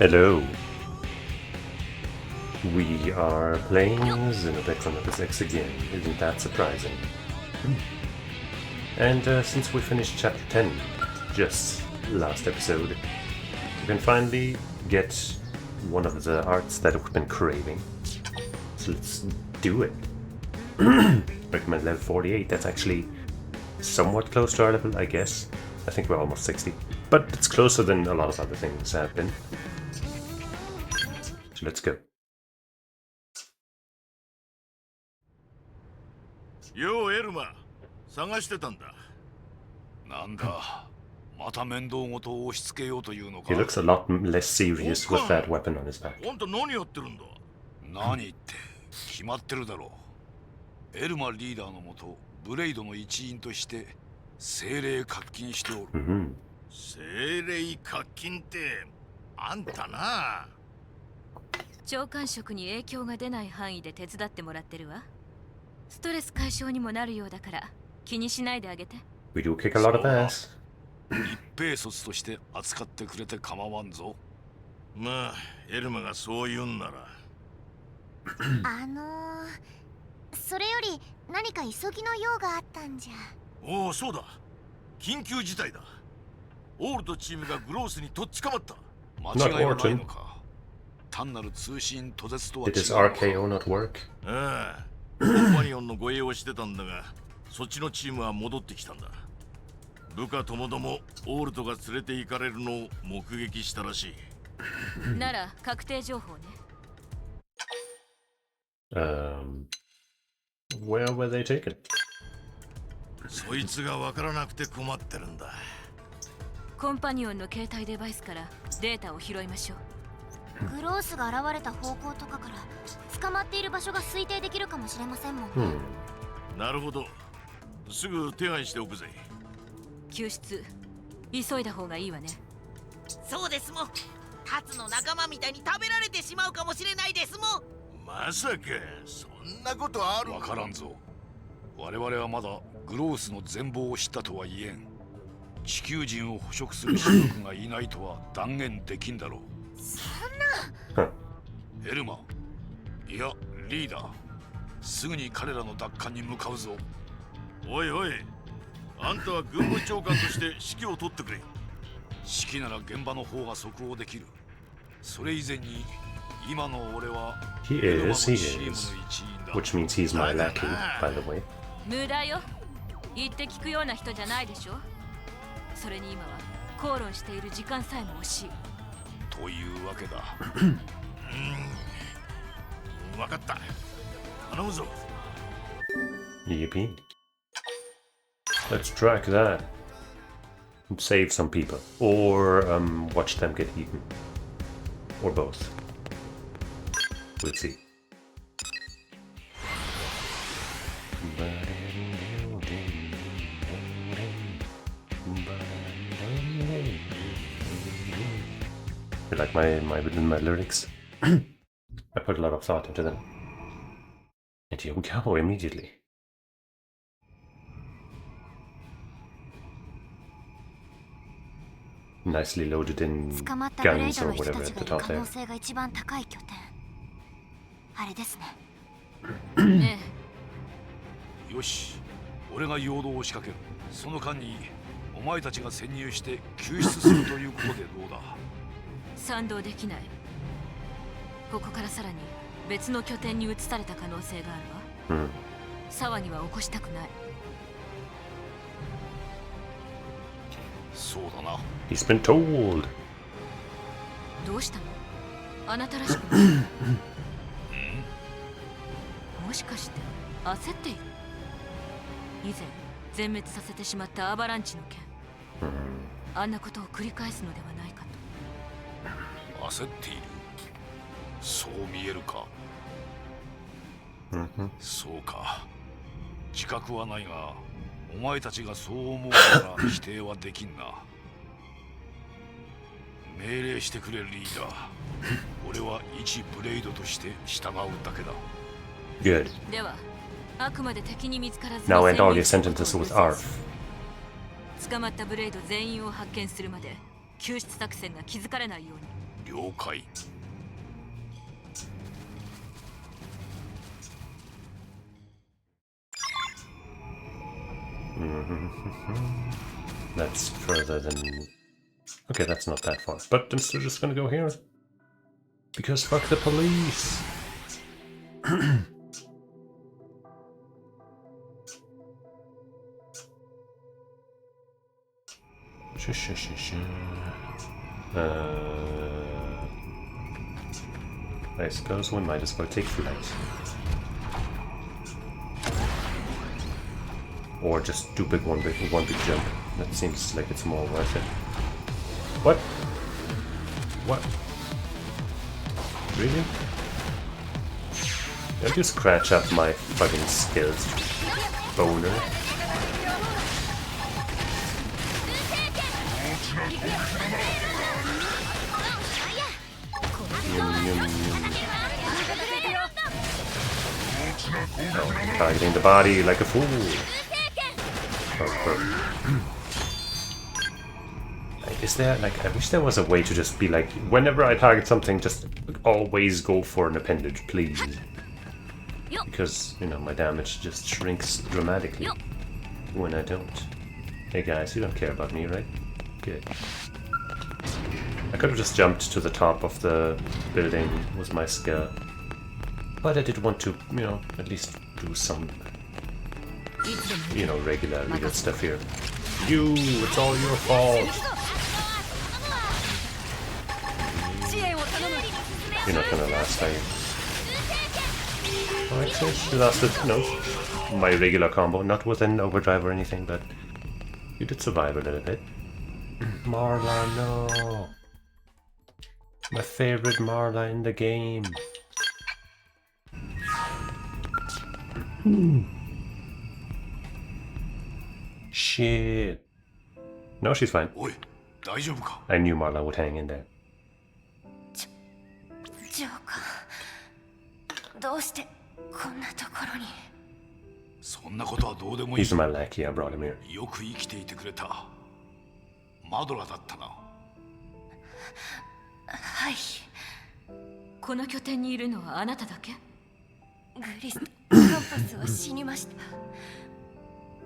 Hello. We are playing Xenoblade Chronicles X again. Isn't that surprising? And since we finished chapter 10 just last episode, we can finally get one of the arts that we've been craving. So let's do it. Recommend level 48. That's actually somewhat close to our level, I guess. I think we're almost 60. But it's closer than a lot of other things have been. So let's go. Yo, Elma. 探してたんだ。なんだ。また面倒ごとを押し付けようというのか。 He looks a lot less serious with that weapon on his back. あんた何やってるんだ。何って決まってるだろう。エルマリーダーのもとブレイドの一員として精霊恪禁しておる。精霊恪禁ってあんたな。長官職に影響が出ない範囲で手伝ってもらってるわ。ストレス解消にもなるようだから気にしないであげて。We do kick a lot of ass. 一兵卒として扱ってくれて構わんぞ。まあ、エルマがそう言うんなら。それより何か急ぎの用があったんじゃ。おお、そうだ。緊急事態だ。オールドチームがグロースにとっちかまった。間違いはないのか。単なる通信途絶とは違う。Did his RKO not work? ああ、コンパニオンの護衛をしてたんだが、そっちのチームは戻ってきたんだ。部下ともどもオールドが連れて行かれるのを目撃したらしい。なら確定情報ね。Where were they taken? そいつがわからなくて困ってるんだ。コンパニオンの携帯デバイスからデータを拾いましょう。グロースが現れた方向とかから捕まっている場所が推定できるかもしれませんもんね。なるほど。すぐ手配しておくぜ。救出急いだ方がいいわね。そうですもん。タツの仲間みたいに食べられてしまうかもしれないですもん。まさかそんなことある？わからんぞ。我々はまだグロースの全貌を知ったとは言えん。地球人を捕食する種族がいないとは断言できんだろう。そんな。エルマ、いやリーダー、すぐに彼らの奪還に向かうぞ。おいおい、あんたは軍務長官として指揮を取ってくれ。指揮なら現場の方が即応できる。それ以前に今の俺は He is, which means he's my lackey, by the way. 無駄よ。言って聞くような人じゃないでしょ。それに今は口論している時間さえも惜しい。というわけだ。わかった。頼むぞ。Yippee. Let's track that. And save some people. Or watch them get eaten. Or both. We'll see. You like my lyrics? I put a lot of thought into them. And here we go immediately. Nicely loaded in 捕まったブレイ guns ド or の人 whatever た at ち the がいる top 可能 there. 性が一番高い拠点。あれですね。えよし、俺が陽動を仕掛ける。その間にお前たちが潜入して救出するということでどうだ？賛同できない。ここからさらに別の拠点に移された可能性があるわ。騒ぎは起こしたくない。そうだな。He's been told. どうしたの？あなたらしくない。もしかして焦っている？以前全滅させてしまったアバランチの件、あんなことを繰り返すのではないかと。焦っている。そう見えるか。そうか。自覚はないが、お前たちがそう思うなら否定はできんな。命令してくれリーダー。俺は一ブレイドとして従うだけだ。Good. では、あくまで敵に見つからず Now end all your sentences with ARF. 捕まったブレイド全員を発見するまで救出作戦が気づかれないように。了解。 That's further than... Okay, that's not that far. But I'm still just gonna go here. Because fuck the police! I suppose we might as well take flight. Or just do one big jump. That seems like it's more worth it. What? What? Really? Don't you scratch up my fucking skills, boner? Oh, targeting the body like a fool. Is there, like, I wish there was a way to just be like, whenever I target something, just always go for an appendage, please. Because, you know, my damage just shrinks dramatically when I don't. Hey guys, you don't care about me, right? Good. I could have just jumped to the top of the building with my skill. But I did want to, you know, at least do some, you know, regular legal stuff here. You, it's all your fault. You're not gonna last, are you? Oh, actually, you lasted, no, my regular combo, not with an overdrive or anything, but you did survive a little bit. Marla, no! My favorite Marla in the game. Shit. No, she's fine. おい、大丈夫か？ I knew Marla would hang in there. ジョーカー、どうしてこんなところに。そんなことはどうでもいい。 He's my lackey, I brought him here. よく生きていてくれた。マドラだったな。はい。この拠点にいるのはあなただけ？グリスとカンパスは死にました。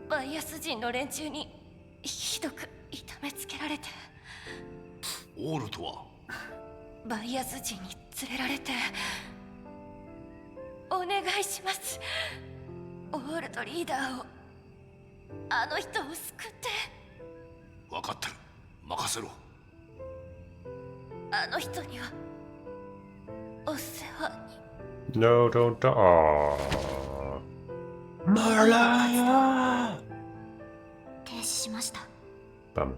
バイアス人の連中にひどく痛めつけられて。オールとはバイアス人に連れられて。お願いします。オールとリーダーを、あの人を救って。分かってる。任せろ。あの人にはお世話に。 No, don't. Aww. Marla! 停止しました。 Bummer.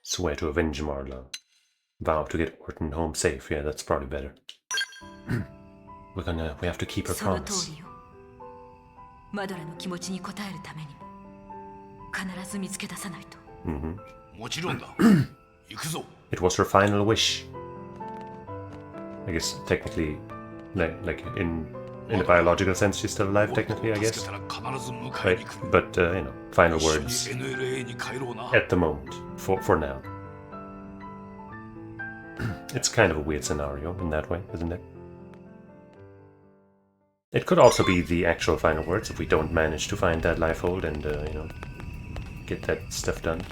Swear to avenge Marla. Vow to get Orton home safe. Yeah, that's probably better. We have to keep our その promise. 通りよ。マドラの気持ちに応えるためにも必ず見つけ出さないと。もちろんだ。行くぞ。 It was her final wish. I guess technically, like in a biological sense, she's still alive. Technically, I guess. Right, but you know, final words at the moment. For now. It's kind of a weird scenario in that way, isn't it? It could also be the actual final words if we don't manage to find that lifehold and you know, get that stuff done.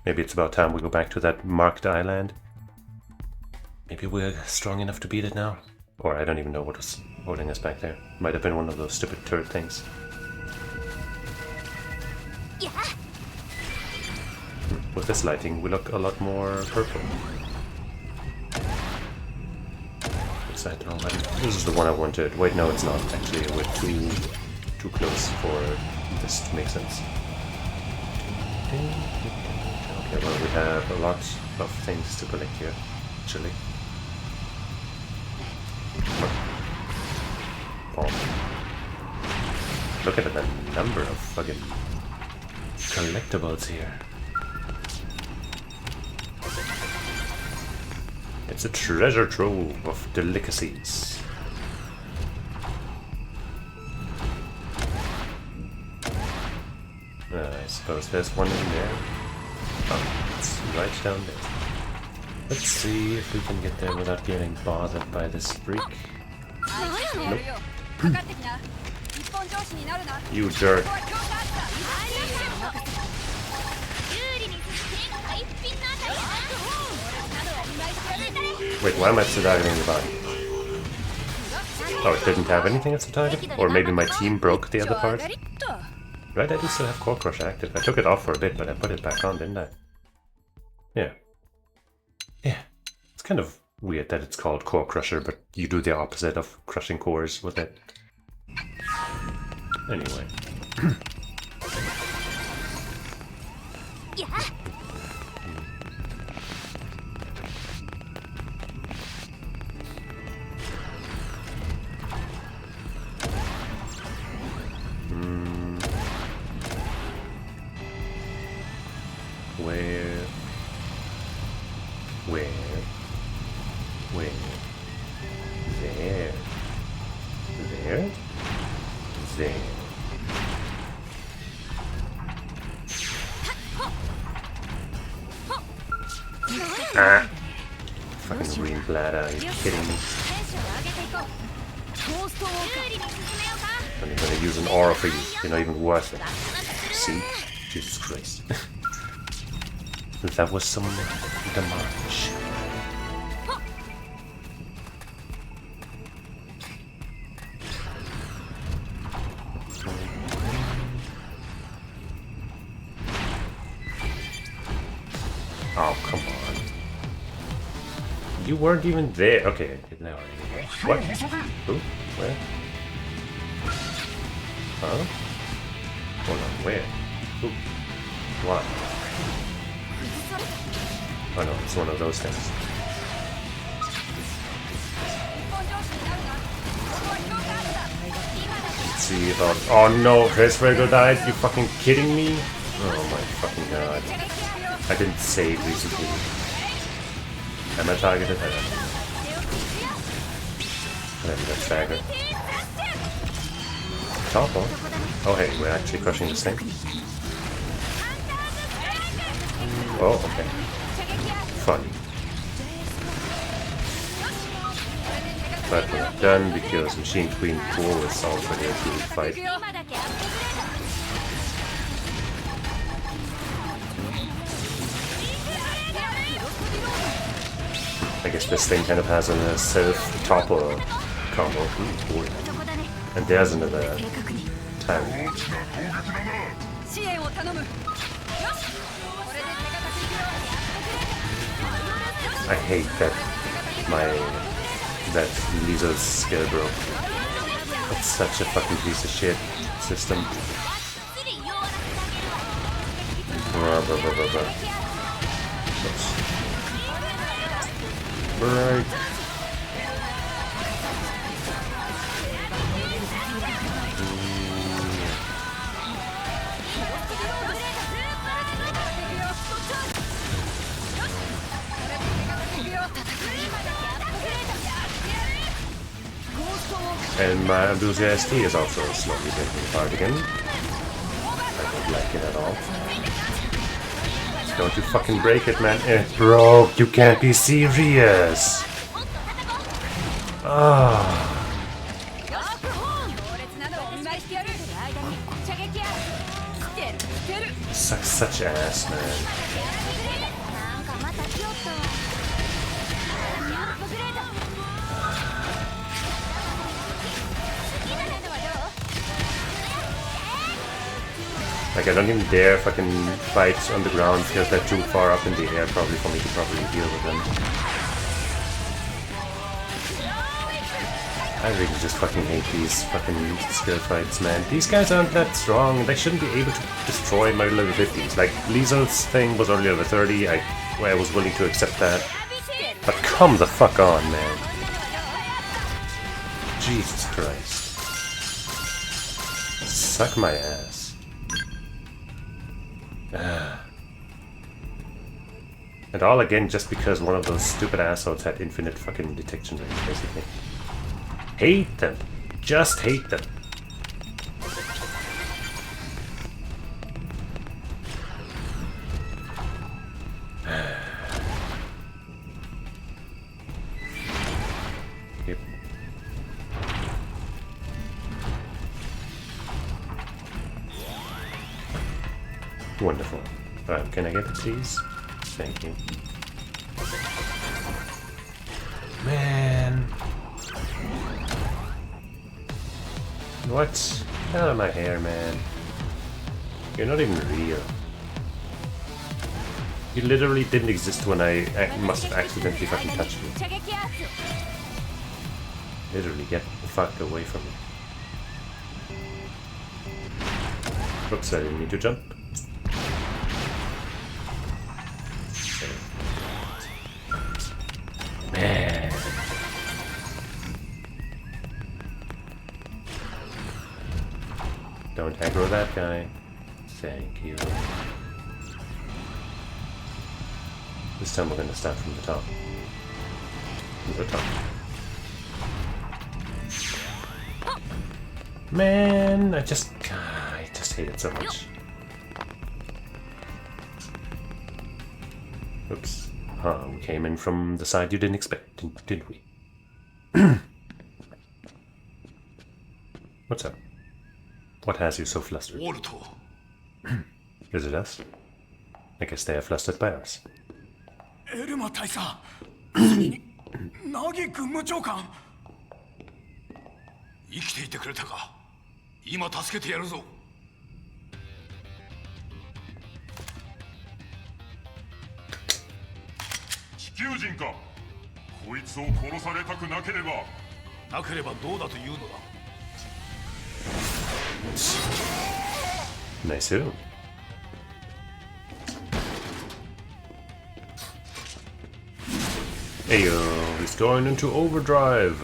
Maybe it's about time we go back to that marked island. Maybe we're strong enough to beat it now. Or I don't even know what was holding us back there. Might have been one of those stupid turret things. Yeah. With this lighting, we look a lot more purple. What's that? Oh, this is the one I wanted. Wait, no, it's not. Actually, we're too close for this to make sense. Okay, well, we have a lot of things to collect here, actually. Oh. Look at the number of fucking collectibles here. It's a treasure trove of delicacies. I suppose there's one in there. Oh, it's right down there. Let's see if we can get there without getting bothered by this freak. Nope. You jerk. Wait, why am I still targeting the body? Oh, it didn't have anything as a target? Or maybe my team broke the other part? Right, I do still have Core Crush active. I took it off for a bit, but I put it back on, didn't I? Yeah. Yeah. It's kind of weird that it's called Core Crusher, but you do the opposite of crushing cores with it. Anyway. Where? There. There? There. Ah! Fucking green bladder, are you kidding me? I'm gonna use an aura for you, you're not even worth it. See? Jesus Christ. That was some damage. Oh, come on. You weren't even there. Okay, now I know. What? Who? Where? Huh? Hold on, where? Who? What? Oh no, it's one of those things. Let's see about. Oh no, Hesberger died? You fucking kidding me? Oh my fucking god. I didn't save recently. Am I targeted? I don't know. Whatever, that stagger. Topple? Oh hey, we're actually crushing this thing. Oh, okay. Funny. But we're not done because Machine Queen 4 is also here to fight. I guess this thing kind of has a self-topper combo. Ooh, boy. And there's another time. I hate that Lisa's skill broke. It's such a fucking piece of shit system. Right. And my enthusiast is also slowly breaking apart again. I don't like it at all. Don't you fucking break it, man. It broke. You can't be serious. Ah. Sucks such ass, man. Like, I don't even dare fucking fight on the ground because they're too far up in the air probably for me to properly deal with them. I really just fucking hate these fucking skill fights, man. These guys aren't that strong. They shouldn't be able to destroy my level 50s. Like, Liesel's thing was only level 30. I was willing to accept that. But come the fuck on, man. Jesus Christ. Suck my ass. And all again just because one of those stupid assholes had infinite fucking detection range, basically. Hate them. Just hate them. Wonderful. Can I get it, please? Thank you. Man. What? Get out of my hair, man. You're not even real. You literally didn't exist when I must have accidentally fucking touched you. Literally, get the fuck away from me. Oops, I didn't need to jump. Man. Don't aggro that guy. Thank you. This time we're gonna start from the top. From the top. Man, I just hate it so much. Oops. Huh, we came in from the side you didn't expect, didn't we? What's up? What has you so flustered? Is it us? I guess they are flustered by us. エルマ大佐、それにナギ軍務長官。生きていてくれたか。今助けてやるぞ。地球人か。こいつを殺されたくなければ。なければどうだというのだ。Nice too. Heyo, he's going into overdrive.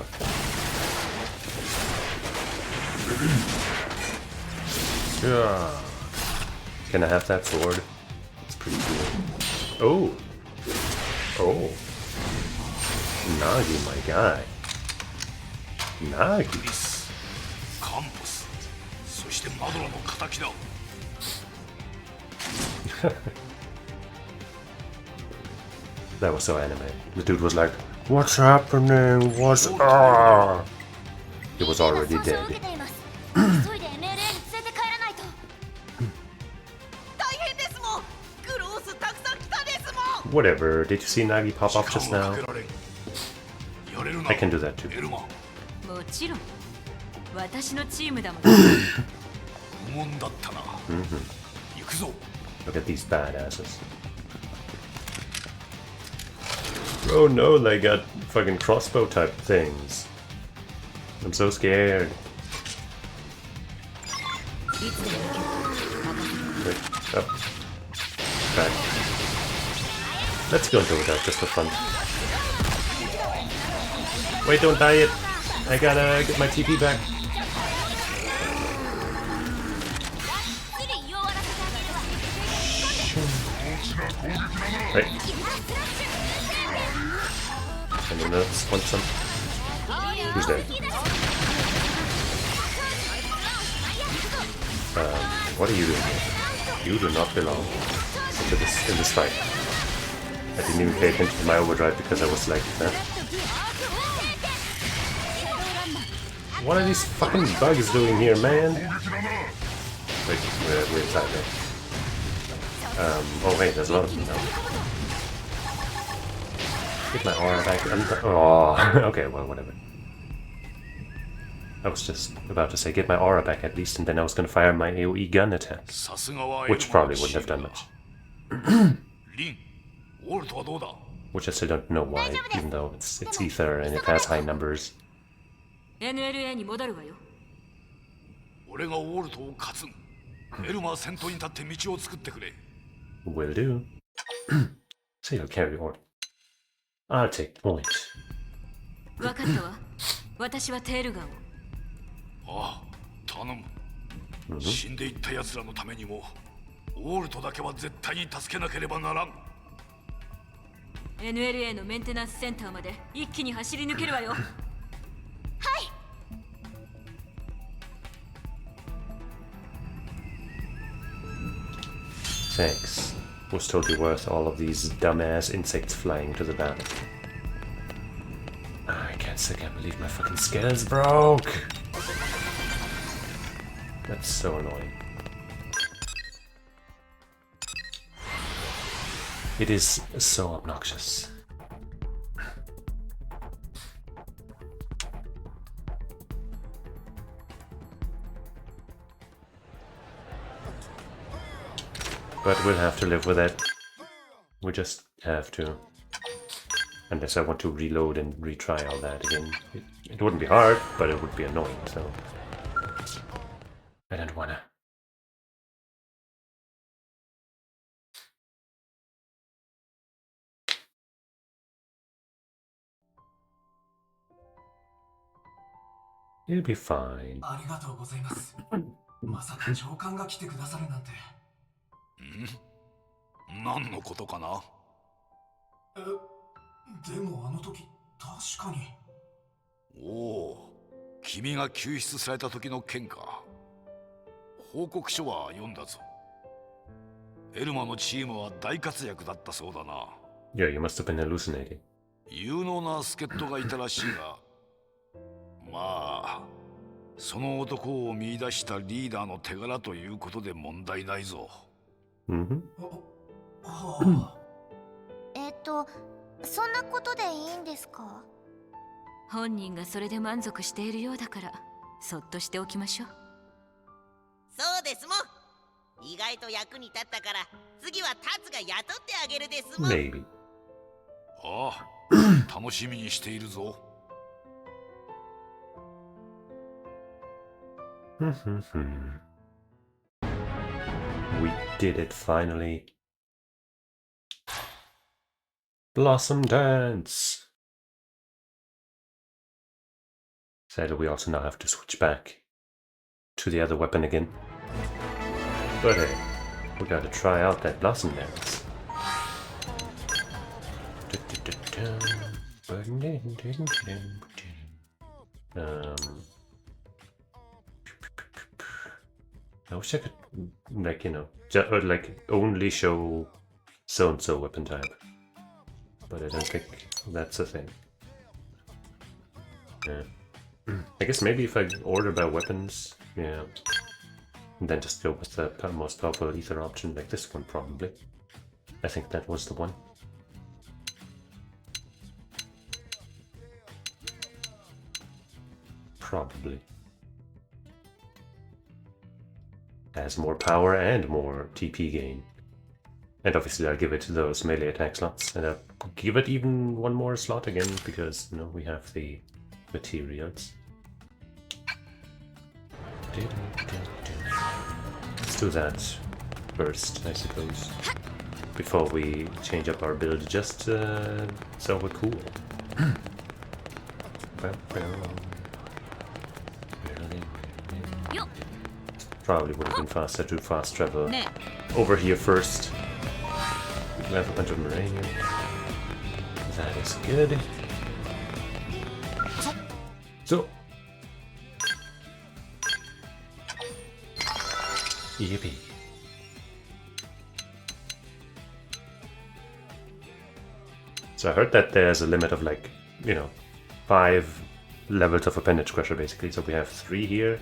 Yeah. Can I have that sword? It's pretty cool. Oh. Oh. Nagi, my guy. Nagi. Campus. そしてマドラの敵だ。That was so anime. The dude was like, "What's happening? What's ah?" He was already dead. Whatever. Did you see Nagi pop off just now? I can do that too. もちろん私のチームだもん。不問だったな。行くぞ。 Look at these badasses. Oh no, they got fucking crossbow type things. I'm so scared. Wait, up. Back. Let's go into that just for fun. Wait, don't die yet. I gotta get my TP back. Right. And then let's want some. Who's there? What are you doing here? You do not belong in this fight. I didn't even pay attention to my overdrive because I was like, what are these fucking bugs doing here, man? Wait, we're inside there. Oh wait, there's a lot of them now. Get my aura back. Oh, okay, well, whatever. I was just about to say, get my aura back at least, and then I was gonna fire my AoE gun attack. Which probably wouldn't have done much. Which I still don't know why, even though it's ether and it has high numbers. NLA に戻るわよ。俺がオールトを勝つ。エルマー先頭に立って道を作ってくれ。Will do. So you'll carry on. I'll take point. わかったわ。私はテールガンを。ああ、頼む。死んでいった奴らのためにも、オールトだけは絶対に助けなければならん。NLA のメンテナンスセンターまで一気に走り抜けるわよ。Thanks. Was totally worth all of these dumbass insects flying to the battle. I can't believe my fucking scales broke! That's so annoying. It is so obnoxious. But we'll have to live with it. We just have to. Unless I want to reload and retry all that again. It wouldn't be hard, but it would be annoying, so... I don't wanna. It'll be fine. ありがとうございます。まさか上官が来てくださるなんて。何のことかな？でもあの時確かに。おお、君が救出された時の件か。報告書は読んだぞ。エルマのチームは大活躍だったそうだな。Yeah, you must have been hallucinating. 有能な助っ人がいたらしいが、まあその男を見出したリーダーの手柄ということで問題ないぞ。そんなことでいいんですか？本人がそれで満足しているようだからそっとしておきましょう。そうですもん。意外と役に立ったから次はタツが雇ってあげるですもん。 Maybe. ああ、楽しみにしているぞ。We did it finally. Blossom Dance! Sadly, we also now have to switch back to the other weapon again. But hey, we gotta try out that Blossom Dance. I wish I could, like, you know, like only show so-and-so weapon type. But I don't think that's a thing. Yeah. I guess maybe if I order by weapons, yeah. And then just go with the most powerful ether option, like this one probably. I think that was the one. Probably. Has more power and more TP gain. And obviously I'll give it those melee attack slots. And I'll give it even one more slot again, because, you know, we have the materials. Let's do that first, I suppose. Before we change up our build, just so we're cool. Probably would have been faster to fast travel over here first. We have a bunch of uranium. That is good. So. Yippee. So I heard that there's a limit of, like, you know, 5 levels of appendage crusher basically. So we have 3 here.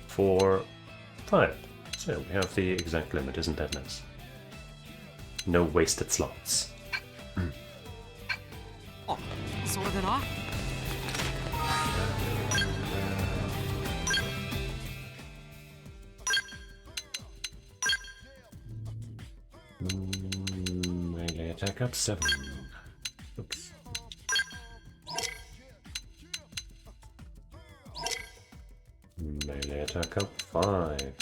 4, 5. So we have the exact limit, isn't that nice? No wasted slots. Melee attack up 7. Oops. Melee attack up 5.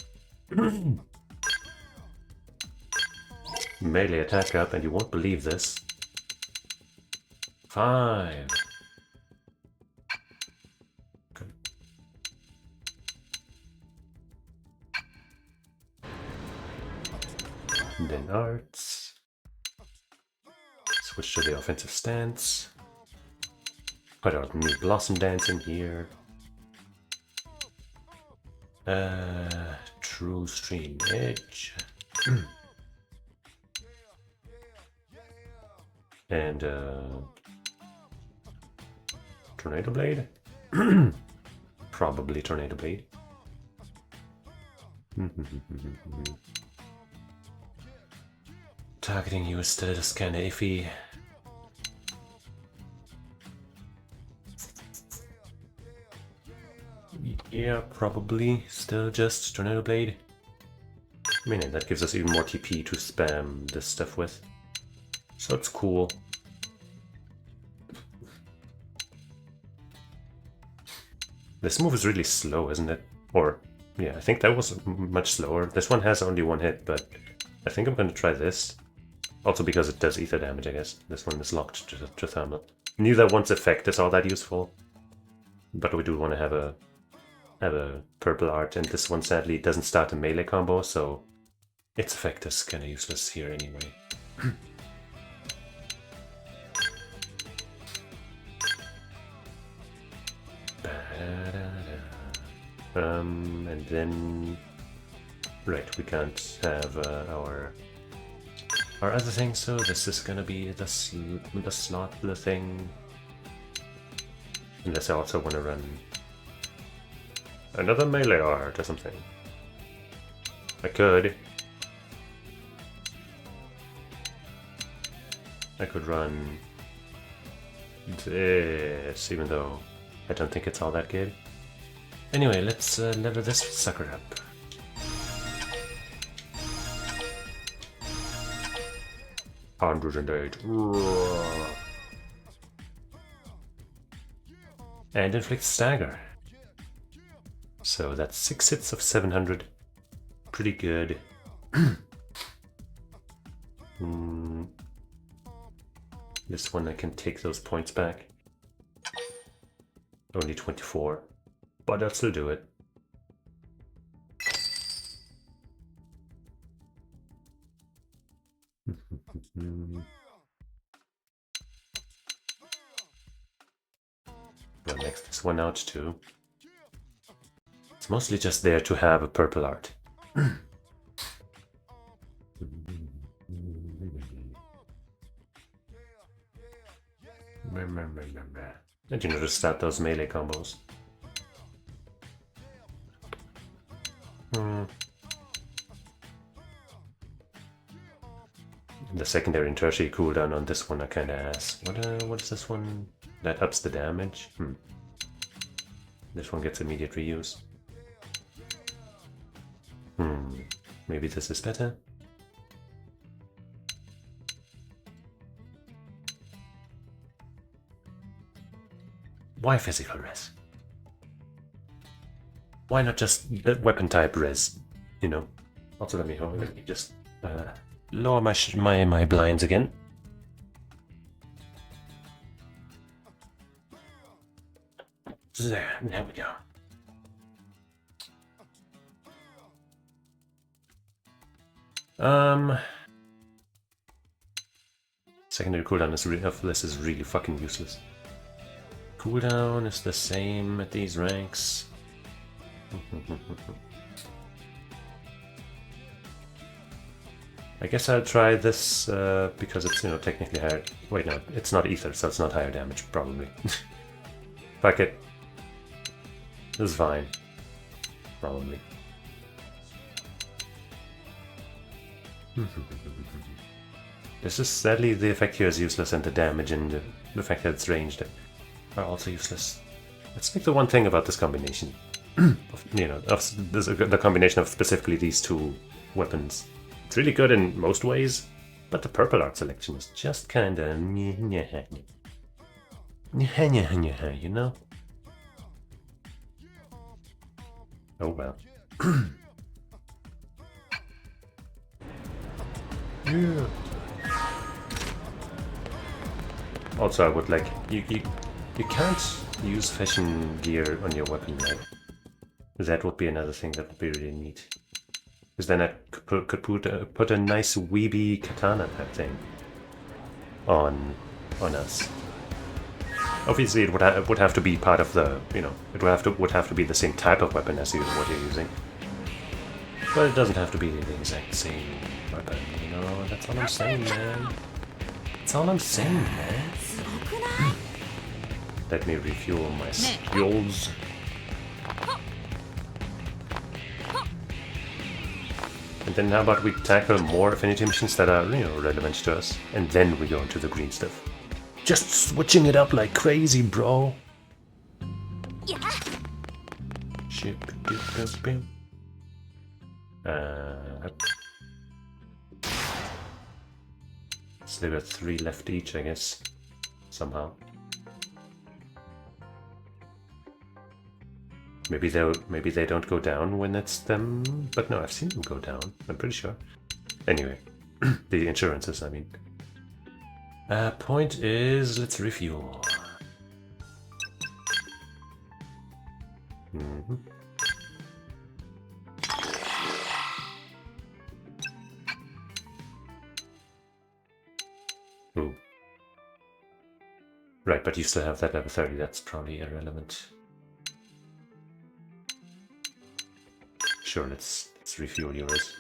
Melee attack up, and you won't believe this. 5. Okay. And then arts. Switch to the offensive stance. Put our new Blossom Dance in here. True Stream Edge. And Tornado Blade? Probably Tornado Blade. Targeting you is still just kinda iffy. Yeah, probably still just Tornado Blade. I mean, that gives us even more TP to spam this stuff with. So it's cool. This move is really slow, isn't it? Or, yeah, I think that was much slower. This one has only one hit, but I think I'm going to try this. Also because it does ether damage, I guess. This one is locked to thermal. Neither one's effect is all that useful. But we do want to have a purple art, and this one sadly doesn't start a melee combo, so its effect is kind of useless here anyway. And then... Right, we can't have our other thing, so this is gonna be the slot thing. Unless I also want to run another melee art or something. I could. I could run this, even though I don't think it's all that good. Anyway, let's level this sucker up. $108. And inflict stagger. So that's 6 hits of 700. Pretty good. This one I can take those points back. Only 24. But I'll still do it. Well, next this one out too. It's mostly just there to have a purple art. And you know, to start those melee combos. The secondary and tertiary cooldown on this one are kinda ass. What is this one? That ups the damage? This one gets immediate reuse. Maybe this is better? Why physical res? Why not just weapon type res? You know? Also, let me just lower my blinds again. There we go. Secondary cooldown of this is really fucking useless. Cooldown is the same at these ranks. I guess I'll try this because it's, you know, technically higher. Wait, no, it's not ether, so it's not higher damage, probably. Fuck it. This is fine. Probably. This is sadly the effect here is useless, and the damage and the fact that it's ranged are also useless. That's like the one thing about this combination. You know, the combination of specifically these two weapons. It's really good in most ways, but the purple art selection is just kinda you know? Oh well. Yeah. Also, I would like you can't use fashion gear on your weapon, right? That would be another thing that would be really neat. Because then I could put a nice weeby katana type thing on us. Obviously, it would have to be part of the, you know, it would have to be the same type of weapon as what you're using. But it doesn't have to be the exact same weapon, you know. That's all I'm saying, man. That's all I'm saying, man. Let me refuel my skills. And then how about we tackle more affinity missions that are, relevant to us, and then we go into the green stuff. Just switching it up like crazy, bro. Yeah. So they got 3 left each, I guess. Somehow. Maybe they don't go down when it's them, but no, I've seen them go down. I'm pretty sure. Anyway, the insurances, I mean. Point is, let's refuel. Ooh. Right, but you still have that level 30. That's probably irrelevant. Sure, let's refuel yours.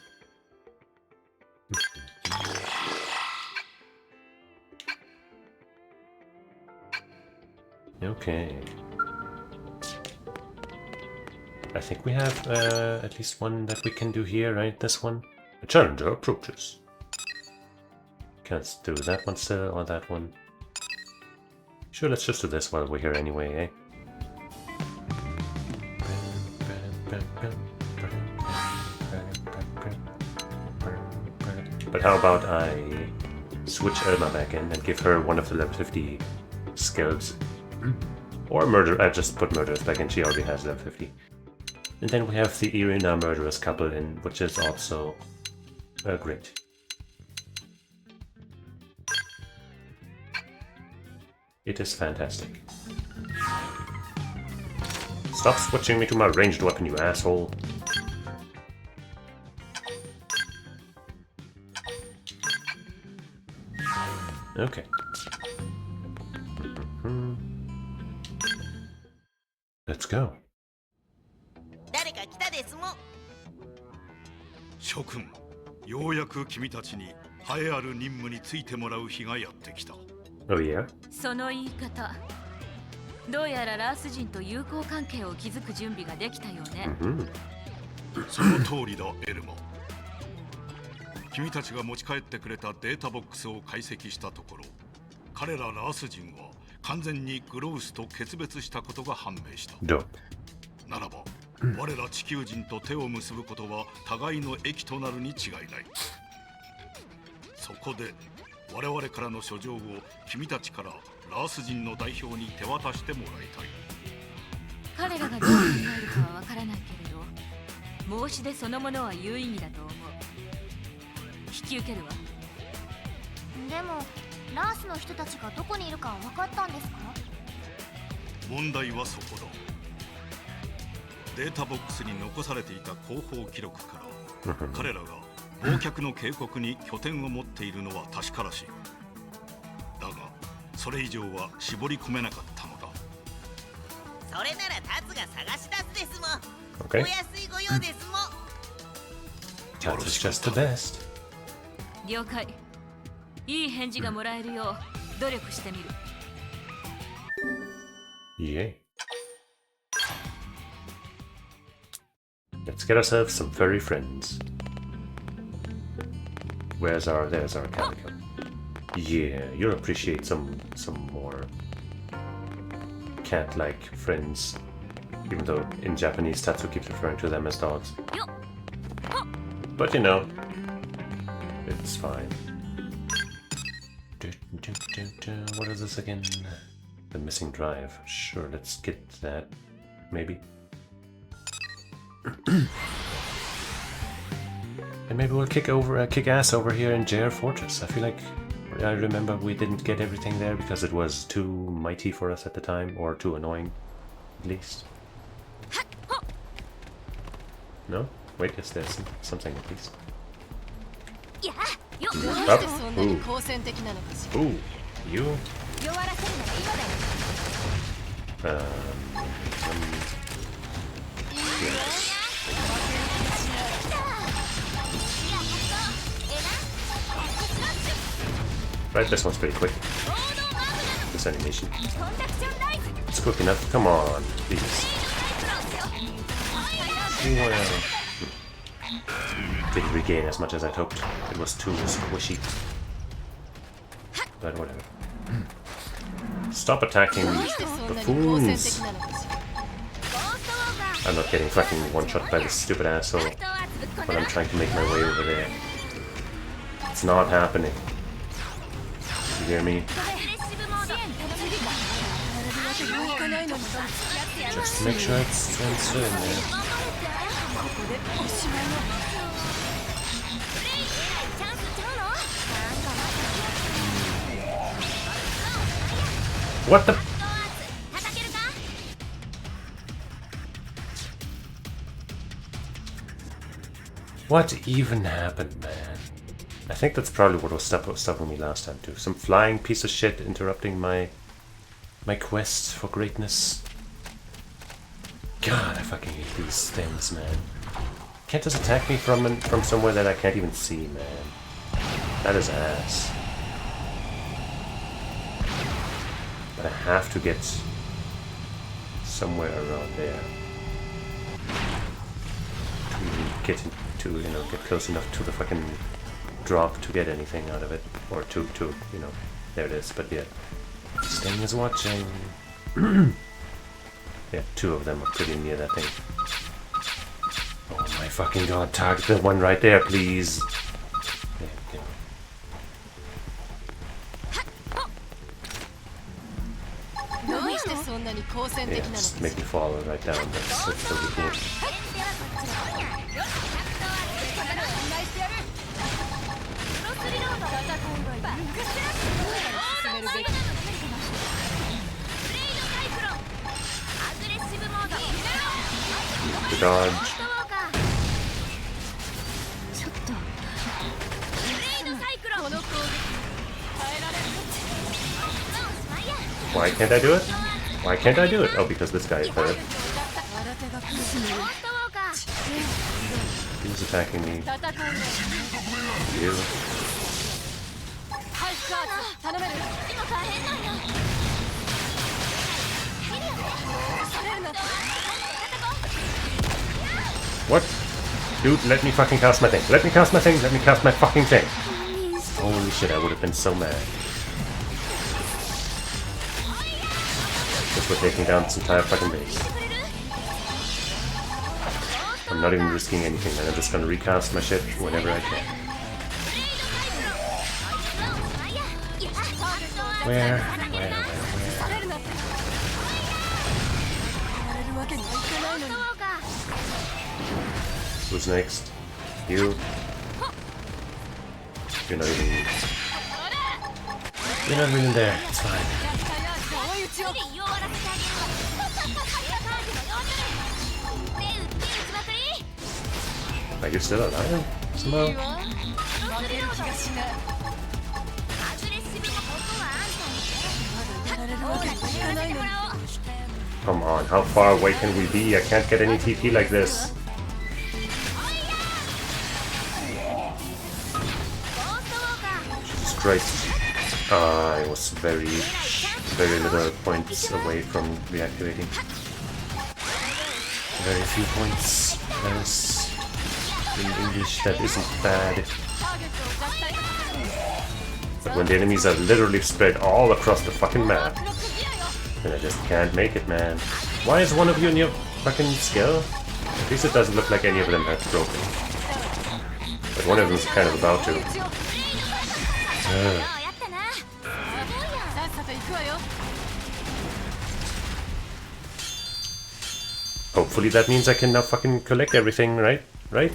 Okay. I think we have at least one that we can do here, right? This one. A challenger approaches. Can't do that one still, or that one. Sure, let's just do this while we're here anyway, eh? But how about I switch Elma back in and give her one of the level 50 skills? Or murder, I just put murderers back in, she already has level 50. And then we have the Irina murderers couple in, which is also great. It is fantastic. Stop switching me to my ranged weapon, you asshole. Okay. Let's go. 誰か来たですもん。諸君、ようやく君たちに栄えある任務についてもらう日がやってきた。Oh yeah? その言い方、どうやらラース人と友好関係を築く準備ができたよね。その通りだ、エルマ。君たちが持ち帰ってくれたデータボックスを解析したところ、彼らラース人は完全にグロウスと決別したことが判明した。ならば、我ら地球人と手を結ぶことは互いの益となるに違いない。そこで我々からの書状を君たちからラース人の代表に手渡してもらいたい。彼らがどう考えるかはわからないけれど、申し出そのものは有意義だと思う。引き受けるわ。でもラースの人たちがどこにいるか分かったんですか？問題はそこだ。データボックスに残されていた広報記録から彼らが忘却の警告に拠点を持っているのは確からしい。だがそれ以上は絞り込めなかったのだ。それならタツが探し出すですもん。Okay. お安いご用ですもん。Tats is just the best. 了解。いい返事がもらえるよう努力してみる。Yay. Let's get ourselves some furry friends. There's our calico. Yeah, you'll appreciate some more cat-like friends. Even though in Japanese Tatsu keeps referring to them as dogs. But you know, it's fine. What is this again? The missing drive. Sure, let's get that. Maybe. And maybe we'll kick ass over here in JR Fortress. I feel like I remember we didn't get everything there because it was too mighty for us at the time, or too annoying, at least. No? Wait, is there something at least? Up. Ooh, you? Right, this one's pretty quick. This animation. It's quick enough. Come on, please. Well. Didn't regain as much as I'd hoped. It was too squishy. But whatever. Stop attacking buffoons! I'm not getting fucking one-shot by this stupid asshole when I'm trying to make my way over there. It's not happening. You hear me? Just make sure it's transferred in there. What the? What even happened, man? I think that's probably what was stopping me last time too. Some flying piece of shit interrupting my quest for greatness. God, I fucking hate these things, man. Can't just attack me from somewhere that I can't even see, man. That is ass. But I have to get somewhere around there to even get into, you know, get close enough to the fucking drop to get anything out of it, or to you know, there it is. But yeah, this thing is watching. Yeah, two of them are pretty near that thing. Oh my fucking god! Target the one right there, please. Yeah, okay. Yeah, just make me fall right down. That's so cool. The dodge. Why can't I do it? Why can't I do it? Oh, because this guy is hurt. He's attacking me. You. What? Dude, let me fucking cast my thing. Let me cast my thing. Let me cast my fucking thing. Holy shit, I would have been so mad. This would take me down this entire fucking base. I'm not even risking anything, man. I'm just gonna recast my shit whenever I can. Where? Who's next? You? You're not even... You're not even there. It's fine. Are you still alive? Somehow? Come on, how far away can we be? I can't get any TP like this. Jesus Christ. I was very little points away from reactivating. Very few points. There's in English that isn't bad. But when the enemies are literally spread all across the fucking map, then I just can't make it, man. Why is one of you in your fucking skill? At least it doesn't look like any of them have broken. But one of them's kind of about to. Hopefully that means I can now fucking collect everything, right? Right?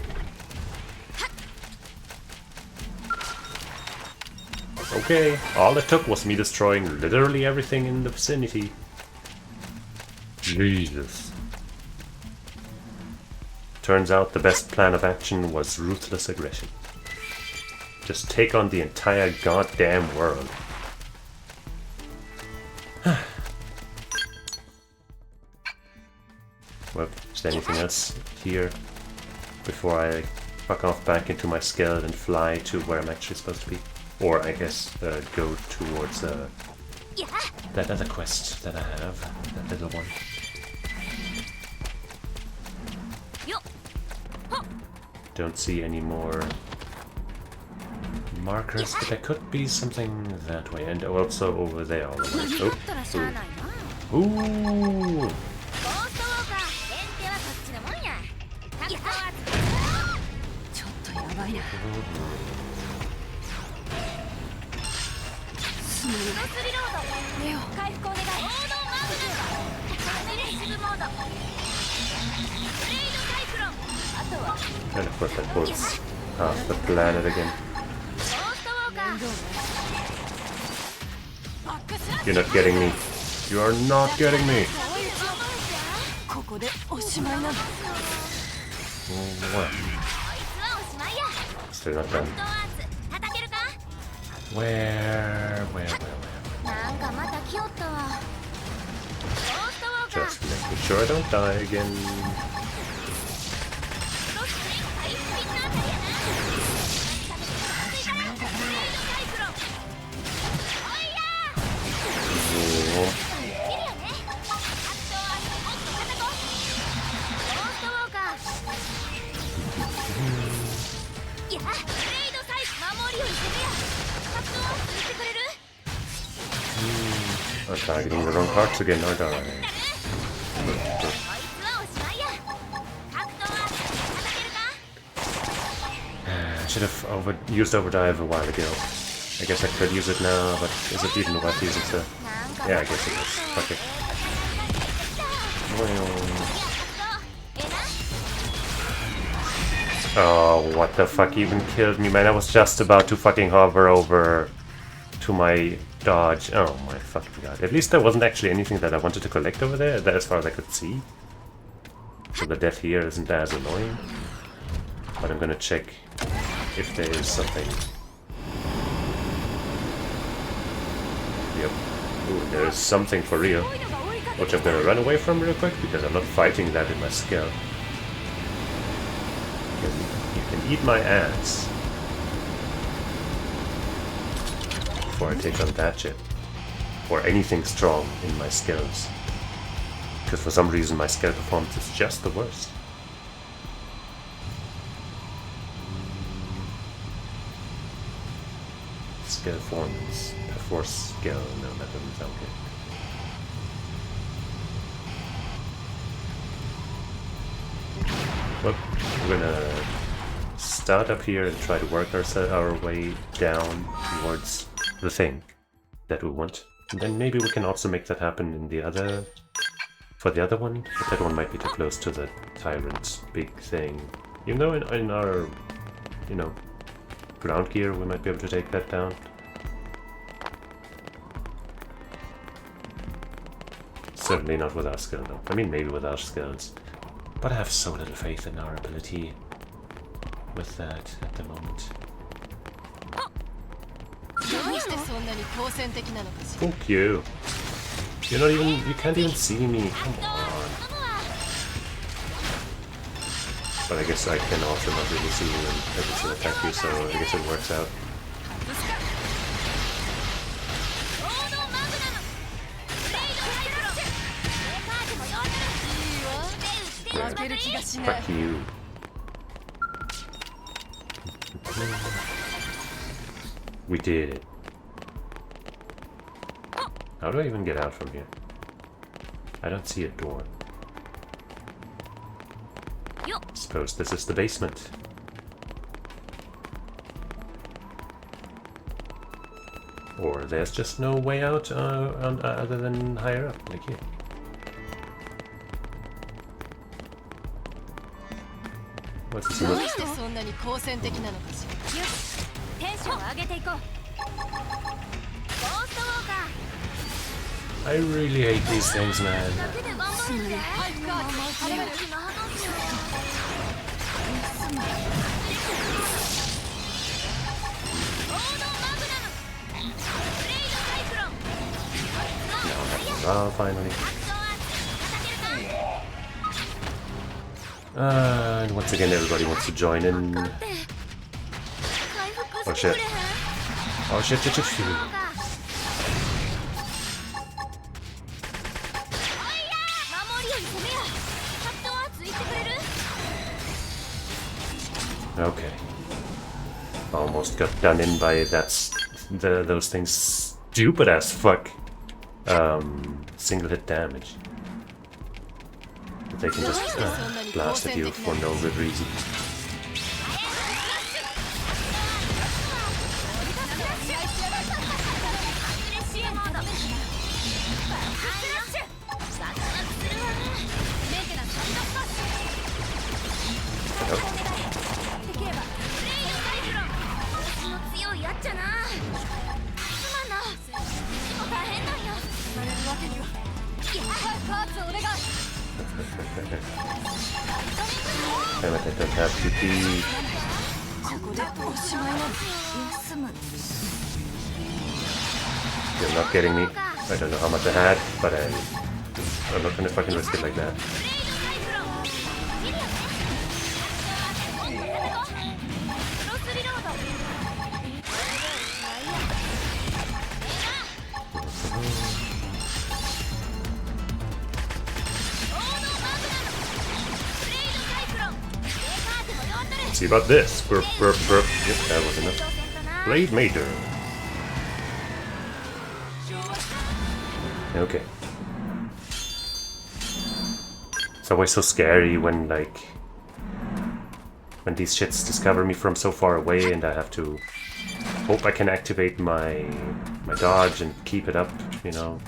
Okay, all it took was me destroying literally everything in the vicinity. Jesus. Turns out the best plan of action was ruthless aggression. Just take on the entire goddamn world. Well, is there anything else here before I fuck off back into my skeleton and fly to where I'm actually supposed to be? Or I guess go towards that other quest that I have, that little one. Don't see any more markers, but there could be something that way, and also over there all the way. Oh. Ooh. And of course that pulls half the planet again. You're not getting me. You are not getting me. What? Still not done. Where? Just making sure I don't die again. I'm targeting the wrong parts again, aren't I? I should have used overdrive a while ago. I guess I could use it now, but is it even worth using still? Yeah, I guess it is. Fuck it. Oh, what the fuck even killed me, man? I was just about to fucking hover over to my dodge. Oh my fucking god. At least there wasn't actually anything that I wanted to collect over there, that as far as I could see. So the death here isn't as annoying. But I'm gonna check if there is something. Yep. Ooh, there is something for real. Which I'm gonna run away from real quick, because I'm not fighting that in my skill. You can eat my ass. Before I take on that shit. Or anything strong in my skills. Because for some reason my skill performance is just the worst. Skill performance. Force skill. No, that doesn't sound good. Well, we're gonna start up here and try to work our way down towards the thing that we want. And then maybe we can also make that happen in the other... for the other one, but that one might be too close to the tyrant's big thing. Even though in our, you know, ground gear we might be able to take that down. Certainly not with our skill though. I mean maybe with our skills. But I have so little faith in our ability with that at the moment. Fuck you. You're not even, you can't even see me, come on. But I guess I can also not really see you and I can still attack you, so I guess it works out. Yeah. Fuck you. We did it. How do I even get out from here? I don't see a door. Suppose this is the basement. Or there's just no way out other than higher up, like here. What's this one? I really hate these things, man. Now finally. And once again, everybody wants to join in. Oh shit. Oh shit, shit, shit, shit. Okay. Almost got done in by those things. Stupid as fuck. Single hit damage. But they can just blast at you for no good reason. Damn it, I don't have TP. You're not getting me. I don't know how much I had, but I'm not gonna fucking risk it like that. See about this. Burp, burp, burp. Yep, that was enough. Blade Mater. Okay. It's always so scary when, like, when these shits discover me from so far away and I have to hope I can activate my dodge and keep it up, you know,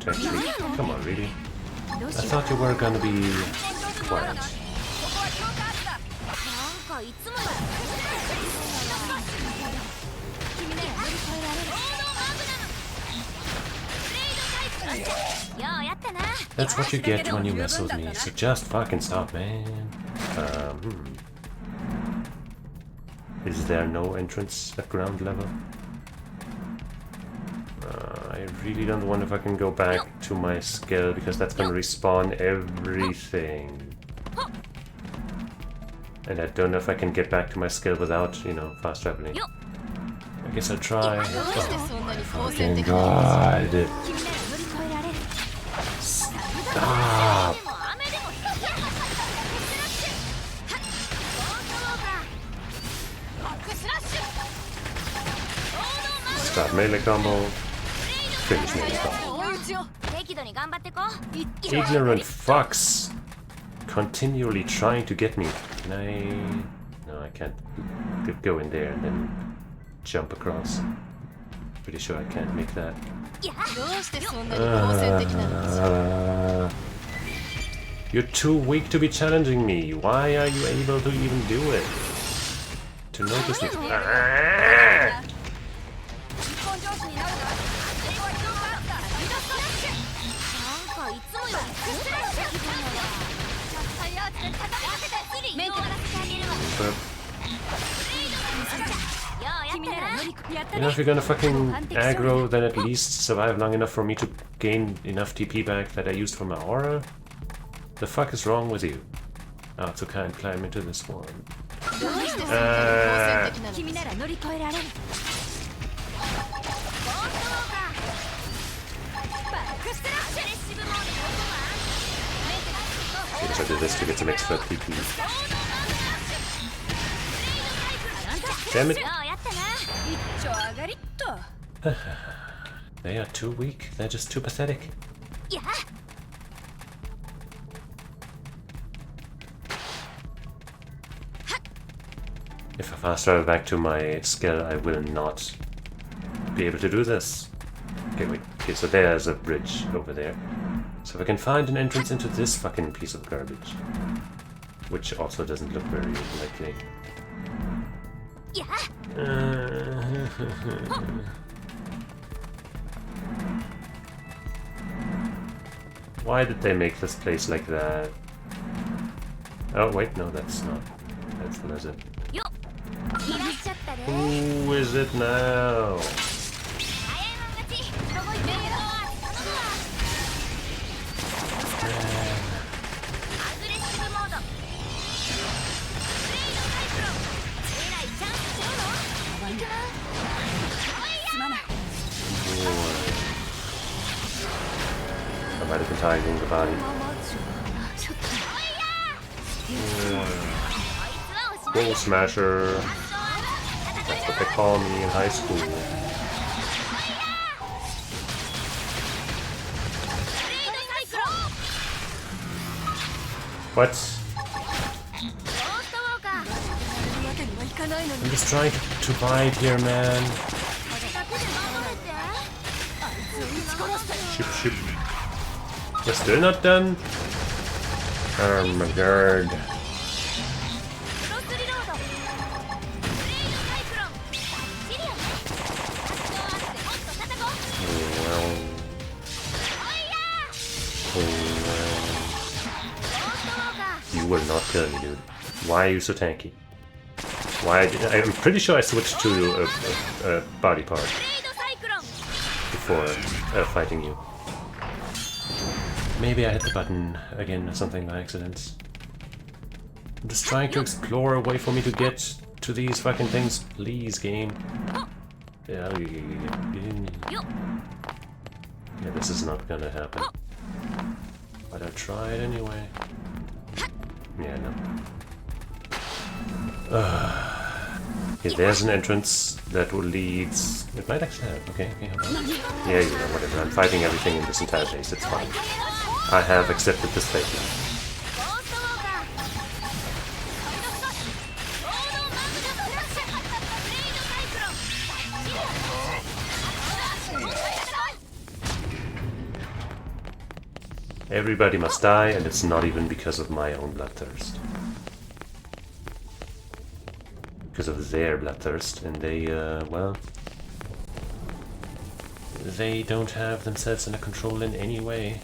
to actually... Come on, really? I thought you were gonna be quiet. That's what you get when you mess with me, so just fucking stop, man. Is there no entrance at ground level? I really don't want to fucking go back to my skill because that's gonna respawn everything. And I don't know if I can get back to my skill without, you know, fast traveling. I guess I'll try. Oh my fucking god. Stop. Start melee combo. Finish melee combo. Ignorant fucks. Continually trying to get me. Can I... No, I can't go in there and then jump across. Pretty sure I can't make that. You're too weak to be challenging me. Why are you able to even do it? To notice me. You know, if you're gonna fucking aggro, then at least survive long enough for me to gain enough TP back that I used for my aura? The fuck is wrong with you? Oh, to can't climb into this one. Let's try to do this to get some extra TP. Damn it! They are too weak. They're just too pathetic. If I fast travel back to my skill, I will not be able to do this. Okay, wait. Okay, so there's a bridge over there. So if I can find an entrance into this fucking piece of garbage, which also doesn't look very likely. Why did they make this place like that? Oh wait, no, that's not. That's the lizard. Who is it now? I might have been targeting the body. Wall Smasher. That's what they call me in high school. What? I'm just trying to bite here, man. Shoop, shoop. We're still not done? Oh my god. You will not kill me, dude. Why are you so tanky? Why? I'm pretty sure I switched to a body part before fighting you. Maybe I hit the button again or something by accident. I'm just trying to explore a way for me to get to these fucking things. Please, game. Yeah, this is not gonna happen. But I tried anyway. Yeah, no. Okay, there's an entrance that will lead. It might actually have. Okay, hold on. Yeah, you know, whatever. I'm fighting everything in this entire base. It's fine. I have accepted this fate now. Everybody must die, and it's not even because of my own bloodthirst. Because of their bloodthirst, and they, well... they don't have themselves under control in any way.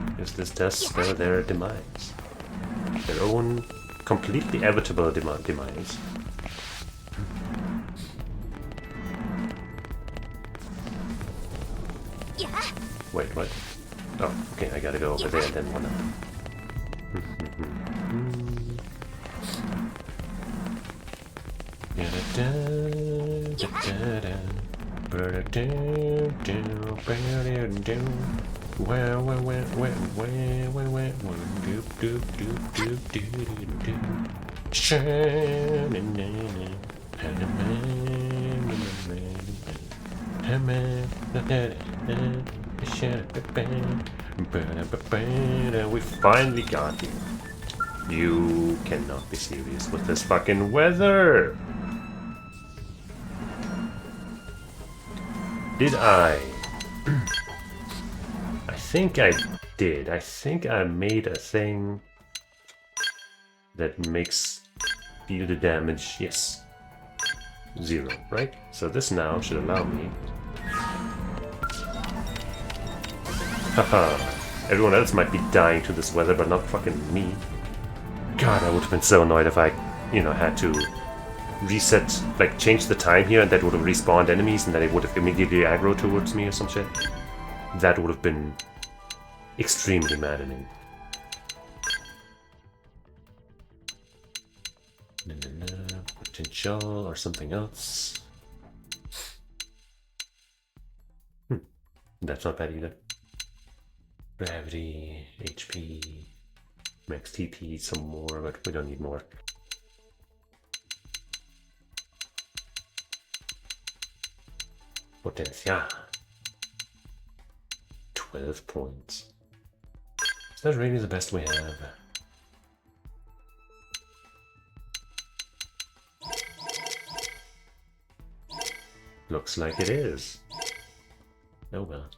Because this does spell their demise. Their own completely evitable demise. Wait, what? Oh, okay, I gotta go over there and then one up. We finally got you. You cannot be serious with this fucking weather. Did I? I think I did. I think I made a thing that makes deal the damage. Yes. 0, right? So this now should allow me. Haha. Everyone else might be dying to this weather, but not fucking me. God, I would have been so annoyed if I, you know, had to reset, like change the time here, and that would have respawned enemies, and that it would have immediately aggroed towards me or some shit. That would have been extremely maddening. Potential or something else. That's not bad either. Gravity, HP, max TP, some more, but we don't need more. Potencia. 12 points. Is that really the best we have? Looks like it is. Oh well.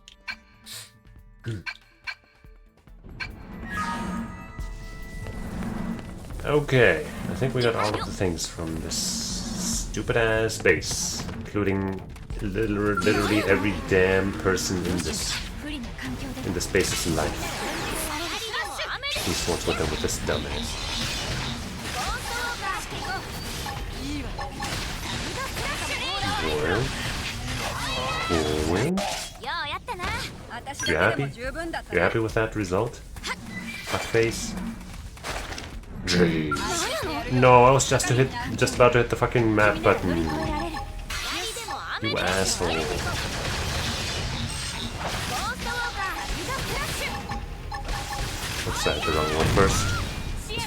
Okay, I think we got all of the things from this stupid ass base, including literally every damn person in this base's life. Please what's with them with this dumbass. You happy? You happy with that result? Fuckface. Jeez. No, I was just about to hit the fucking map button. You asshole. What's that? The wrong one first.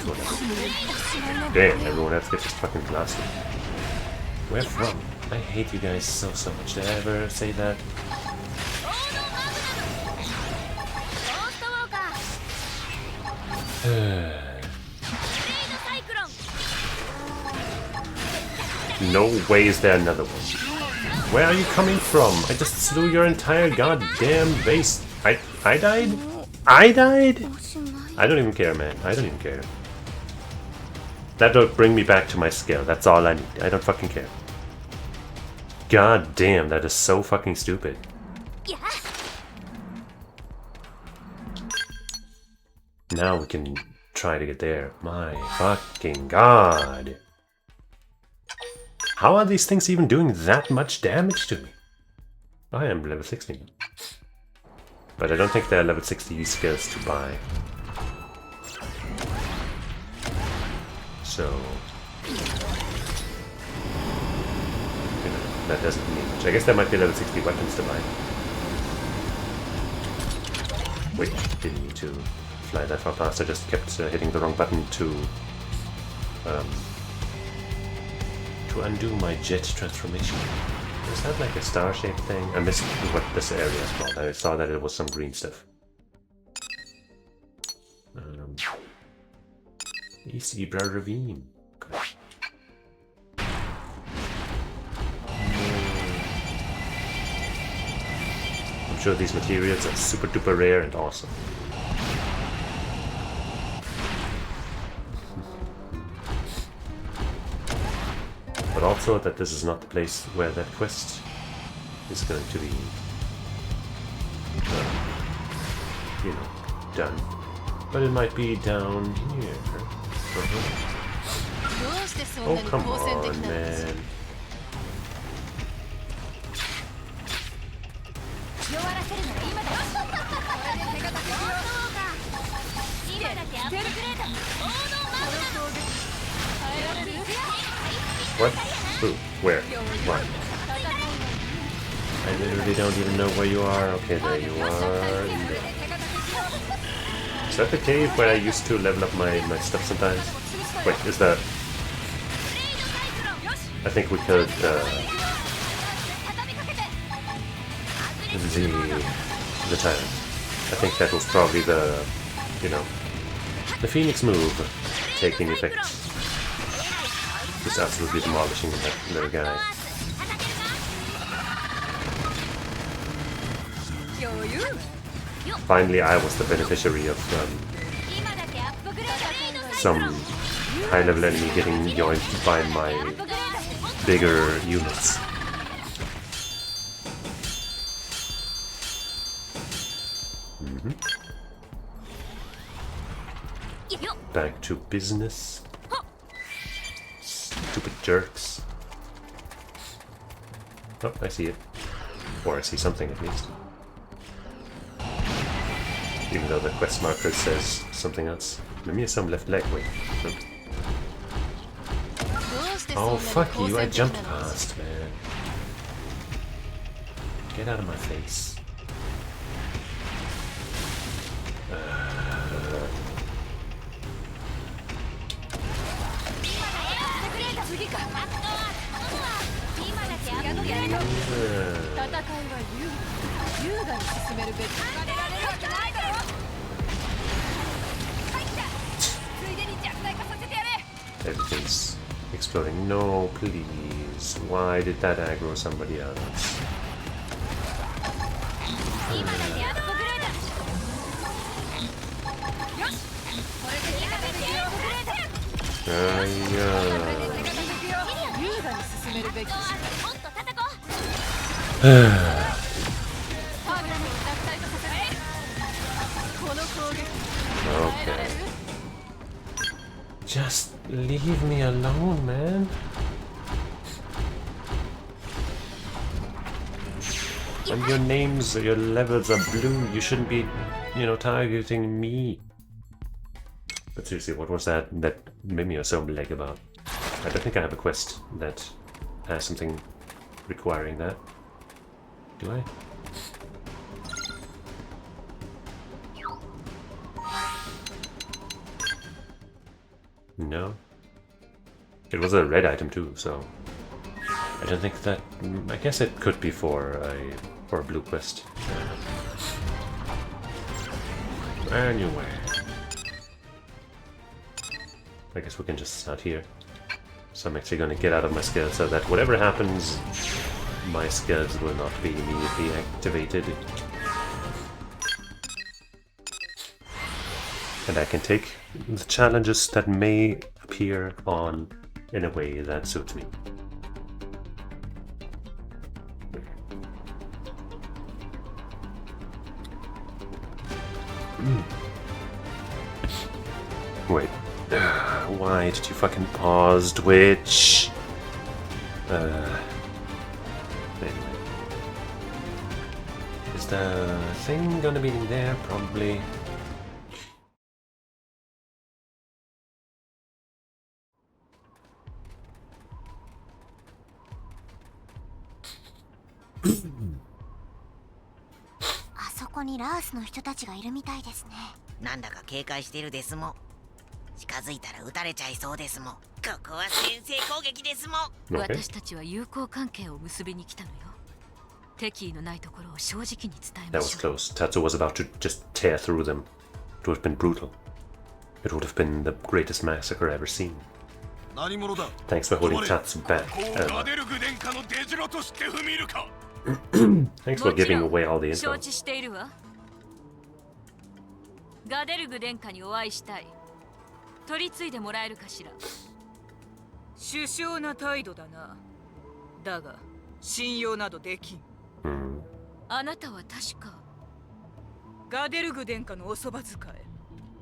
Whatever. Damn, everyone else gets just fucking blasted. Where from? I hate you guys so much. Did I ever say that? No way is there another one. Where are you coming from? I just slew your entire goddamn base. I died? I died? I don't even care, man. I don't even care. That'll bring me back to my skill. That's all I need. I don't fucking care. God damn, that is so fucking stupid. Now we can try to get there. My fucking god. How are these things even doing that much damage to me? I am level 60. But I don't think there are level 60 skills to buy. So... that doesn't mean much. I guess there might be level 60 weapons to buy. Wait, didn't need to fly that far past. I just kept hitting the wrong button to undo my jet transformation. Is that like a star-shaped thing? I missed what this area is called. I saw that it was some green stuff. East Ibra Ravine. Okay. I'm sure these materials are super duper rare and awesome. But also that this is not the place where that quest is going to be, you know, done. But it might be down here. Oh, come on, man. What? Who? Where? Why? I literally don't even know where you are. Okay, there you are. Is that the cave where I used to level up my stuff sometimes? Wait, is that... I think we could, the tyrant. I think that was probably the, you know, the Phoenix move taking effect. Just absolutely demolishing that little guy. Finally, I was the beneficiary of some high-level enemy getting yoinked by my bigger units. Back to business. Stupid jerks. Oh, I see it. Or I see something at least. Even though the quest marker says something else. Maybe some left leg. Wait. Nope. Oh, fuck you. I jumped past, man. Get out of my face. Everything's exploding. No, please. Why did that aggro somebody else? Okay. Just leave me alone, man. And your names, your levels are blue. You shouldn't be, you know, targeting me. But seriously, what was that made me so leg about? I don't think I have a quest that has something requiring that. Do I? No. It was a red item too, so I don't think that. I guess it could be for a blue quest. Anyway, I guess we can just start here. So I'm actually going to get out of my skills so that whatever happens, my skills will not be immediately activated. And I can take the challenges that may appear on in a way that suits me. Wait. Why did you fucking pause, Twitch? Anyway. Is the thing gonna be in there? Probably.なんだか警戒してるですもん。近づいたら撃たれちゃいそうですもん。ここは先制攻撃ですもん。私たちは友好関係を結びに来たのよ。敵意のないところを正直に伝え That ま was しょう。 close. Tatsu was about to just tear through them. It would have been brutal. It would have been the greatest massacre ever seen. 何者だ。 Thanks for holding Tatsu back. ガデルグ殿下の出城として踏み入るか。 Thanks for giving away all the 承 info. 知しているわ。ガデルグ殿下にお会いしたい。取り継いでもらえるかしら。首相な態度だな。だが信用などできん。あなたは確かガデルグ殿下のおそば使い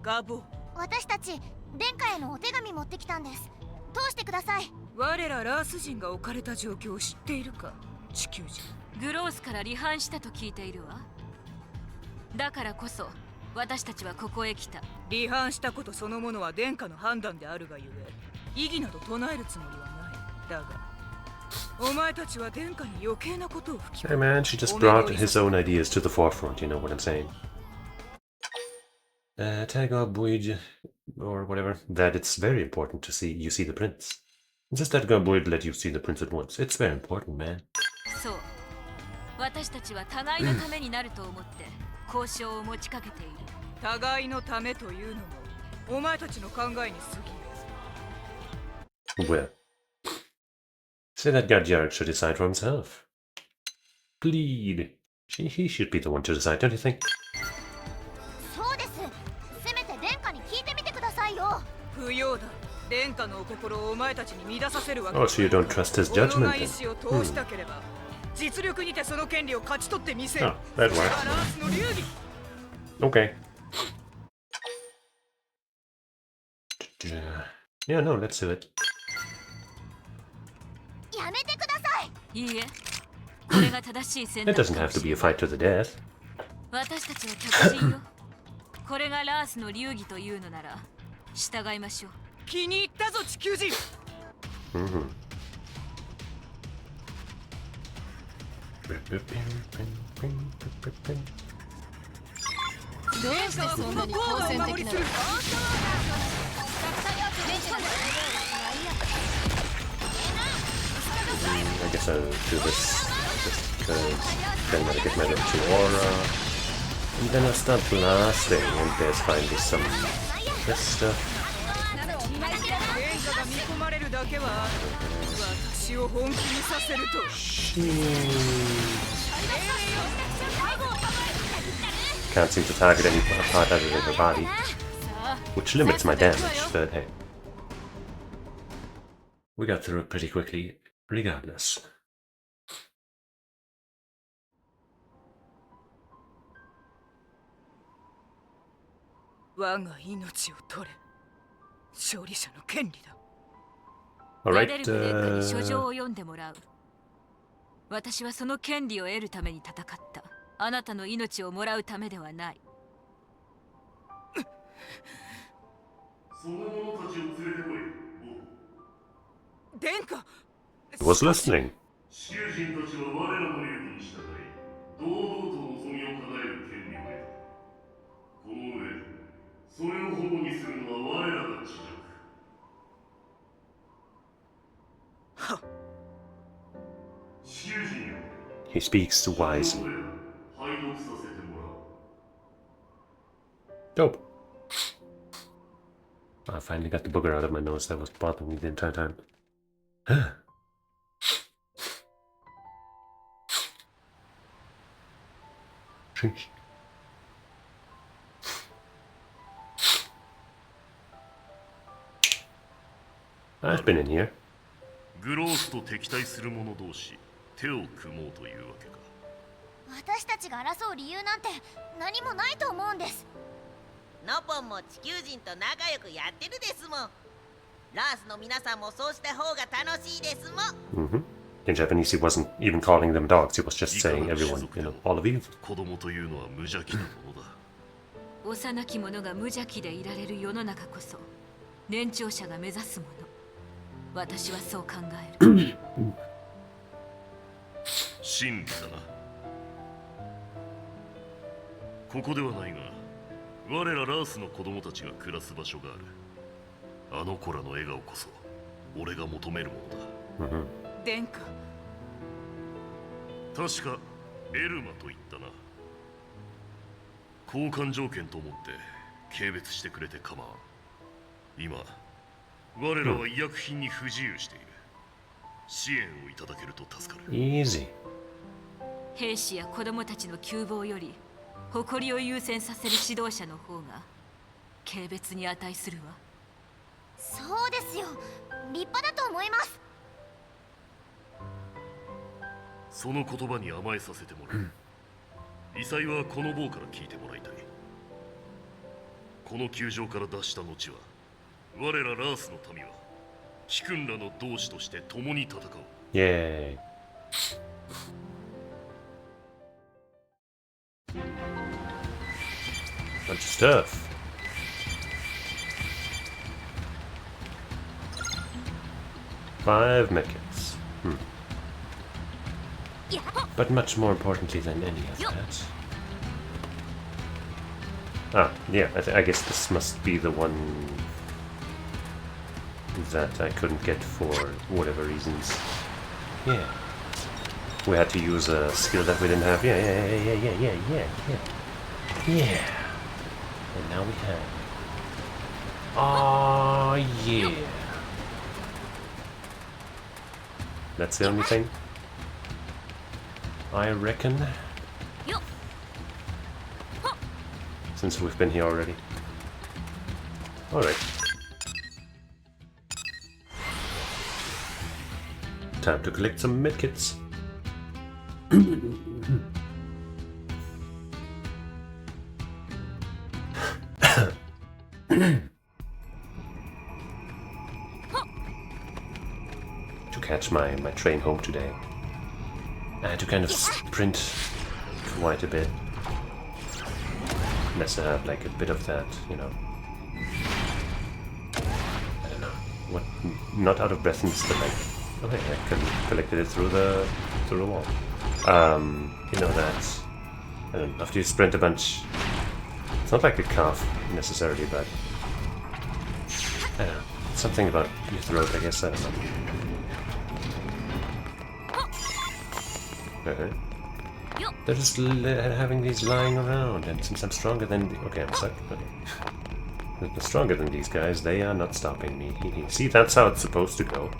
ガボー。私たち殿下へのお手紙持ってきたんです。通してください。我らラース人が置かれた状況を知っているか、地球人。グロースから離反したと聞いているわ。だからこそ私たちはここへ来た。離反したことそのものは殿下の判断であるがゆえ、異議など唱えるつもりはない。だがお前たちは殿下に余計なことを吹き Hey man, she just brought his own ideas to the forefront, you know what I'm saying. Tell Buid, or whatever, that it's very important to see you see the prince. Just that Buid let you see the prince at once. It's very important, man. そう。私たちは互いのためになると思って交渉を持ちかけている。互いのためというのもお前たちの考えに過ぎる。 Well, say that Gadjark should decide for himself. Plead. He should be the one to decide, don't you think? そうです。せめて殿下に聞いてみてくださいよ。不要だ。殿下のお心をお前たちに乱させるわけ。 Oh, so you don't trust his 己 judgment が then? 意志を通したければ、実力にてその権利を勝ち取ってみせる。 Oh, that それが works. ラースの流儀。 Okay. Yeah, no, let's do it. やめてください。いいえ。これが正しい選 It 択 doesn't かも have to し be れ a ない。 fight to the death. 私たちは客人よ。これがラースの流儀というのなら従いましょう。気に入ったぞ地球人。 I guess I'll do this just because then I'll get my level 2 aura. And then I'll start blasting and there's finally some this stuff. 殿下が見込まれるだけはある。私を本気にさせると。 Can't seem to target any part other than her body, which limits my damage, but hey. We got through it pretty quickly, regardless. 我が命を取れ。勝利者の権利だ。ガ Alright, デルグ殿下に書状を読んでもらう。私はその権利を得るために戦った。あなたの命をもらうためではない。その者たちを連れてこい。殿下。 was listening. 地球人たちは我らの流儀に従い、堂々と望みを叶える権利を得た。この上、それを保護にするのは我らが知略。地球人よ He speaks wisely. 拝読させてもらう Dope. I finally got the booger out of my nose that was bothering me the entire time. Sheesh. I've been in here. グロースと敵対する者同士手を組もうというわけか私たちが争う理由なんて何もないと思うんです。ノポンも地球人と仲良くやってるですもん。ラースの皆さんもそうした方が楽しいですもん。Mm-hmm. In Japanese, he wasn't even calling them dogs. He was just saying everyone, you know, all of you. 子供というのは無邪気なものだ幼き者が無邪気でいられる世の中こそ年長者が目指すもの。私はそう考える。真理だなここではないが我らラースの子供たちが暮らす場所があるあの子らの笑顔こそ俺が求めるものだ殿下、確かエルマと言ったな交換条件と思って軽蔑してくれて構わん今我らは医薬品に不自由している支援をいただけると助かる Easy. 兵士や子供たちの窮乏より誇りを優先させる指導者の方が軽蔑に値するわ。そうですよ。立派だと思います。その言葉に甘えさせてもらう異彩はこの棒から聞いてもらいたいこの球場から脱した後は我らラースの民は貴君らの同志として共に戦おう Yay. Bunch of stuff. Five medkits. But much more importantly than any of that. Ah, yeah, I guess this must be the one that I couldn't get for whatever reasons. Yeah. We had to use a skill that we didn't have. Yeah. And now we have. Oh, yeah. That's the only thing? I reckon. Since we've been here already. Alright. Time to collect some medkits. To catch my train home today, I had to kind of sprint quite a bit. Unless I have like a bit of that, you know. I don't know. What? Not out of breath means that like. Okay, I collected it through the wall. You know that. I don't know, after you sprint a bunch, it's not like a cough necessarily, but I don't know. Something about your throat, I guess. I don't know. They're just having these lying around, and since I'm stronger than... Okay, I'm stuck. Okay. I'm stronger than these guys, they are not stopping me. See, that's how it's supposed to go.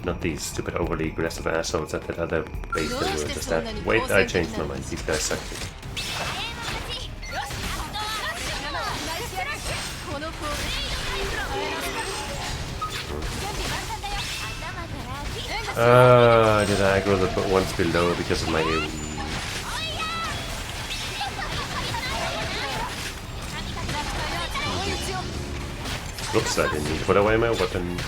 Not these stupid overly aggressive assholes at that other base that we were just at. Wait, I changed my mind. These guys suck. Did I aggro the ones below because of my AoE? Oops, I didn't need to put away my weapon.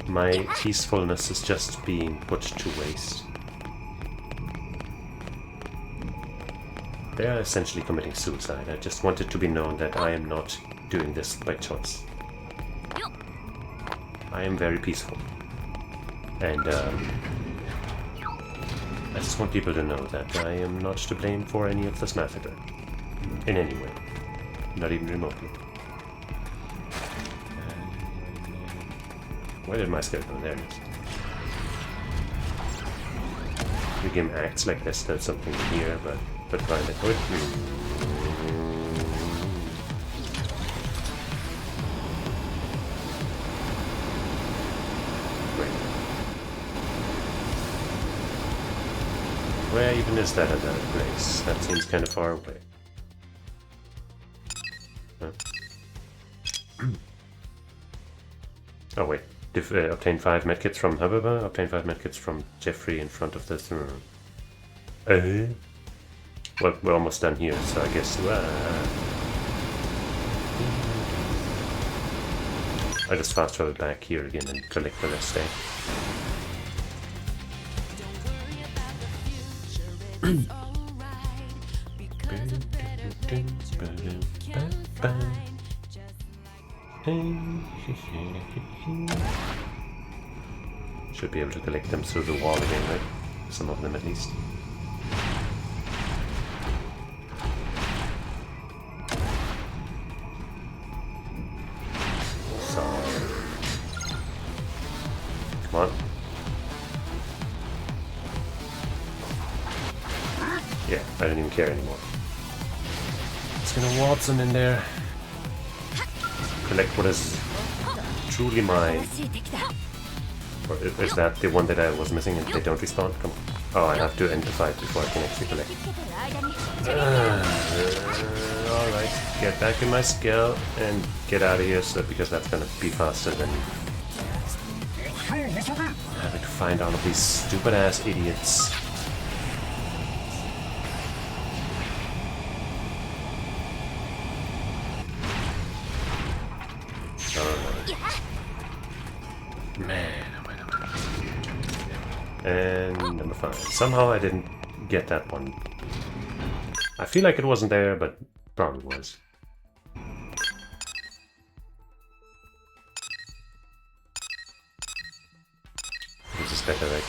My peacefulness is just being put to waste. They are essentially committing suicide. I just want it to be known that I am not doing this by choice. I am very peaceful. And I just want people to know that I am not to blame for any of this massacre. In any way. Not even remotely. Where did my skill go? There it is. The game acts like there's still something here, but find it. Where even is that other place? That seems kind of far away. Huh. Oh wait, obtain 5 medkits from Hubba, obtain 5 medkits from Jeffrey in front of this room. Well, we're almost done here, so I guess... I just fast travel back here again and collect the rest there. Should be able to collect them through the wall again, right? Some of them at least. So... Come on. Yeah, I don't even care anymore. Just gonna waltz them in there. Collect what is truly mine. Or is that the one that I was missing and they don't respawn? Come on. Oh, I have to end the fight before I can actually collect. Alright, get back in my skill and get out of here, so because that's gonna be faster than having to find all of these stupid ass idiots. And number 5. Somehow I didn't get that one. I feel like it wasn't there, but probably was. This is better, right?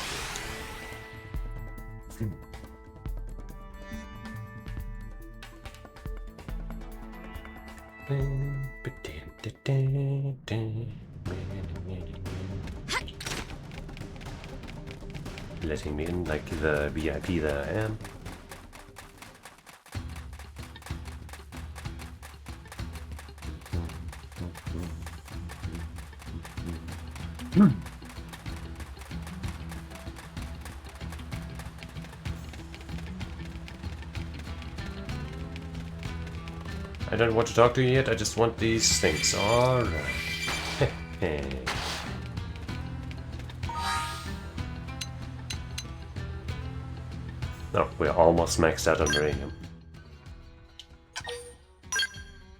Letting me in like the VIP that I am. I don't want to talk to you yet, I just want these things. Alright. Oh, we're almost maxed out on uranium.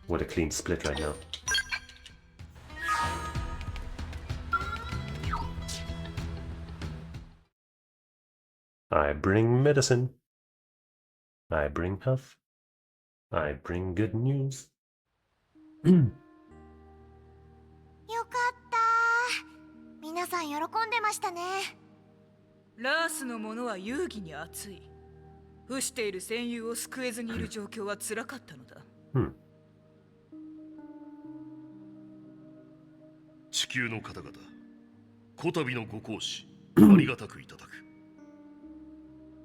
What a clean split right now. I bring medicine. I bring health. I bring good news. よかった皆さん喜んでましたね。ラースの者は遊戯に熱い。伏している戦友を救えずにいる状況は辛かったのだ。地球の方々、こたびのご奉仕、ありがたくいただく。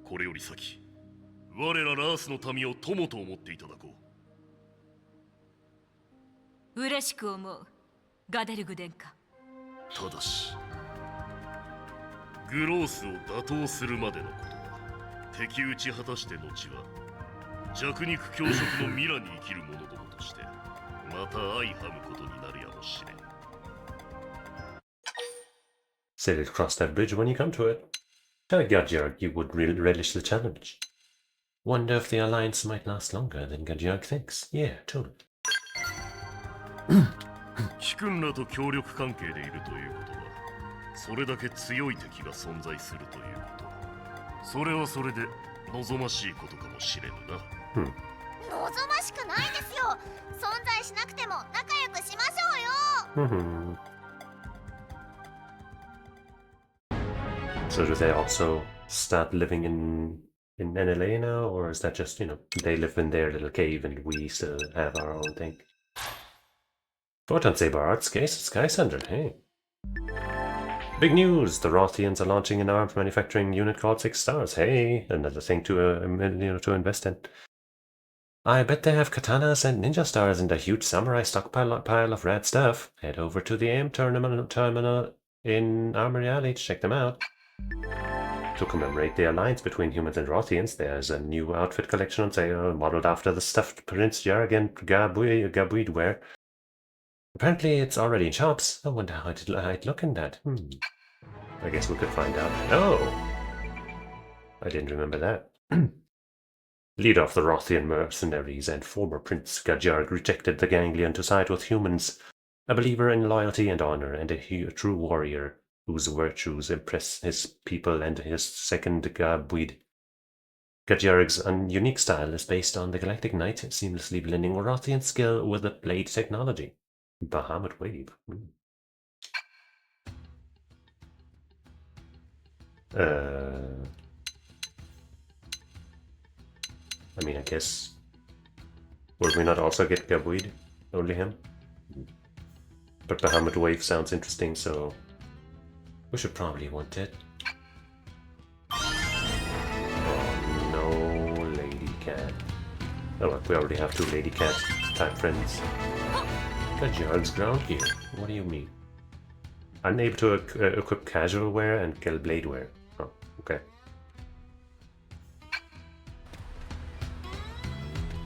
これより先、我らラースの民を友と思っていただこう。嬉しく思う、ガデルグ殿下。ただし、グロースを打倒するまでのことは、敵討ち果たして後は、弱肉強食のミラに生きる者どもとして、また相はむことになるやもしれん。Said it cross that bridge when you come to it. I got you would relish the challenge. Wonder if the alliance might last longer than Gajag thinks. Yeah, totally. 貴君らと協力関係でいるということは、それだけ強い敵が存在するということ。それはそれで望ましいことかもしれぬな。望ましくないですよ。存在しなくても仲良くしましょうよ。So do they also start living in NLA now, or is that just, you know, they live in their little cave and we still have our own thing? Photon Saber Arts, Sky Thunder, hey. Big news! The Rothians are launching an arms manufacturing unit called 6 Stars. Hey, another thing to to invest in. I bet they have katanas and ninja stars and a huge samurai stockpile pile of rad stuff. Head over to the AIM terminal in Armory Alley to check them out. To commemorate the alliance between humans and Rothians, there's a new outfit collection on sale, modeled after the stuffed Prince Jurgen Gabuid wear. Apparently it's already in shops. I wonder how I'd look in that. I guess we could find out. Oh! I didn't remember that. Leader of the Rothian mercenaries and former Prince Gajarg rejected the ganglion to side with humans, a believer in loyalty and honor, and a true warrior whose virtues impress his people and his second Gabuid. Gajarg's unique style is based on the Galactic Knight, seamlessly blending Rothian skill with the blade technology. Bahamut Wave. I mean, I guess... Would we not also get Gabuid? Only him? But Bahamut Wave sounds interesting, so... we should probably want it. Oh no, Lady Cat. Oh look, we already have 2 Lady Cat type friends. Gajarg's ground gear. What do you mean? Unable to equip casual wear and kill blade wear. Oh, okay.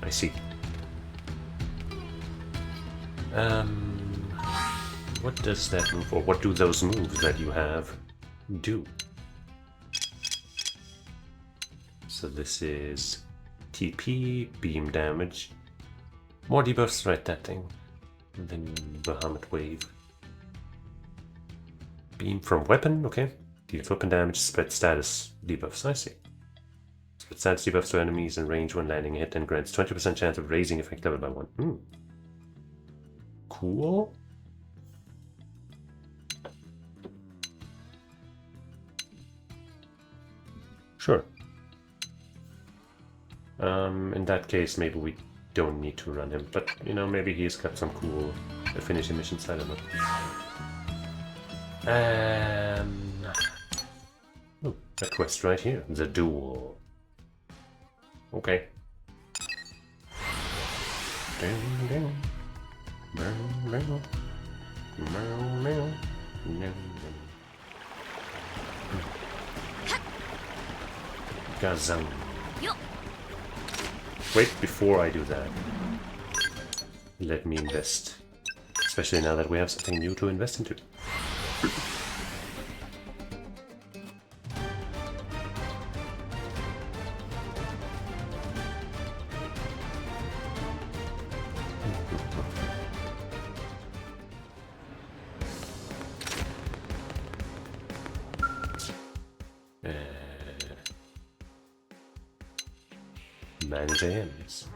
I see. What does that move, or what do those moves that you have do? So this is TP, beam damage. More debuffs, right, that thing. And then Bahamut Wave. Beam from weapon, okay. Deals weapon damage, spread status debuffs, I see. Spread status debuffs to enemies in range when landing a hit and grants 20% chance of raising effect level by 1. Cool. Sure. In that case, maybe we don't need to run him, but, you know, maybe he's got some cool Affinity missions, I don't know. Oh, a quest right here, the duel. Okay. Gazang. Wait, before I do that, let me invest. Especially now that we have something new to invest into. Manage AMs.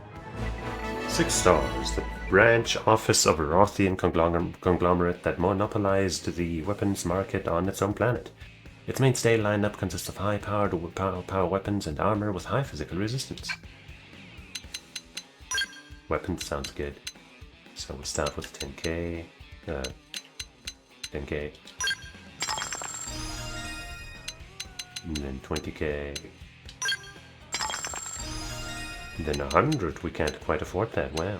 6 Stars, the branch office of a Rothian conglomerate that monopolized the weapons market on its own planet. Its mainstay lineup consists of high-powered power weapons and armor with high physical resistance. Weapons sounds good. So we start with 10k. 10k. And then 20k. And then 100, we can't quite afford that, wow.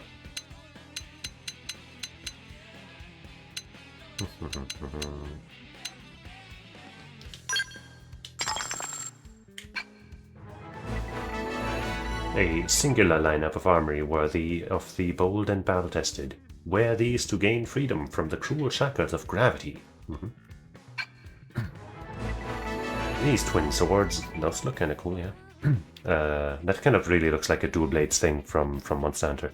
A singular lineup of armory worthy of the bold and battle-tested. Wear these to gain freedom from the cruel shackles of gravity. These twin swords, those look kinda cool, yeah. That kind of really looks like a dual blades thing from Monster Hunter.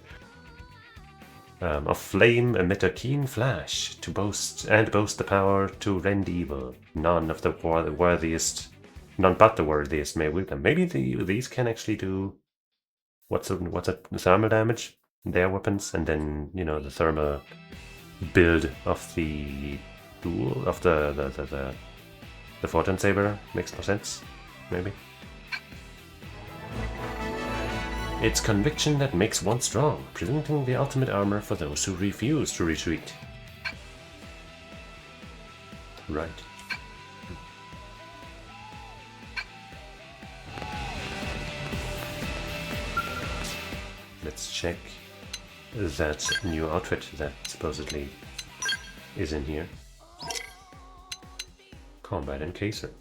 A flame emit a keen flash to boast the power to rend evil. None but the worthiest may wield them. Maybe these can actually do what's it? Thermal damage, their weapons, and then, you know, the thermal build of the duel of the The Photon Saber makes more sense, maybe. It's conviction that makes one strong, presenting the ultimate armor for those who refuse to retreat. Right. Let's check that new outfit that supposedly is in here. Combat Encaser.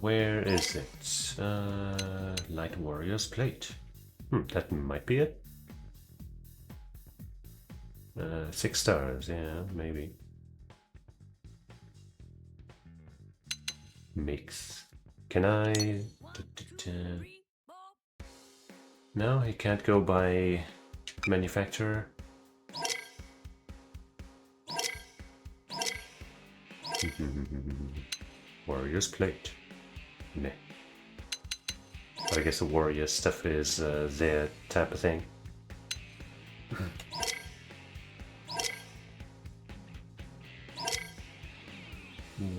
Where is it? Light Warrior's Plate. That might be it. 6 stars, yeah, maybe. Mix. Can I... No, he can't go by manufacturer. Warrior's Plate. Meh. But I guess the warrior stuff is their type of thing.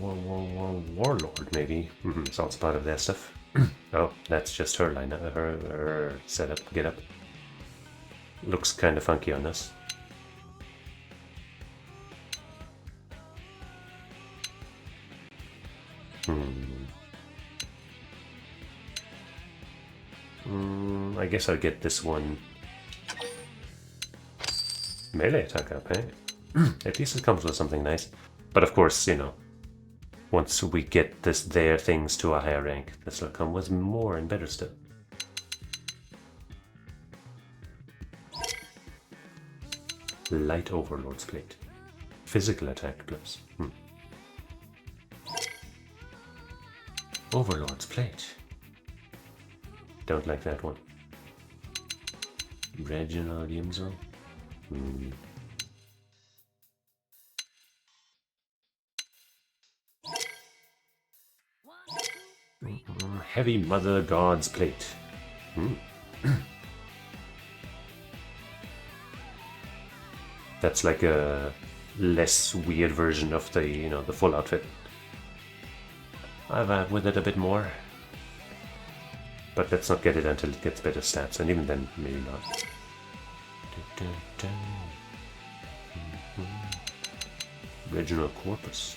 Warlord, maybe. It's also part of their stuff. Oh, that's just her line, her setup, get up. Looks kind of funky on us. I guess I'll get this one melee attack up, eh? At least it comes with something nice. But of course, you know, once we get their things to a higher rank, this will come with more and better stuff. Light Overlord's Plate. Physical attack plus. Overlord's Plate. Don't like that one. Reginald Yimzo. Heavy Mother God's Plate. That's like a less weird version of the, you know, the full outfit. I've had with it a bit more. But let's not get it until it gets better stats, and even then, maybe not. Reginald Corpus.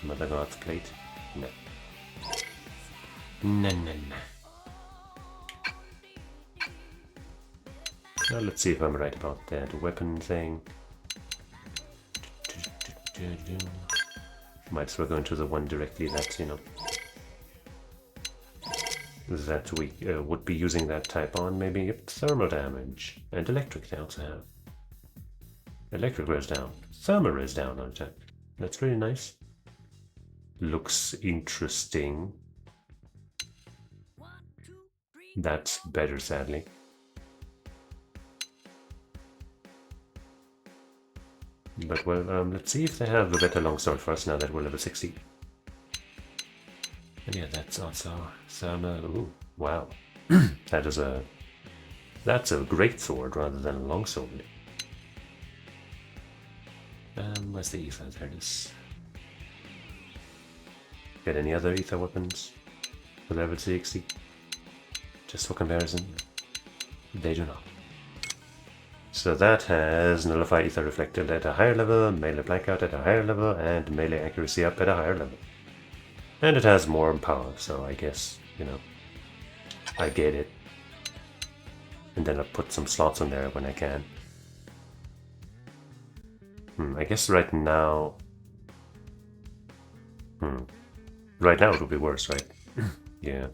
Mother God's Plate. No. No. Now let's see if I'm right about that weapon thing. Might as well go into the one directly that, you know, that we would be using that type on. Maybe thermal damage and electric they also have. Electric wears down, thermal is down on attack. That's really nice. Looks interesting. That's better, sadly. But well, let's see if they have a better longsword for us now that we're level 60. And yeah, that's also thermal. Ooh, wow. That's a great sword rather than a longsword. Where's the ether? There it is. Get any other ether weapons for level 60? Just for comparison, they do not. So that has Nullify Ether Reflected at a higher level, Melee Blackout at a higher level, and Melee Accuracy up at a higher level. And it has more power, so I guess, you know, I get it. And then I'll put some slots on there when I can. I guess right now... Right now it would be worse, right? Yeah.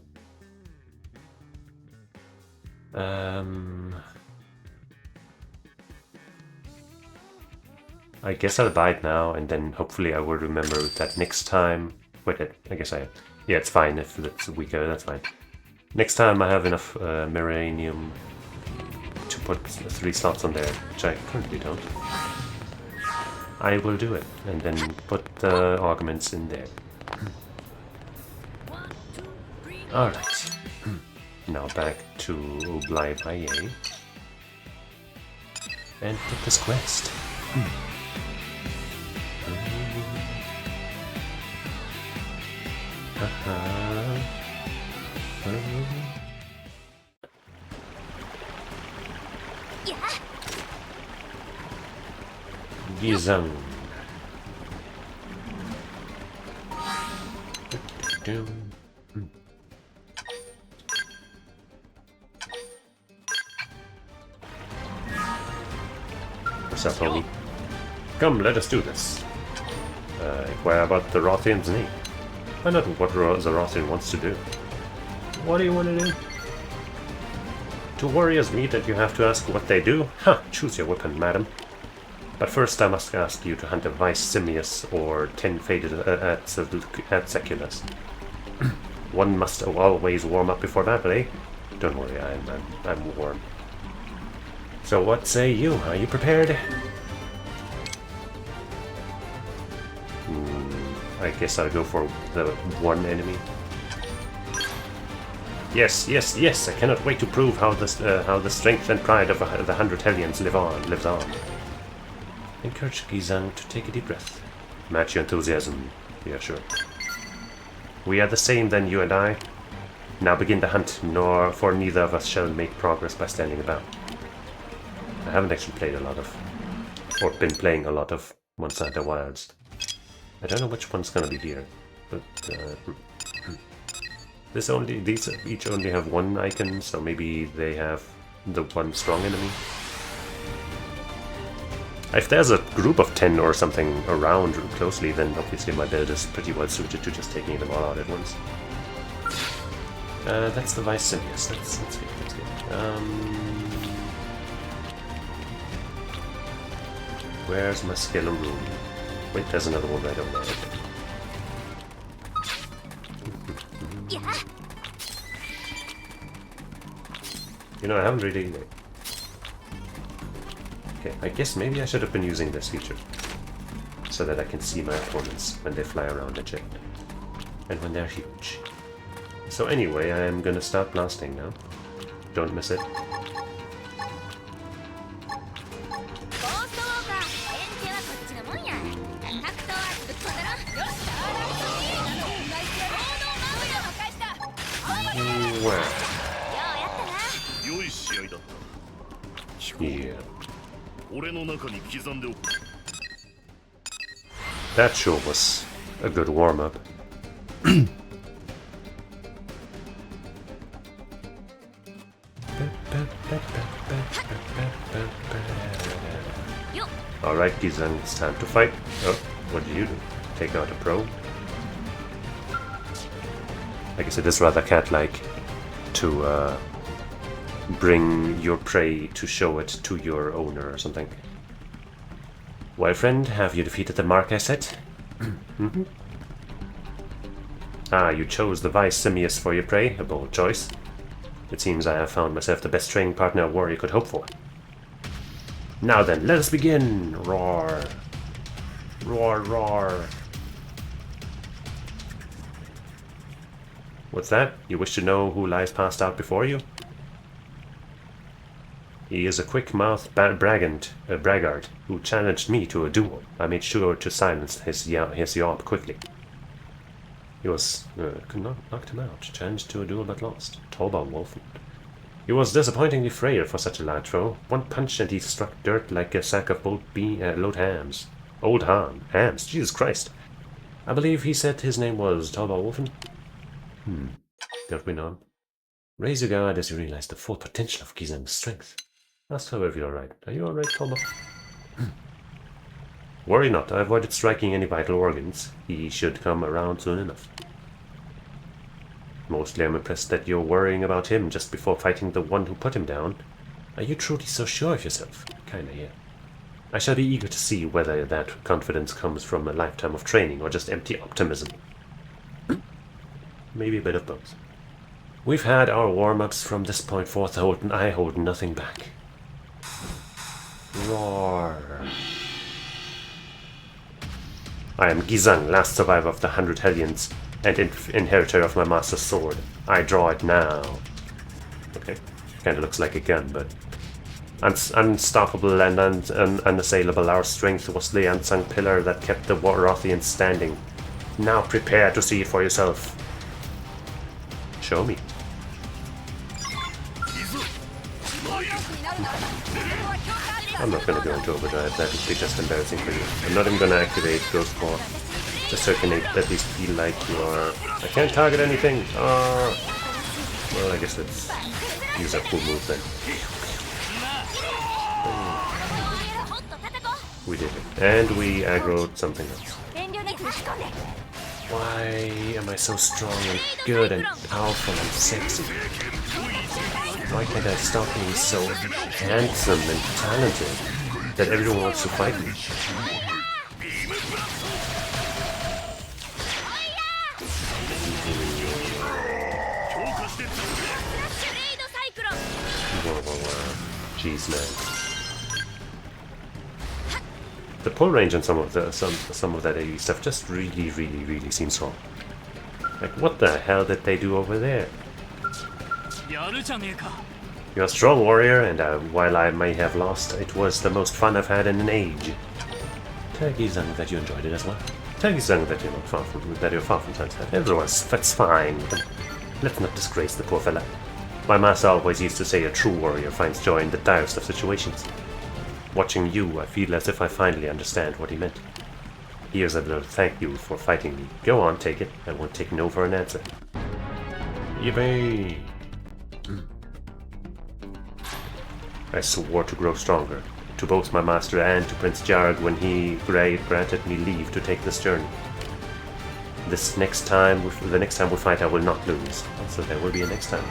I guess I'll buy it now, and then hopefully I will remember that next time... Wait, I guess I... Yeah, it's fine if it's weaker, that's fine. Next time I have enough Miranium to put 3 slots on there, which I currently don't. I will do it, and then put the augments in there. Alright. Now back to Oblivion and get this quest. Gizang. What's up, homie? Come, let us do this. Inquire about the Rothian's need. Find out what the Rothian wants to do. What do you want to do? To warriors meet that you have to ask what they do? Ha! Choose your weapon, madam. But first I must ask you to hunt a Vice Simius or 10 faded Atseculus. One must always warm up before battle, eh? Don't worry, I'm warm. So what say you? Are you prepared? I guess I'll go for the one enemy. Yes, yes, yes! I cannot wait to prove how the strength and pride of the 100 Hellions lives on. Encourage Gizang to take a deep breath. Match your enthusiasm, yeah, sure. We are the same then, you and I. Now begin the hunt, for neither of us shall make progress by standing about. I haven't actually played a lot of, or been playing a lot of Monster Hunter Wilds. I don't know which one's gonna be here, but these each only have one icon, so maybe they have the one strong enemy. If there's a group of 10 or something around closely, then obviously my build is pretty well suited to just taking them all out at once. That's the Vice Simius. That's good. That's good. Where's my Skeleton Room? Wait, there's another one right over there. You know, I haven't really... Okay, I guess maybe I should have been using this feature. So that I can see my opponents when they fly around a jet. And when they're huge. So anyway, I am gonna start blasting now. Don't miss it. Yeah. That sure was a good warm-up. Alright, Gizang, it's time to fight. Oh, what do you do? Take out a probe? I guess it is rather cat-like to bring your prey to show it to your owner or something. Well, friend, have you defeated the mark I set? Mm-hmm. Ah, you chose the Vice Simius for your prey, a bold choice. It seems I have found myself the best training partner a warrior could hope for. Now then, let us begin! Roar! Roar, roar! What's that? You wish to know who lies passed out before you? He is a quick-mouthed braggart who challenged me to a duel. I made sure to silence his yawp quickly. He was... knocked him out. Challenged to a duel but lost. Toba Wolfen. He was disappointingly frail for such a lad throw. One punch and he struck dirt like a sack of load hams. Old hams. Jesus Christ. I believe he said his name was Toba Wolfen. Don't we know? Raise your guard as you realize the full potential of Gizang's strength. Ask her if you're alright. Are you alright, Toba? Worry not, I avoided striking any vital organs. He should come around soon enough. Mostly I'm impressed that you're worrying about him just before fighting the one who put him down. Are you truly so sure of yourself? Kinda, yeah. I shall be eager to see whether that confidence comes from a lifetime of training or just empty optimism. Maybe a bit of both. We've had our warm-ups from this point forth, and I hold nothing back. Roar. I am Gizang, last survivor of the 100 Hellions, and inheritor of my master's sword. I draw it now. Kind of looks like a gun, but unstoppable and unassailable, our strength was the unsung pillar that kept the Rothians standing. Now prepare to see it for yourself. Show me. I'm not gonna go into overdrive, that would be just embarrassing for you. I'm not even gonna activate Ghost Claw. Just so I can at least feel like you are... I can't target anything! Well, I guess let's use a cool move then. We did it. And we aggroed something else. Why am I so strong and good and powerful and sexy? Why can't I stop being so handsome and talented that everyone wants to fight me? Jeez, man. The pull range on some of that AoE stuff just really seems wrong. Like, what the hell did they do over there? You're a strong warrior, and while I may have lost, it was the most fun I've had in an age. Taggy-zung that you enjoyed it as well. Taggy-zung that you're far from sunset. That's fine. But let's not disgrace the poor fella. My master always used to say a true warrior finds joy in the direst of situations. Watching you, I feel as if I finally understand what he meant. Here's a little thank you for fighting me. Go on, take it. I won't take no for an answer. Yippee! I swore to grow stronger, to both my master and to Prince Jarg when he granted me leave to take this journey. The next time we fight, I will not lose. Also, there will be a next time.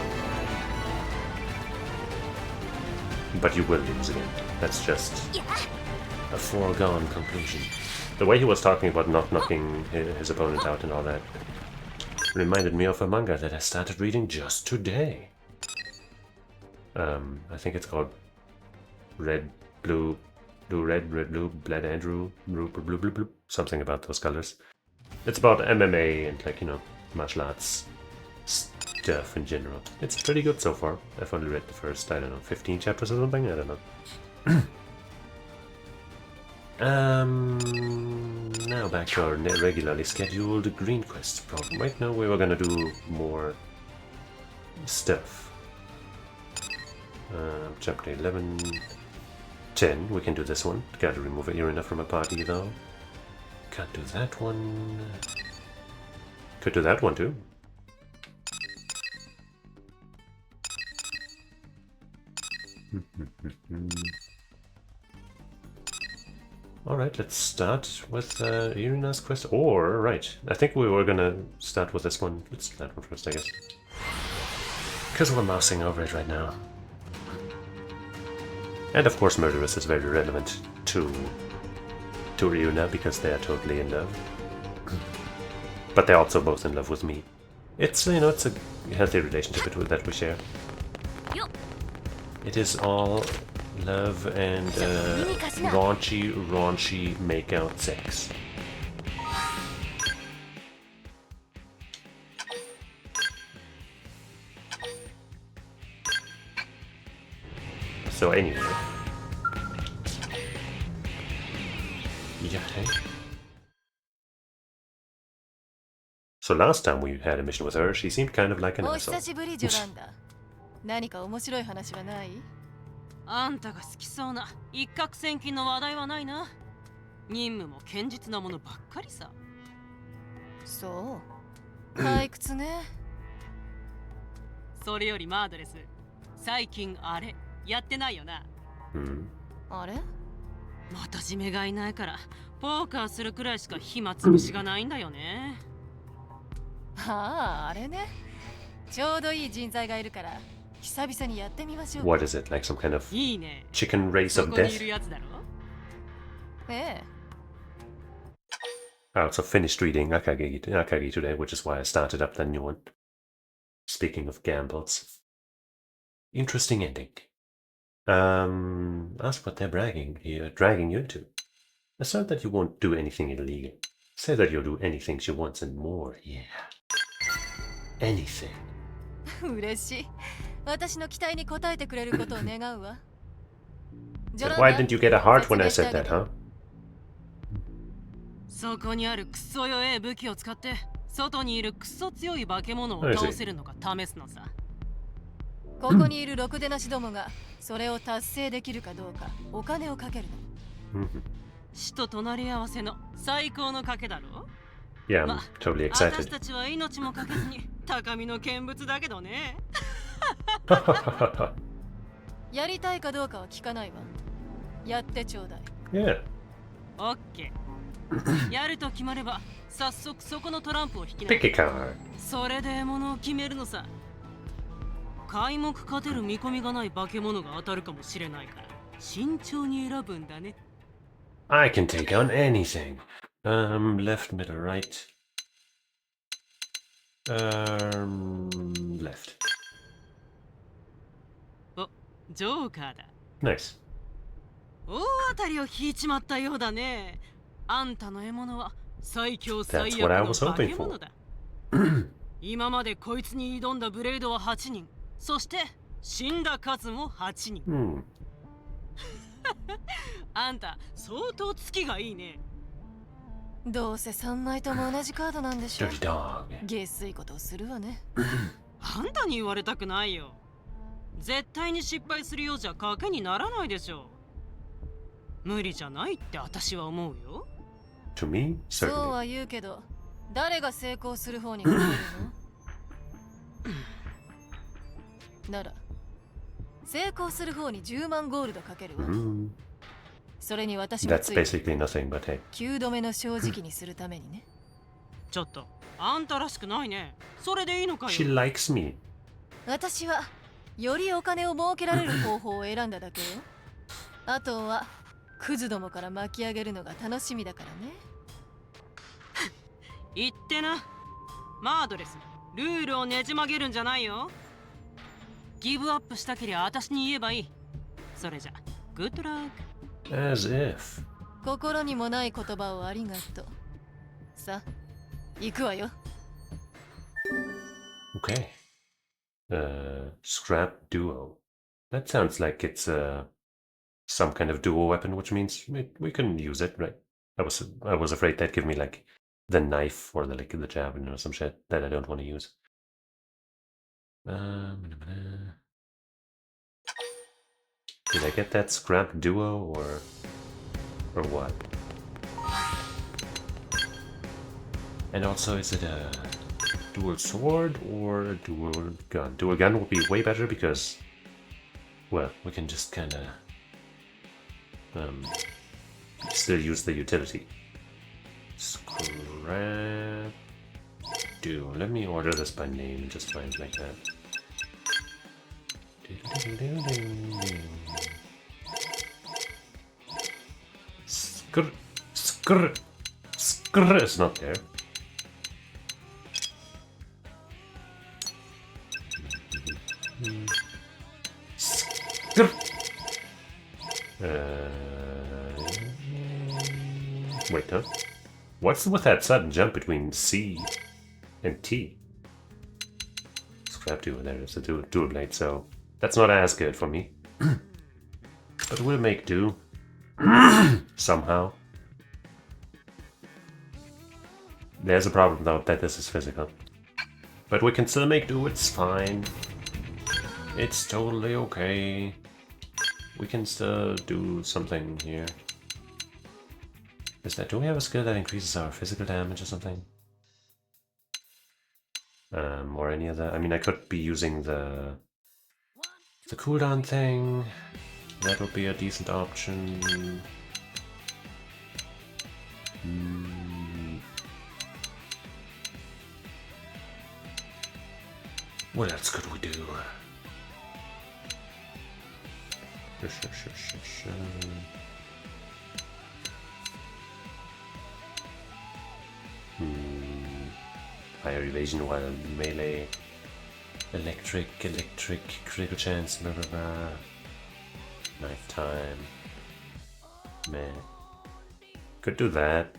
But you will lose again. That's just a foregone conclusion. The way he was talking about not knocking his opponent out and all that reminded me of a manga that I started reading just today. I think it's called Red, Blue, Red, Blue, Blood Andrew, blue, something about those colors. It's about MMA and, like, you know, martial arts stuff in general. It's pretty good so far. I've only read the first, I don't know, 15 chapters or something? I don't know. Now back to our regularly scheduled green quest problem. Right now we were gonna do more stuff. Chapter 11, 10, we can do this one. Gotta remove Irina from a party though. Can't do that one. Could do that one too. Alright, let's start with Irina's quest. Or, right, I think we were gonna start with this one. Let's do that one first, I guess. Because we're mousing over it right now. And of course Murderous is very relevant to Irina because they are totally in love. But they're also both in love with me. It's, you know, it's a healthy relationship that we share. It is all love and raunchy makeout sex. So anyway. Yeah, hey. So last time we had a mission with her, she seemed kind of like an asshole. 何か面白い話はない？あんたが好きそうな一攫千金の話題はないな。任務も堅実なものばっかりさ。そう。退屈ね。それよりマードレス、最近あれやってないよな。あれ？また締めがいないからポーカーするくらいしか暇つぶしがないんだよね。ああ、あれね。ちょうどいい人材がいるから。What is it, like some kind of chicken race of death? I also finished reading Akagi today, which is why I started up the new one. Speaking of gambles. Interesting ending. Ask what they're dragging you into. Assert that you won't do anything illegal. Say that you'll do anything she wants and more, yeah. Anything. 嬉しい。私の期待に応えてくれることを願うわ。 Why didn't you get a heart when I said that, huh? そこにあるクソ弱い武器を使って外にいるクソ強い化け物を倒せるのか試すのさ。ここにいるろくでなしどもがそれを達成できるかどうかお金をかけるの。死と隣り合わせの最高の賭けだろ。 Yeah, I'm totally excited. 私たちは命もかけずに高みの見物だけどね。やりたいかどうかは聞かないわ。やってちょうだい。Yeah. オッケー。やると決まれば早速そこのトランプを引きな。 Pick a card. それで獲物を決めるのさ。開目勝てる見込みがない化け物が当たるかもしれないから慎重に選ぶんだね。 I can take on anything. Left, middle, right. Left. お、ジョーカーだ。 Nice. 大当たりを引いちまったようだね。あんたの獲物は最強最悪の化け物だ。今までこいつに挑んだブレードは8人。そして死んだ数も8人。あんた相当月がいいね。どうせ3枚とも同じカードなんでしょ。 Dirty dog. 下水ことをするわね。あんたに言われたくないよ。絶対に失敗するようじゃ賭けにならないでしょう。無理じゃないって私は思うよ。 To me, そう certainly. は言うけど、誰が成功する方にかけるの？なら、成功する方に10万ゴールドかけるわ。それに私も That's basically nothing, but hey. 9度目の正直にするためにね。ちょっと、あんたらしくないね。それでいいのかよ。 She likes me. 私はよりお金を儲けられる方法を選んだだけよ。あとはクズどもから巻き上げるのが楽しみだからね。言ってな。マードレス、ルールをねじ曲げるんじゃないよ。ギブアップしたけりゃ私に言えばいい。それじゃ、グッドラック。 As if. 心にもない言葉をありがとう。さあ、行くわよ。 Okay. Scrap duo. That sounds like it's some kind of dual weapon, which means we can use it, right? I was afraid that'd give me like the knife or the javelin or some shit that I don't want to use. Did I get that scrap duo or what? And also, is it a dual sword or a dual gun? Dual gun would be way better because, well, we can just kind of still use the utility. Scrap duo. Let me order this by name and just find it like that. Skr is not there. Skr. Wait, huh? What's with that sudden jump between C and T? Scrap duo, there it is, a dual blade, so that's not as good for me. But we'll make do. Somehow. There's a problem though, that this is physical. But we can still make do, it's fine. It's totally okay. We can still do something here. Do we have a skill that increases our physical damage or something? Or any other? I mean, I could be using the cooldown thing. That would be a decent option. What else could we do? Higher evasion while melee. Electric, critical chance, blah blah blah. Knife time. Man. Could do that.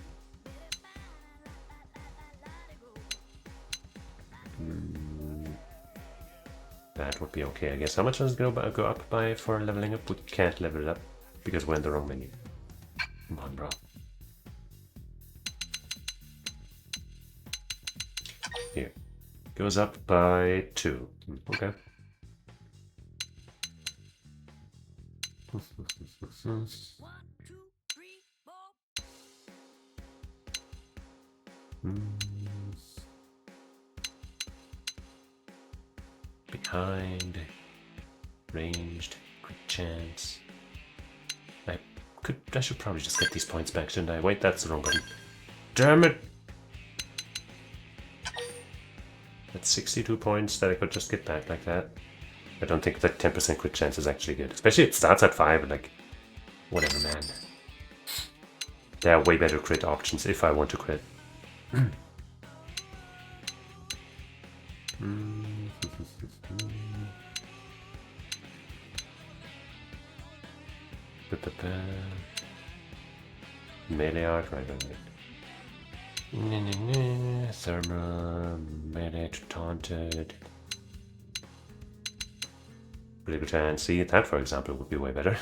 That would be okay, I guess. How much does it go up by for leveling up? We can't level it up because we're in the wrong menu. Come on, bro. Here. Goes up by 2. Okay. Behind, ranged, quick chance. I should probably just get these points back, shouldn't I? Wait, that's the wrong button. Damn it! That's 62 points that I could just get back like that. I don't think that 10% quick chance is actually good. Especially it starts at 5, but like, whatever, man. There are way better crit options if I want to crit. Melee art, right. Thermal, melee to taunted. Political chance. See, that for example would be way better.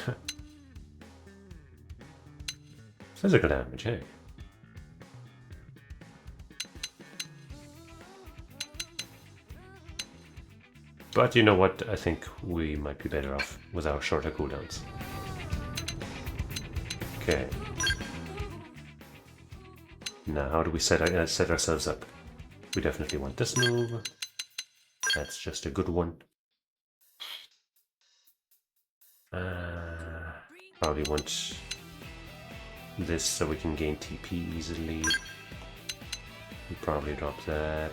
Physical damage, hey. But you know what? I think we might be better off with our shorter cooldowns. Okay. Now, how do we set ourselves up? We definitely want this move. That's just a good one. Probably want this so we can gain TP easily. We probably drop that.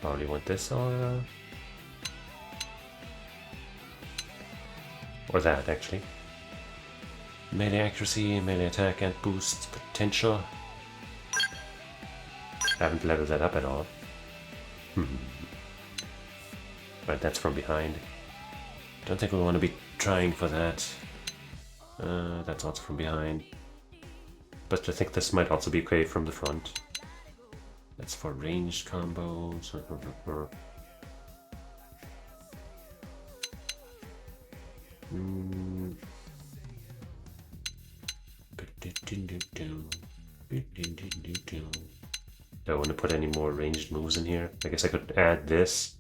Probably want this or that actually. Melee accuracy, melee attack and boost potential. Haven't leveled that up at all. Right, that's from behind. Don't think we want to be trying for that. That's also from behind. But I think this might also be okay from the front. That's for ranged combos. Do I want to put any more ranged moves in here? I guess I could add this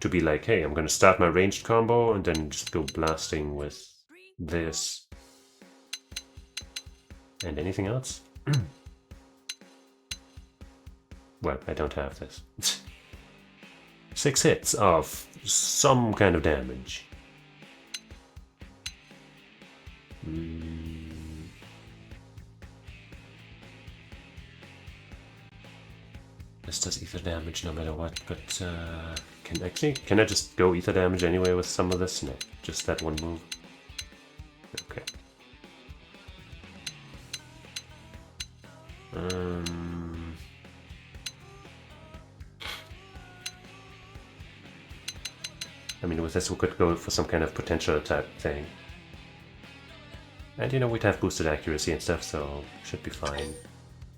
to be like, hey, I'm going to start my ranged combo and then just go blasting with this. And anything else? Well, I don't have this. 6 hits of some kind of damage. This does ether damage no matter what, but can I just go ether damage anyway with some of this? No, just that one move. Okay. I mean, with this we could go for some kind of potential attack thing. And you know, we'd have boosted accuracy and stuff, so should be fine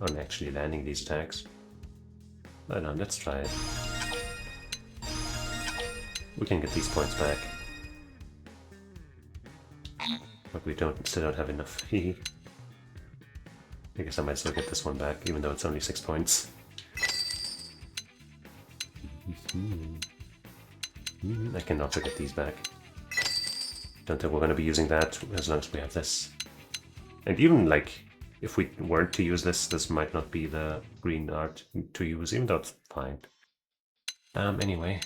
on actually landing these attacks. But let's try it. We can get these points back. But we still don't have enough. I guess I might still get this one back, even though it's only 6 points. I can also get these back. Don't think we're going to be using that as long as we have this. And even like, if we weren't to use this, this might not be the green art to use, even though it's fine. Anyway.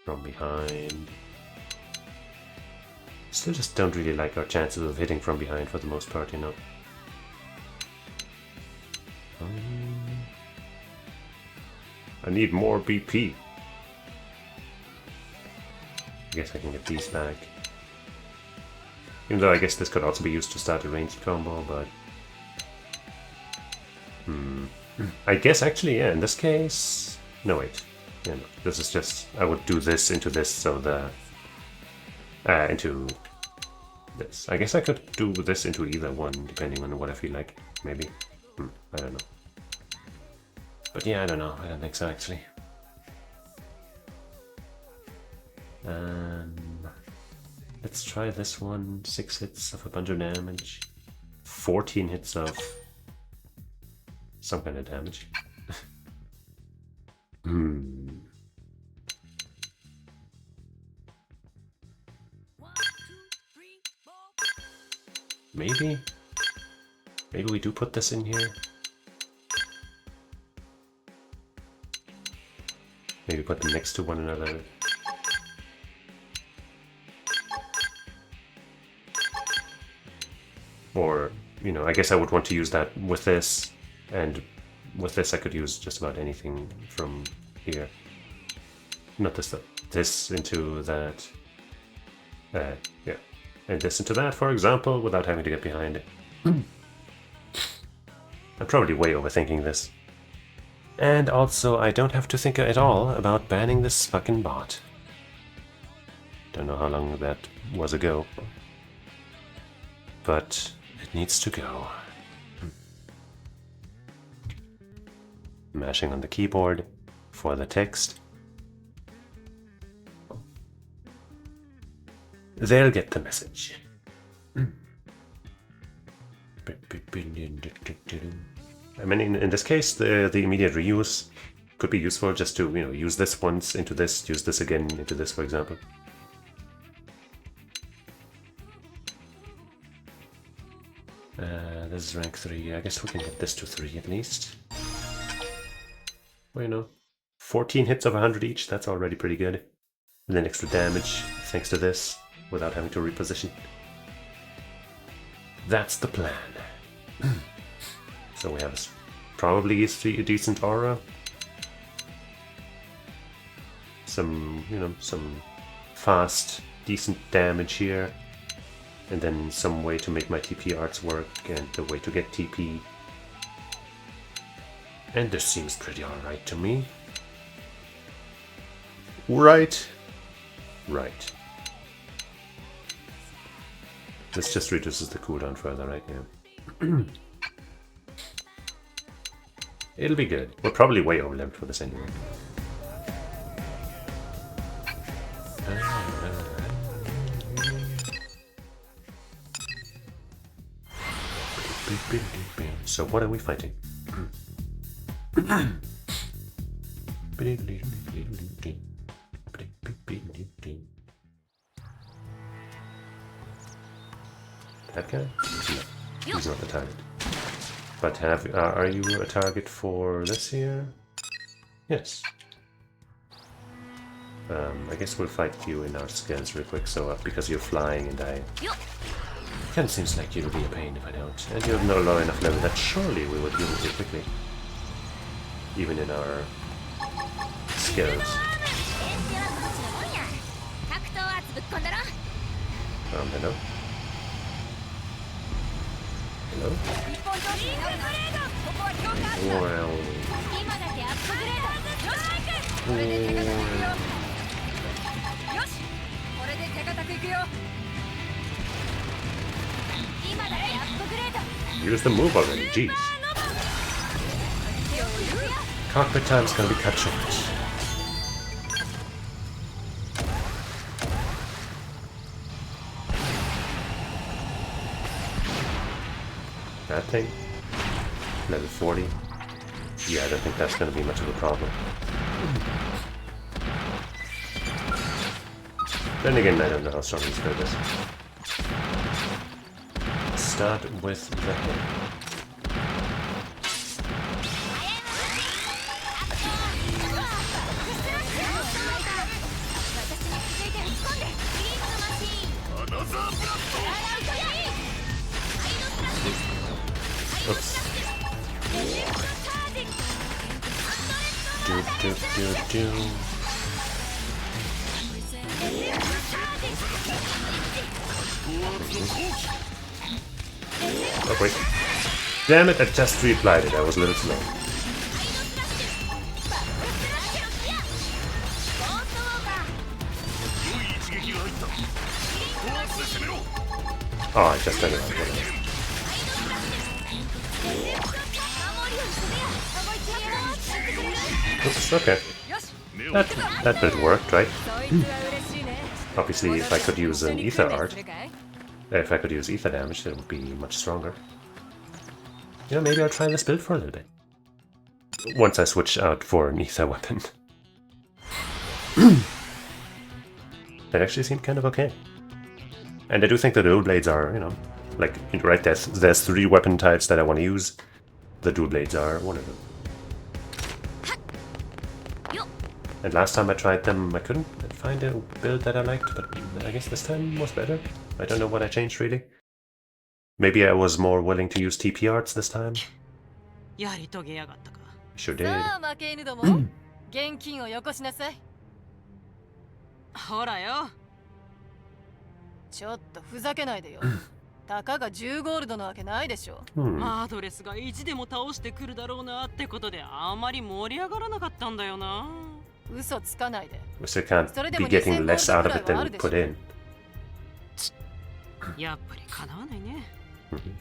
From behind. Still just don't really like our chances of hitting from behind for the most part, you know. I need more BP. I guess I can get these back. Even though I guess this could also be used to start a ranged combo, but... I guess actually, yeah, in this case... No, wait. Yeah, no, this is just... I would do this into this, so the... into this. I guess I could do this into either one, depending on what I feel like, maybe. I don't know. But yeah, I don't know. I don't think so, actually. Let's try this one. 6 hits of a bunch of damage. 14 hits of some kind of damage. Maybe we do put this in here. Maybe put them next to one another. Or, you know, I guess I would want to use that with this, and with this I could use just about anything from here. Not this stuff. This into that. Yeah. And this into that, for example, without having to get behind it. I'm probably way overthinking this. And also, I don't have to think at all about banning this fucking bot. Don't know how long that was ago. But it needs to go. Mashing on the keyboard for the text. They'll get the message. I mean, in this case, the immediate reuse could be useful just to, you know, use this once into this, use this again into this, for example. This is rank 3. I guess we can get this to 3 at least. Well, you know, 14 hits of 100 each, that's already pretty good. And then extra damage thanks to this, without having to reposition. That's the plan. So we have probably a decent aura. Some, you know, some fast, decent damage here. And then some way to make my TP arts work, and the way to get TP. And this seems pretty alright to me. Right. Right. This just reduces the cooldown further, right? Yeah. It'll be good. We're probably way over-leveled for this anyway. So what are we fighting? That guy? No, he's not the target. But are you a target for this here? Yes. I guess we'll fight you in our skills real quick, so because you're flying and I... Kind of seems like you'll be a pain if I don't. And you're not low enough level that surely we would heal you quickly. Even in our skills. Hello? Hello? Wow. Use the move already, jeez. Cockpit time's gonna be cut short. That thing? Level 40? Yeah, I don't think that's gonna be much of a problem. Then again, I don't know how strong this build is. Start with the head. Oops. Do. Oh wait. Damn it, I just reapplied it. I was a little slow. Oh, I just done it. Oops, okay. That bit worked, right? Obviously, if I could use an ether art, if I could use ether damage, it would be much stronger. You know, maybe I'll try this build for a little bit. Once I switch out for an ether weapon. That actually seemed kind of okay. And I do think the dual blades are, you know, like, right, there's 3 weapon types that I want to use. The dual blades are one of them. And last time I tried them, I couldn't find a build that I liked, but I guess this time was better. I don't know what I changed, really. Maybe I was more willing to use TP arts this time. Sure did. ほらよ。ちょっとふざけないでよ。たかが10ゴールドなわけないでしょ。マードレスが1でも倒してくるだろうなってことであまり盛り上がらなかったんだよな。嘘つかないで。We still can't be getting less out of it than we put in. やっぱり叶わないね。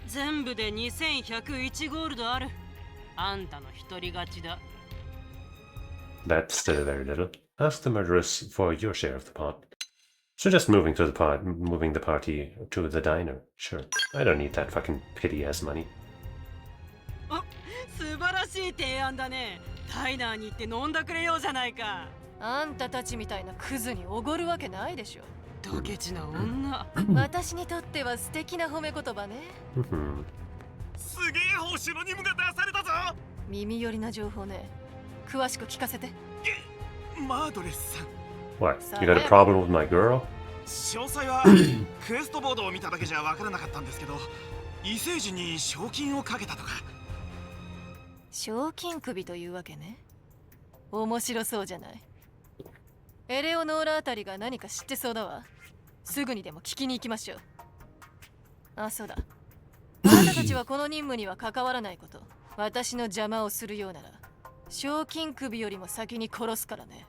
全部で2101ゴールドある。あんたの一人勝ちだ。That's still very little. Ask the murderers for your share of the pot. So just moving the party to the diner. Sure. I don't need that fucking pity-ass money. 素晴らしい提案だね。ダイナーに行って飲んだくれようじゃないか。あんたたちみたいなクズにおごるわけないでしょ。ドケチな女。私にとっては素敵な褒め言葉ね。すげえ報酬の任務が出されたぞ。耳寄りな情報ね。詳しく聞かせて。マードレスさん。What? You got a problem with my girl? 詳細はクエストボードを見ただけじゃわからなかったんですけど、異星人に賞金をかけたとか。賞金首というわけね。面白そうじゃない。エレオノーラあたりが何か知ってそうだわ。すぐにでも聞きに行きましょう。あ、そうだ。あなたたちはこの任務には関わらないこと。私の邪魔をするようなら、賞金首よりも先に殺すからね。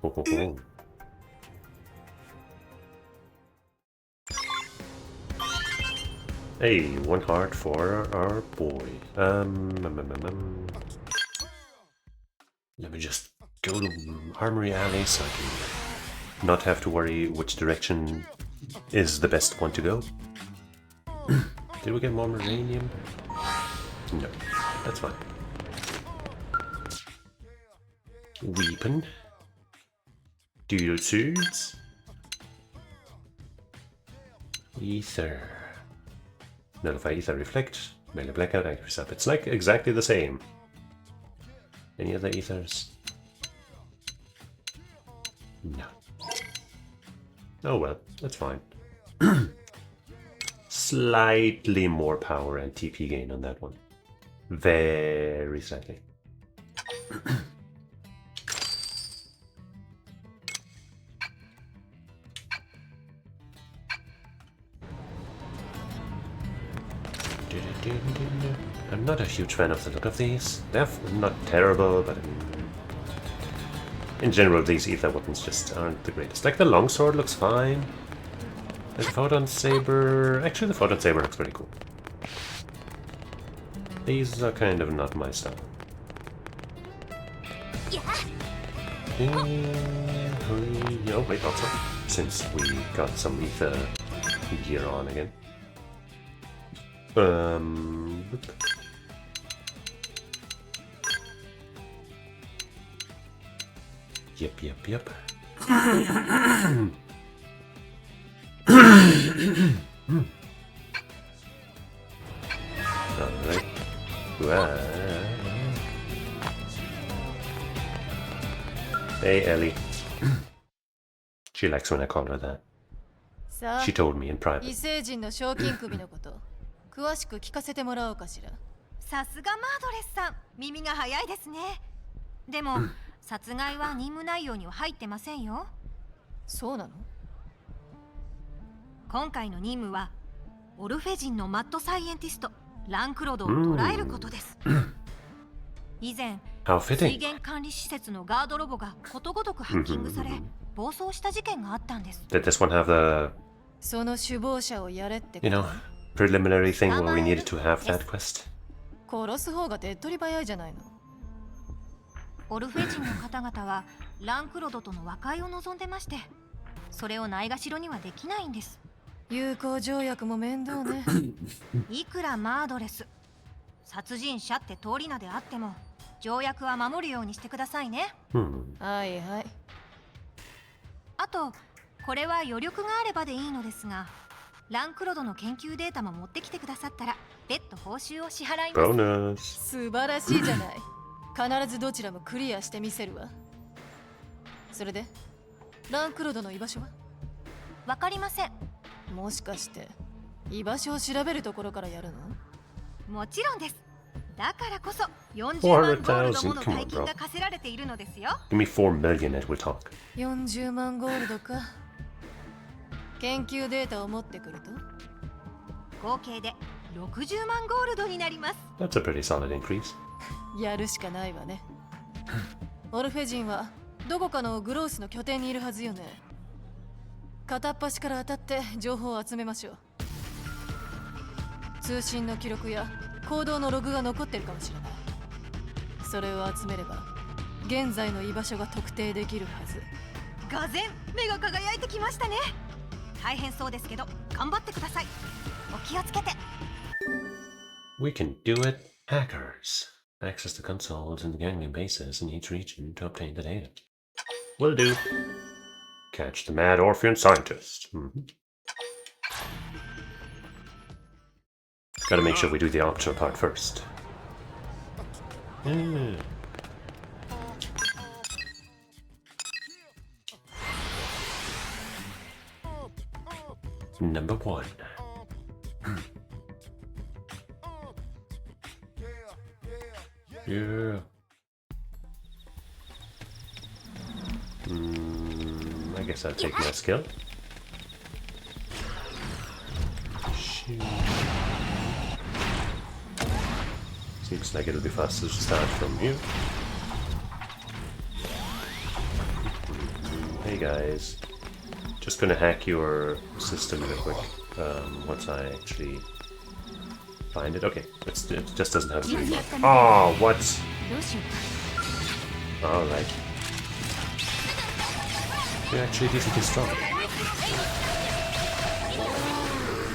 Hey, 1 heart for our boy. Let me just go to Armory Alley so I can not have to worry which direction is the best one to go. Did we get more uranium? No, that's fine. Weapon. Dual suits. Ether. Nullify ether reflect. Melee blackout accuracy up. It's like exactly the same. Any other ethers? No. Oh well, that's fine. Slightly more power and TP gain on that one. Very slightly. I'm not a huge fan of the look of these. They're not terrible, but I mean, in general, these ether weapons just aren't the greatest. Like the longsword looks fine. And the photon saber, actually, the photon saber looks pretty cool. These are kind of not my style. Oh wait, also, since we got some ether gear on again. Yep. Alright. Hey, Ellie. She likes when I call her that. She told me in private. 異星人の賞金首のこと、詳しく聞かせてもらおうかしら。さすがマードレスさん、耳が早いですね。でも、殺害は任務内容には入ってませんよ。そうなの？今回の任務はオルフェ人のマッドサイエンティストランクロドを捕らえることです。以前、水源管理施設のガードロボがことごとくハッキングされ、暴走した事件があったんです。Did this one have the, その首謀者をやれってこと？ you know, preliminary thing where we needed to have that quest? 殺す方が手っ取り早いじゃないの。オルフェ人の方々はランクロドとの和解を望んでまして、それをないがしろにはできないんです。友好条約も面倒ね。いくらマードレス、殺人者って通り名であっても条約は守るようにしてくださいね。はいはい。あとこれは余力があればでいいのですが、ランクロドの研究データも持ってきてくださったら別途報酬を支払います。素晴らしいじゃない。必ずどちらもクリアしてみせるわ。それでランクロドの居場所は？わかりません。もしかして居場所を調べるところからやるの？もちろんです。だからこそ40万ゴールドもの大金が課せられているのですよ。 Give me 4 million and we'll talk. 40万ゴールドか。研究データを持ってくると合計で60万ゴールドになります。 That's a pretty solid increase. やるしかないわね。オルフェ人はどこかのグロースの拠点にいるはずよね。片っ端から当たって情報を集めましょう。通信の記録や行動のログが残ってるかもしれない。それを集めれば現在の居場所が特定できるはず。がぜん目が輝いてきましたね。大変そうですけど頑張ってください。お気をつけて。 We can do it, hackers. Access the consoles and the gangling bases in each region to obtain the data. Will do. Catch the mad orphan scientist. Gotta make sure we do the optional part first. Number 1. Yeah. I guess I'll take my skill. Shoot. Seems like it'll be faster to start from here. Hey guys. Just gonna hack your system real quick. Once I actually find it. Okay, it just doesn't have a green mark. Oh, what? Alright. You're actually decently strong.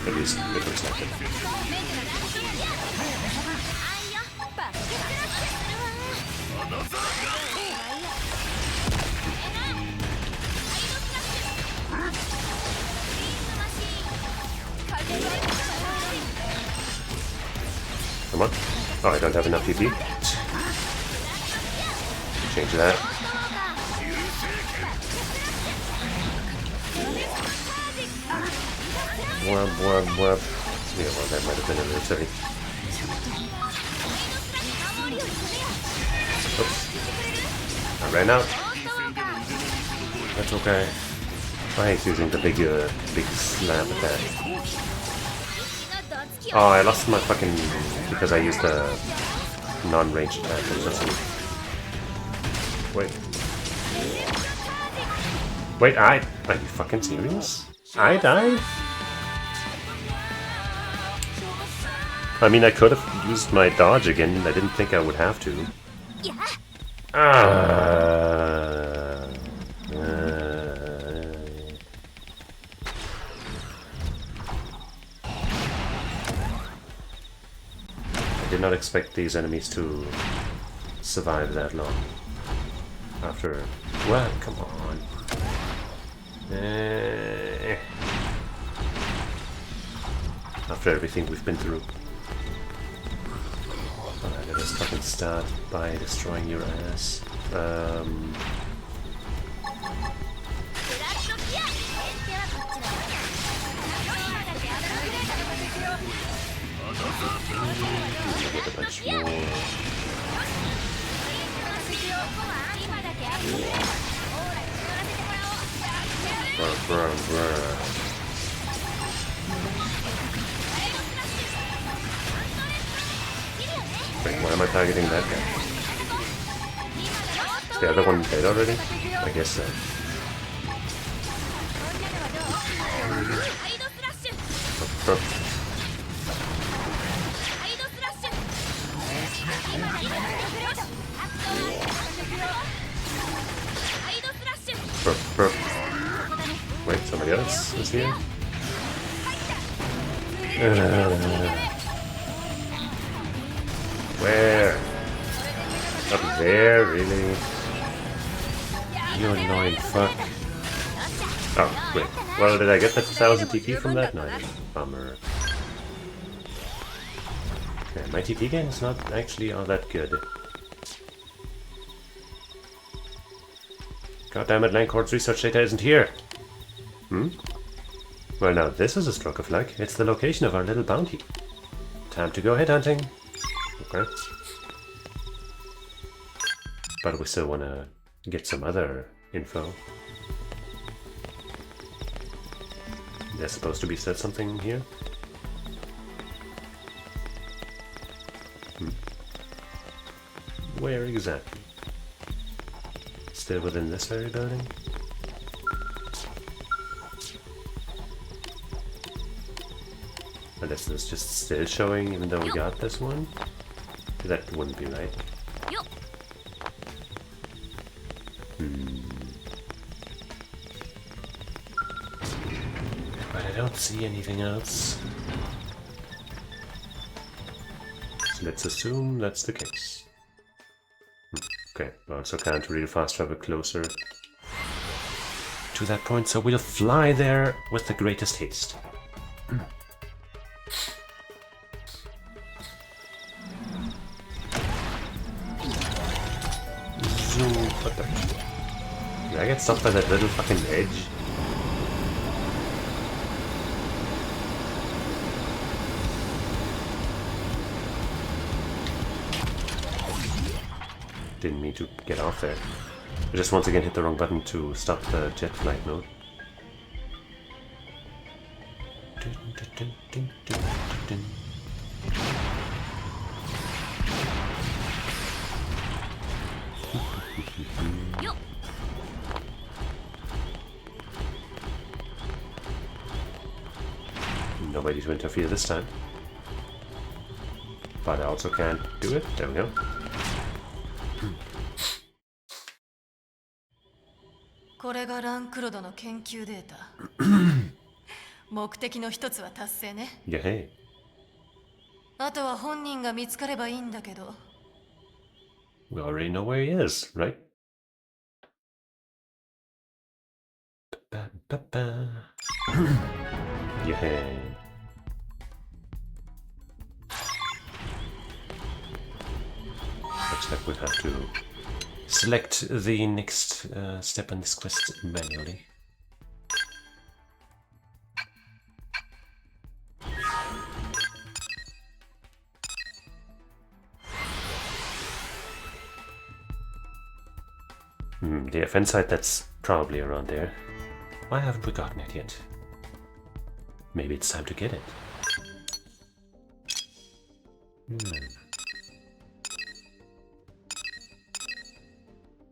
At least it looks like it. Come on. Oh, I don't have enough PP. Change that. Wub, wub, wub. Yeah, well, that might have been a little silly. Oops. I ran out. That's okay. I hate using the big slam attack. Oh, I lost my fucking... because I used the non-ranged attack. Wait. Wait, are you fucking serious? I died? I mean, I could have used my dodge again. I didn't think I would have to. I did not expect these enemies to survive that long. After... Well, come on. After everything we've been through. Alright, let us fucking start by destroying your ass. Get a bunch more. Wait, why am I targeting that guy? Is the other one dead already? I guess so. Wait, somebody else is here? Where? Up there, really? You annoying fuck. Oh, wait. Well, did I get the 1000 TP from that? No, I didn't. Bummer. Okay, my TP game is not actually all that good. Goddammit, Lancord's research data isn't here! Hmm? Well, now this is a stroke of luck. It's the location of our little bounty. Time to go headhunting. Okay. But we still want to get some other info. There's supposed to be said something here. Where exactly? Still within this very building? Unless it's just still showing even though we got this one? That wouldn't be right. But I don't see anything else. So let's assume that's the case. Okay, we also can't really fast travel closer to that point, so we'll fly there with the greatest haste. Zoom. What the? Did I get stopped by that little fucking edge? Didn't mean to get off there. I just once again hit the wrong button to stop the jet flight mode. Nobody to interfere this time. But I also can't do it. There we go. Yeah, hey. We already know where he is, right? Yeah. Looks like we'll have to select the next step on this quest manually. The FN site, that's probably around there. Why haven't we gotten it yet? Maybe it's time to get it.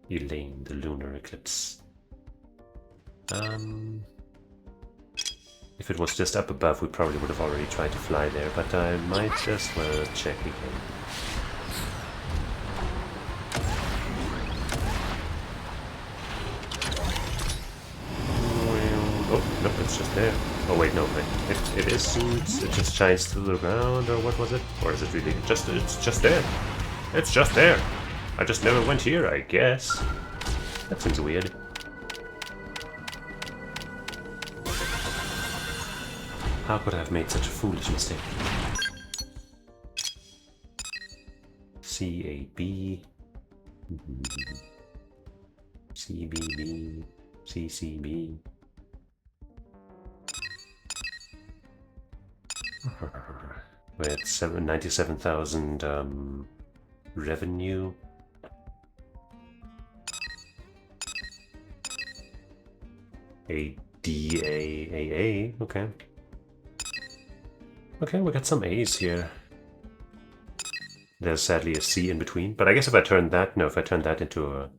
Elaine, the lunar eclipse. If it was just up above, we probably would have already tried to fly there, but I might just well check again. Oh, nope, it's just there. Oh wait, no, it isn't. It just shines through the ground, or what was it? Or is it really it's just there? It's just there! I just never went here, I guess. That seems weird. How could I have made such a foolish mistake? CAB. CBB. CCB. We're at 97,000 revenue. ADAAA, okay. Okay, we got some A's here. There's sadly a C in between, but I guess if I turn that into a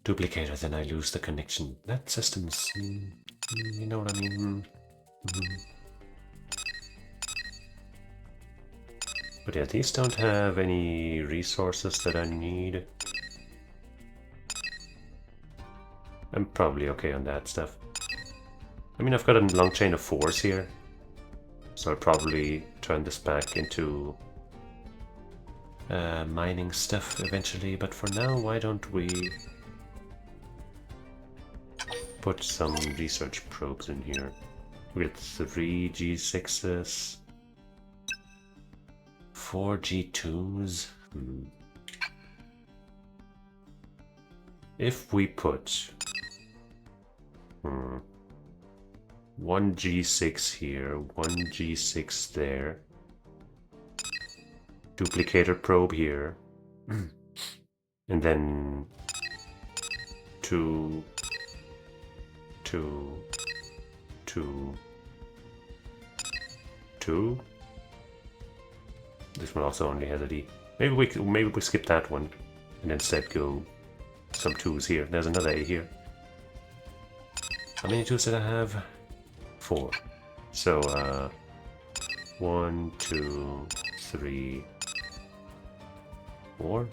duplicator, then I lose the connection. That system's, you know what I mean? But yeah, these don't have any resources that I need. I'm probably okay on that stuff. I mean, I've got a long chain of 4s here, so I'll probably turn this back into mining stuff eventually, but for now, why don't we put some research probes in here with 3 G6s, 4 G2s. If we put 1 G6 here, 1 G6 there, duplicator probe here, and then 2, 2, 2, 2. This one also only has a D. Maybe we skip that one and instead go some 2s here. There's another A here. How many 2s did I have? 4. So 1, 2, 3, 4.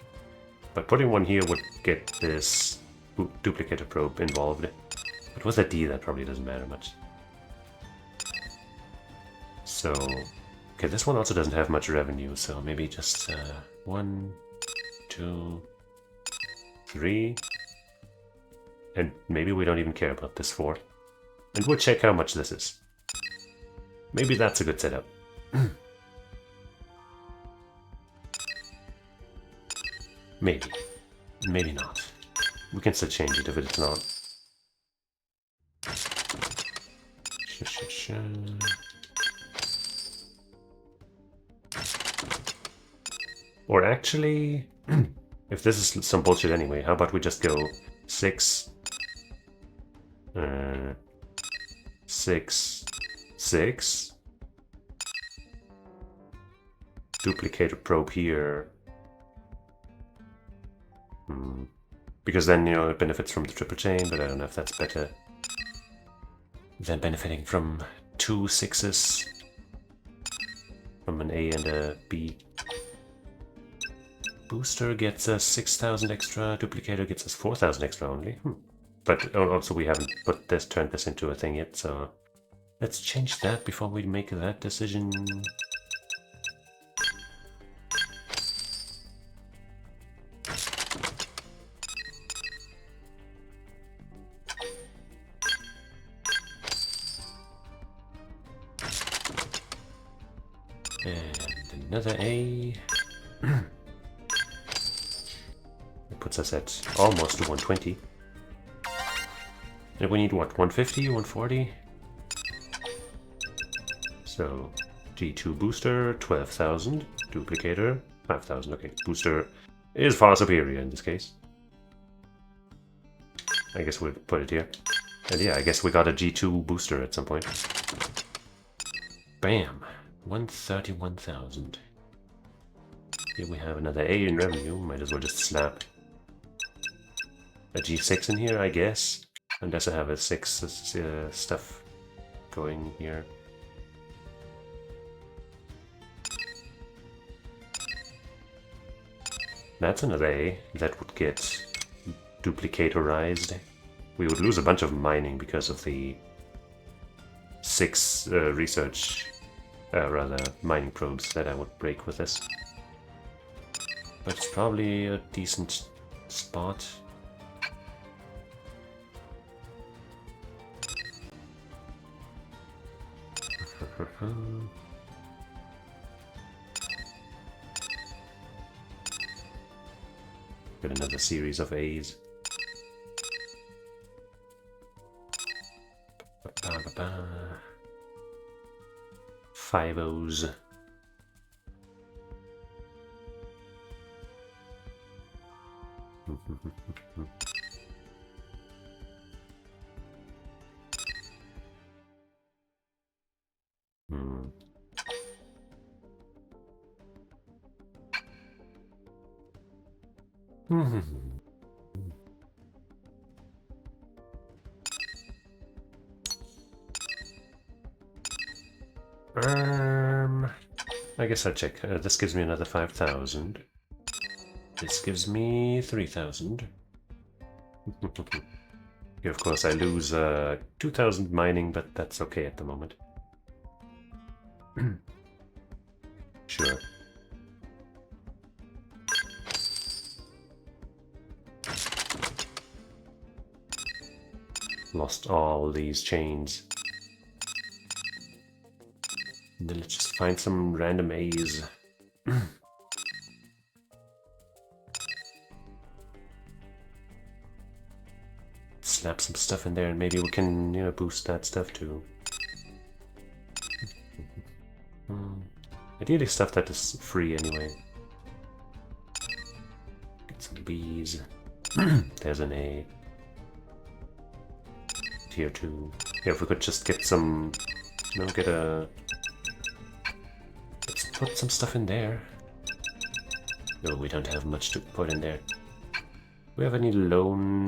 But putting one here would get this duplicator probe involved. But with a D, that probably doesn't matter much. So, okay, this one also doesn't have much revenue, so maybe just 1, 2, 3. And maybe we don't even care about this 4. And we'll check how much this is. Maybe that's a good setup. Maybe. Maybe not. We can still change it if it's not. Or actually, if this is some bullshit anyway, how about we just go 6, 6, 6. Duplicator probe here. Because then, you know, it benefits from the triple chain, but I don't know if that's better than benefiting from 2 6s from an A and a B. Booster gets us 6,000 extra, duplicator gets us 4,000 extra only. But also we haven't turned this into a thing yet, so let's change that before we make that decision. And another A. It puts us at almost to 120. And we need what, 150, 140? So, G2 booster, 12,000. Duplicator, 5,000. Okay, booster is far superior in this case. I guess we'll put it here. And yeah, I guess we got a G2 booster at some point. Bam! 131,000. Here we have another A in revenue. Might as well just slap a G6 in here, I guess. Unless I have a 6 stuff going here. That's another A. That would get duplicatorized. We would lose a bunch of mining because of the 6 research, rather mining probes that I would break with this. But it's probably a decent spot. Get another series of A's. Five O's. I guess I'll check. This gives me another 5,000. This gives me 3,000. Here, of course, I lose 2,000 mining, but that's okay at the moment. Sure. Lost all these chains. And then let's just find some random A's. Slap some stuff in there and maybe we can, you know, boost that stuff too. Ideally stuff that is free anyway. Get some B's. There's an A. Tier 2. Yeah, if we could just get some, you know, get a... Let's put some stuff in there. No, we don't have much to put in there. Do we have any lone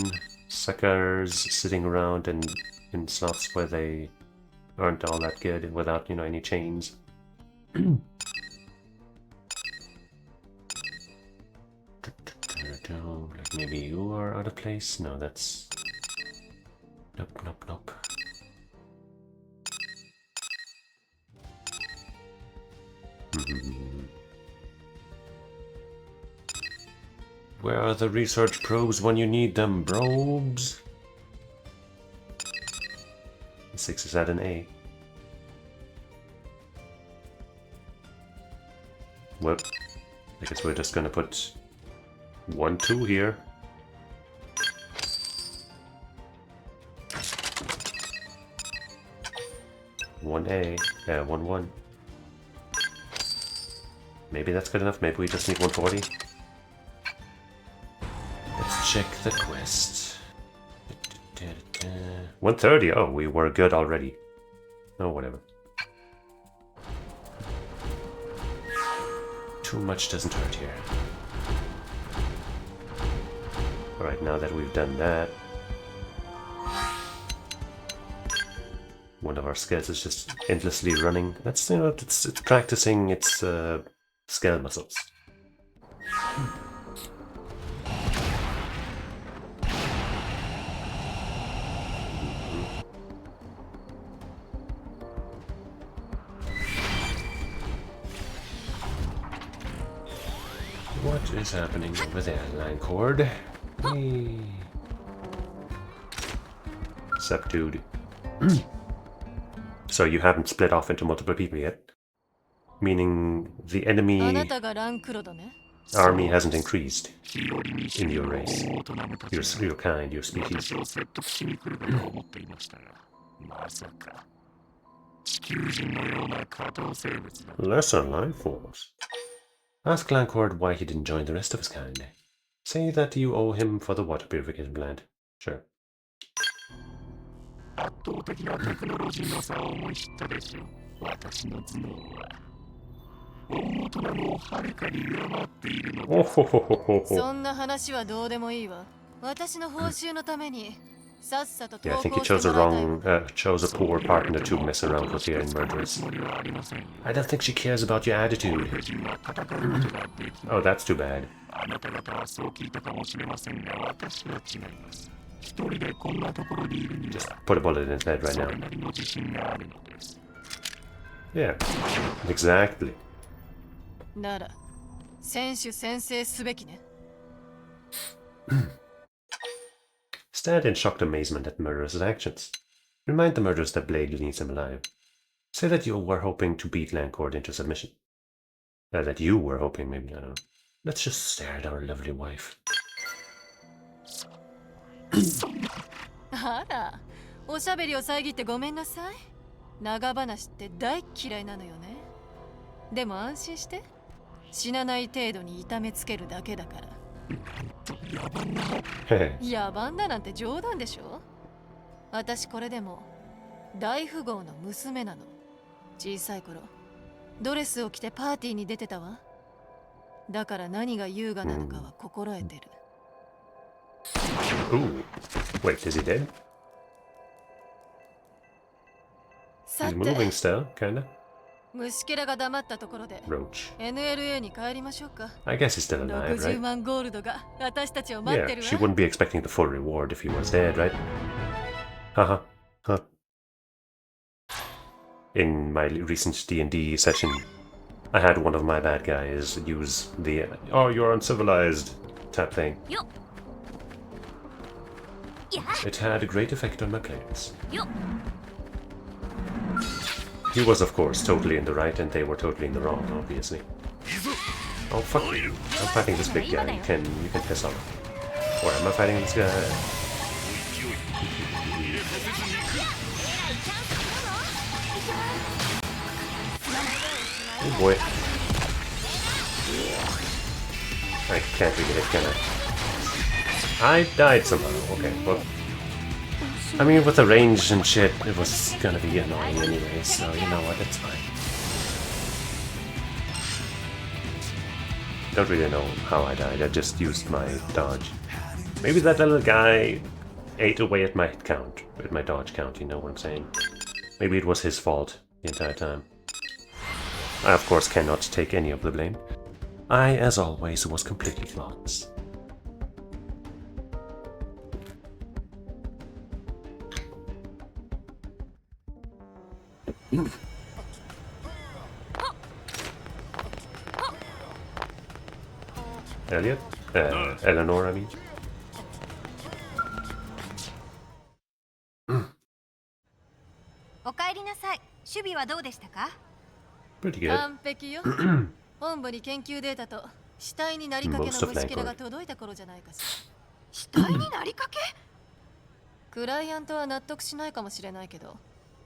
suckers sitting around and in slots where they aren't all that good without, you know, any chains? Like maybe you are out of place? No, that's... Nope, nope, nope. Where are the research probes when you need them, probes? 6 is at an A. Well, I guess we're just gonna put 1, 2 here. One A, 1, 1. Maybe that's good enough. Maybe we just need 140. Let's check the quest. 130. Oh, we were good already. Oh, whatever. Too much doesn't hurt here. Alright, now that we've done that, one of our skills is just endlessly running. That's, you know, it's practicing its skeletal muscles. What is happening over there, line cord? Hey. Sup, dude? So you haven't split off into multiple people yet? Meaning the enemy army hasn't increased in your race, your kind, your species. Lesser life force. Ask Landcord why he didn't join the rest of his kind. Say that you owe him for the water purification plant. Sure. Yeah, I think he chose a poor partner to mess around with here in Murderers. I don't think she cares about your attitude. Oh, that's too bad. Just put a bullet in his head right now. Yeah, exactly. Stand in shocked amazement at Murderous' actions. Remind the Murderous that Blade needs him alive. Say that you were hoping to beat Landcord into submission. That you were hoping, maybe, I don't know. Let's just stare at our lovely wife. あら、おしゃべりを遮ってごめんなさい。長話って大嫌いなのよね。でも安心して。死なない程度に痛めつけるだけだから。野蛮だなんて冗談でしょ。私これでも大富豪の娘なの。小さい頃ドレスを着てパーティーに出てたわ。だから何が優雅なのかは心得てる。Ooh. Wait, is he dead? He's moving still, kinda. 虫けらが黙ったところで Roach. NLA に帰りましょうか。I guess he's still alive, 60 right? 万ゴールドが私たちを待って Yeah, るわ。 she wouldn't be expecting the full reward if he was dead, right? Haha. Huh. In my recent D&D session, I had one of my bad guys use the "oh, you're uncivilized" type thing. It had a great effect on my players. He was, of course, totally in the right, and they were totally in the wrong, obviously. Oh, fuck you. I'm fighting this big guy. You can piss off. Or am I fighting this guy? Oh boy. I can't really hit, can I? I died somehow. Okay, well. I mean, with the range and shit, it was gonna be annoying anyway, so you know what, it's fine. Don't really know how I died, I just used my dodge. Maybe that little guy ate away at my hit count, at my dodge count, you know what I'm saying? Maybe it was his fault the entire time. I, of course, cannot take any of the blame. I, as always, was completely flawless. Elliot? Eleanor, I mean. Pretty good. 完璧よ。本部に研究データと死体になりかけの虫けらが届いた頃じゃないかしら。死体になりかけ？クライアントは納得しないかもしれないけど、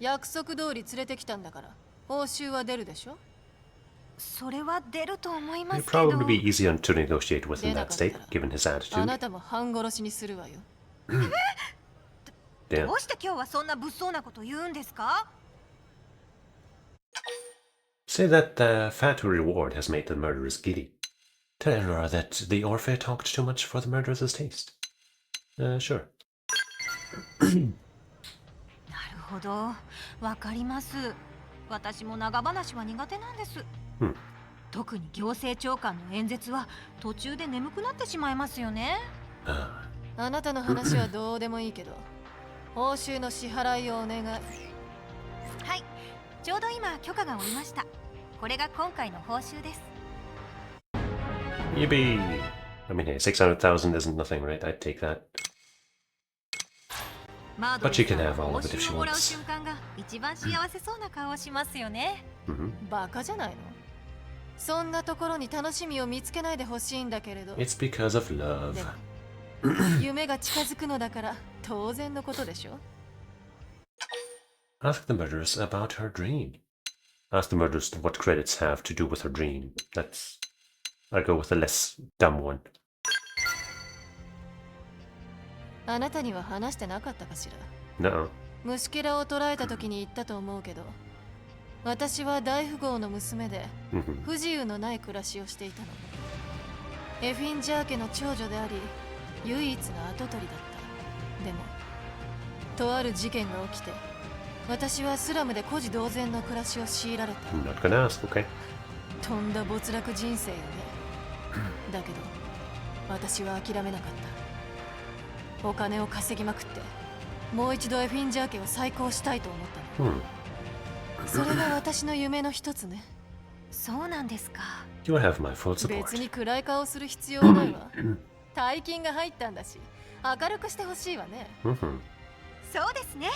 約束通り連れてきたんだから報酬は出るでしょ。それは出ると思います It'd けど。 probably be easier to negotiate with in that state, given his あ attitude. なたも半殺しにするわよ。Damn. どうして今日はそんな物騒なこと言うんですか？ Say that the fat reward has made the murderers giddy. Tell Eleanor that the Orphe talked too much for the murderer's taste. Sure. なるほど、わかります。私も長話は苦手なんです。特に行政長官の演説は途中で眠くなってしまいますよね。あなたの話はどうでもいいけど、報酬の支払いをお願い。はい、ちょうど今許可が下りました。これが今回の報酬です。Yippee! I mean, hey, 600,000 isn't nothing, right? I'd take that. But she can have all of it if she もらう wants. 瞬間が一番幸せそうな顔をしますよね。バカじゃないの？そんなところに楽しみを見つけないでほしいんだけれど。It's because of love. でも夢が近づくのだから当然のことでしょ。Ask the murderess about her dream. Ask the murderess what credits have to do with her dream. That's... I'll go with the less dumb one. あなたには話してなかったかしら。No. 虫けらを捕らえた時に言ったと思うけど、私は大富豪の娘で不自由のない暮らしをしていたの。エフィンジャー家の長女であり、唯一の跡取りだった。でも、とある事件が起きて、私はスラムで孤児同然の暮らしを強いられた。Not gonna ask, okay. とんだ没落人生よね。だけど、私は諦めなかった。お金を稼ぎまくって、もう一度エフィンジャー家を再興したいと思ったの。それが私の夢の一つね。そうなんですか。You have my full support. 別に暗い顔する必要はないわ。大金が入ったんだし、明るくしてほしいわね。そうですね。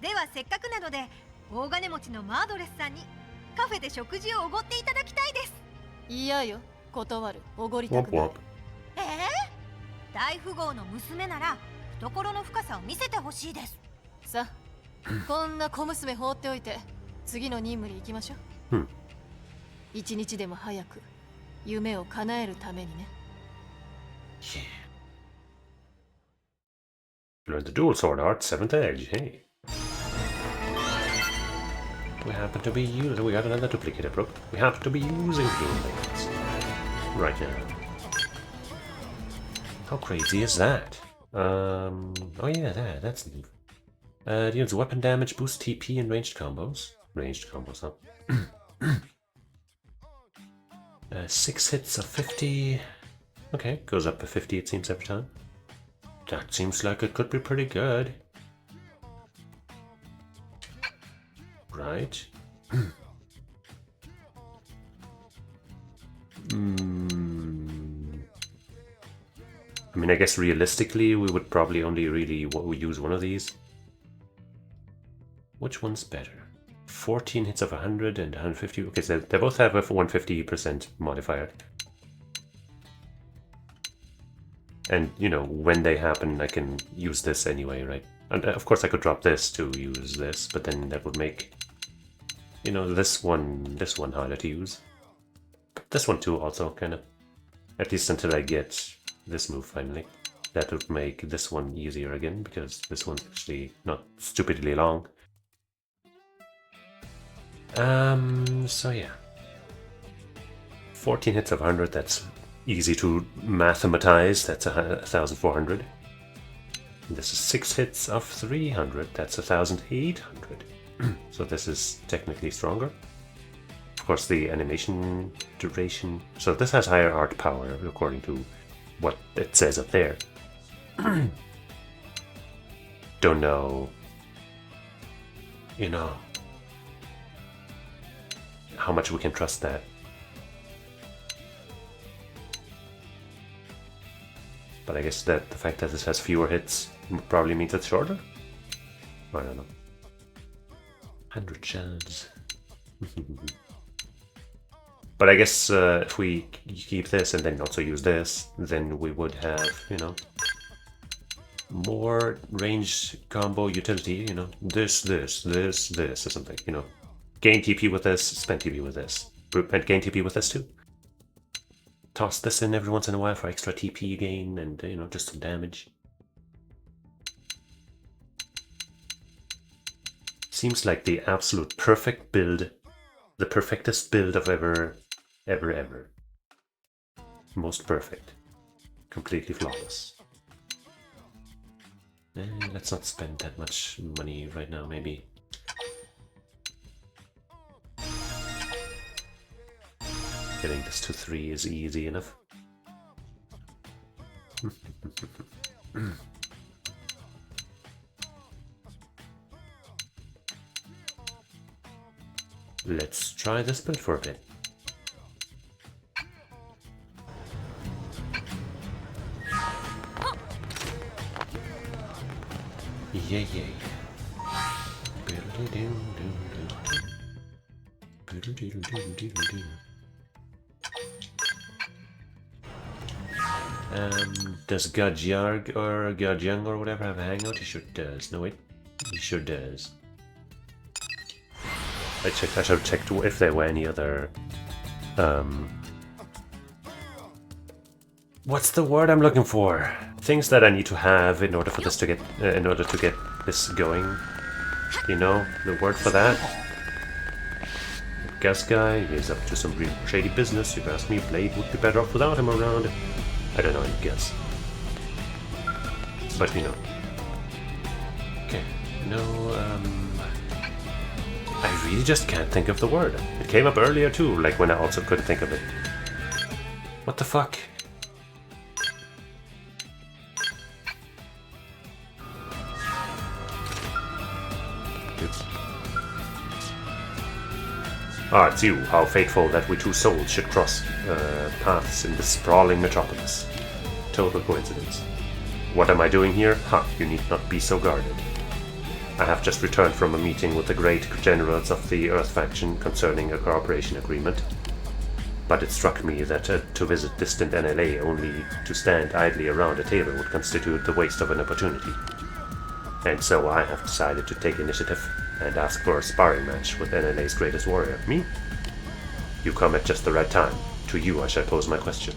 ではせっかくなので、大金持ちのマードレスさんにカフェで食事をおごっていただきたいです。嫌よ、断る。おごりたくない。大富豪の娘なら懐の深さを見せてほしいです。さあ、こんな小娘放っておいて次の任務に行きましょう。一日でも早く夢を叶えるためにね。Learn the dual sword art, 7th edge, hey. We happen to be using... We got another duplicate of Brook. We happen to be using blades right now. How crazy is that? Oh yeah, that's neat. Deals weapon damage, boost TP, and ranged combos. Ranged combos, huh? 6 hits of 50. Okay, goes up to 50 it seems every time. That seems like it could be pretty good. Alright. I mean, I guess realistically we would probably only really use one of these. Which one's better? 14 hits of 100 and 150. Okay, so they both have a 150% modifier. And, you know, when they happen, I can use this anyway, right? And of course I could drop this to use this, but then that would make, you know, this one harder to use. But this one too also, kind of. At least until I get this move finally. That would make this one easier again, because this one's actually not stupidly long. So yeah. 14 hits of 100, that's easy to mathematize, that's 1,400. This is 6 hits of 300, that's 1,800. So this is technically stronger. Of course, the animation duration. So this has higher art power, according to what it says up there. Don't know, you know, how much we can trust that. But I guess that the fact that this has fewer hits probably means it's shorter? I don't know. 100 shells. But I guess if we keep this and then also use this, then we would have, you know, more range combo utility, you know, this, or something, you know. Gain TP with this, spend TP with this. And gain TP with this too. Toss this in every once in a while for extra TP gain and, you know, just some damage. Seems like the absolute perfect build. The perfectest build of ever. Most perfect. Completely flawless. Let's not spend that much money right now, maybe. Getting this to 3 is easy enough. Let's try this build for a bit. Yay. Does Gajyarg or Gajyang or whatever have a hangout? He sure does. No wait, he sure does. I should have checked if there were any other what's the word I'm looking for? Things that I need to have in order for this to get this going. You know, the word for that? Gas guy is up to some real shady business. If you ask me, Blade would be better off without him around. I don't know, I guess. But you know. Okay, no, I really just can't think of the word. It came up earlier too, like when I also couldn't think of it. What the fuck? Oops. Ah, it's you. How fateful that we two souls should cross paths in this sprawling metropolis. Total coincidence. What am I doing here? Ha, you need not be so guarded. I have just returned from a meeting with the great generals of the Earth faction concerning a cooperation agreement. But it struck me that to visit distant NLA only to stand idly around a table would constitute the waste of an opportunity. And so I have decided to take initiative and ask for a sparring match with NLA's greatest warrior. Me? You come at just the right time. To you I shall pose my question.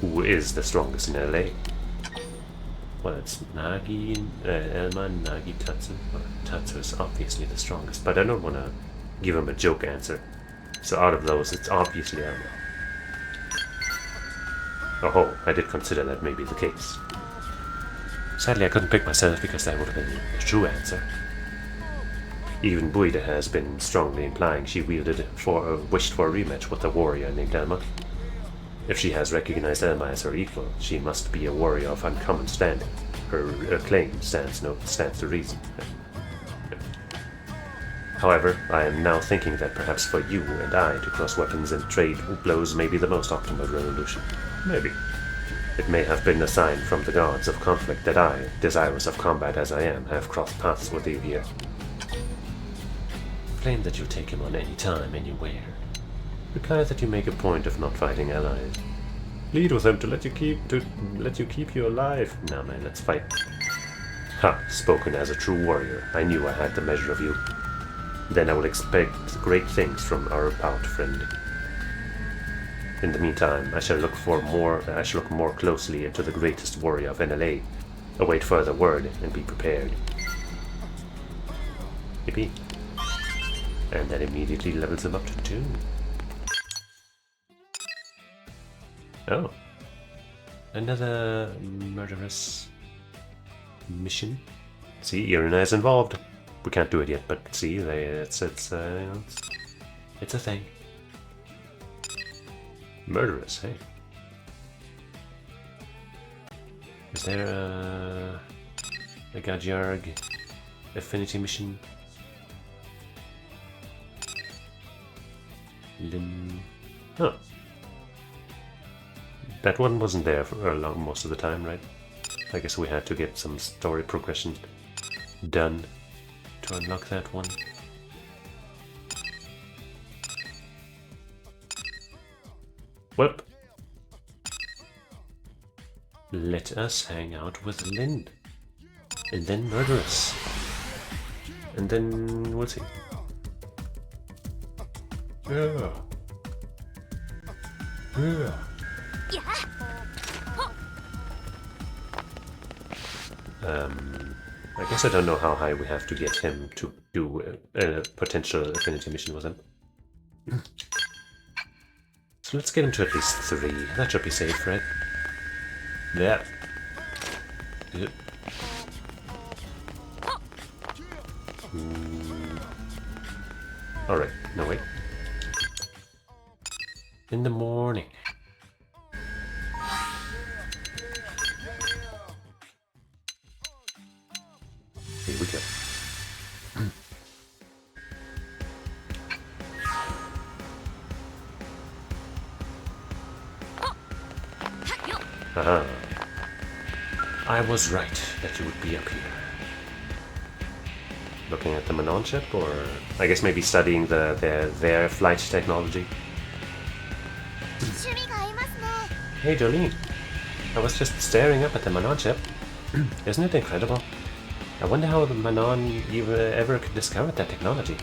Who is the strongest in NLA? Well, it's Nagi, Elma, Nagi, Tatsu. Well, Tatsu is obviously the strongest, but I don't want to give him a joke answer. So out of those, it's obviously Elma. Oh, I did consider that may be the case. Sadly, I couldn't pick myself because that would have been the true answer. Even Buida has been strongly implying she wished for a rematch with a warrior named Elma. If she has recognized Elma as her equal, she must be a warrior of uncommon standing. Her claim stands to reason. However, I am now thinking that perhaps for you and I to cross weapons and trade blows may be the most optimal resolution. Maybe. It may have been a sign from the gods of conflict that I, desirous of combat as I am, have crossed paths with you here. Claim that you take him on any time, anywhere. Reply that you make a point of not fighting allies. Plead with him to let you keep you alive. Now man, let's fight. Ha, spoken as a true warrior. I knew I had the measure of you. Then I will expect great things from our bout friend. In the meantime, I shall look more closely into the greatest warrior of NLA. Await further word and be prepared. Yippee. And that immediately levels him up to 2. Oh. Another murderous mission. See, Irina is involved. We can't do it yet, but see, it's a thing. Murderous, hey. Is there a Gajarg Affinity mission? Oh. That one wasn't there for most of the time, right? I guess we had to get some story progression done to unlock that one. Whoop! Let us hang out with Lynn. And then murder us. And then we'll see. Yeah. Yeah. I guess I don't know how high we have to get him to do a potential affinity mission with him. So let's get him to at least 3. That should be safe, right? Yeah. Yep. Alright, no wait. In the morning. Here we go. Aha. I was right that you would be up here. Looking at the Manon ship, or I guess maybe studying their flight technology. Hey Jolene, I was just staring up at the Manon ship. Isn't it incredible? I wonder how the Manon ever could discover that technology.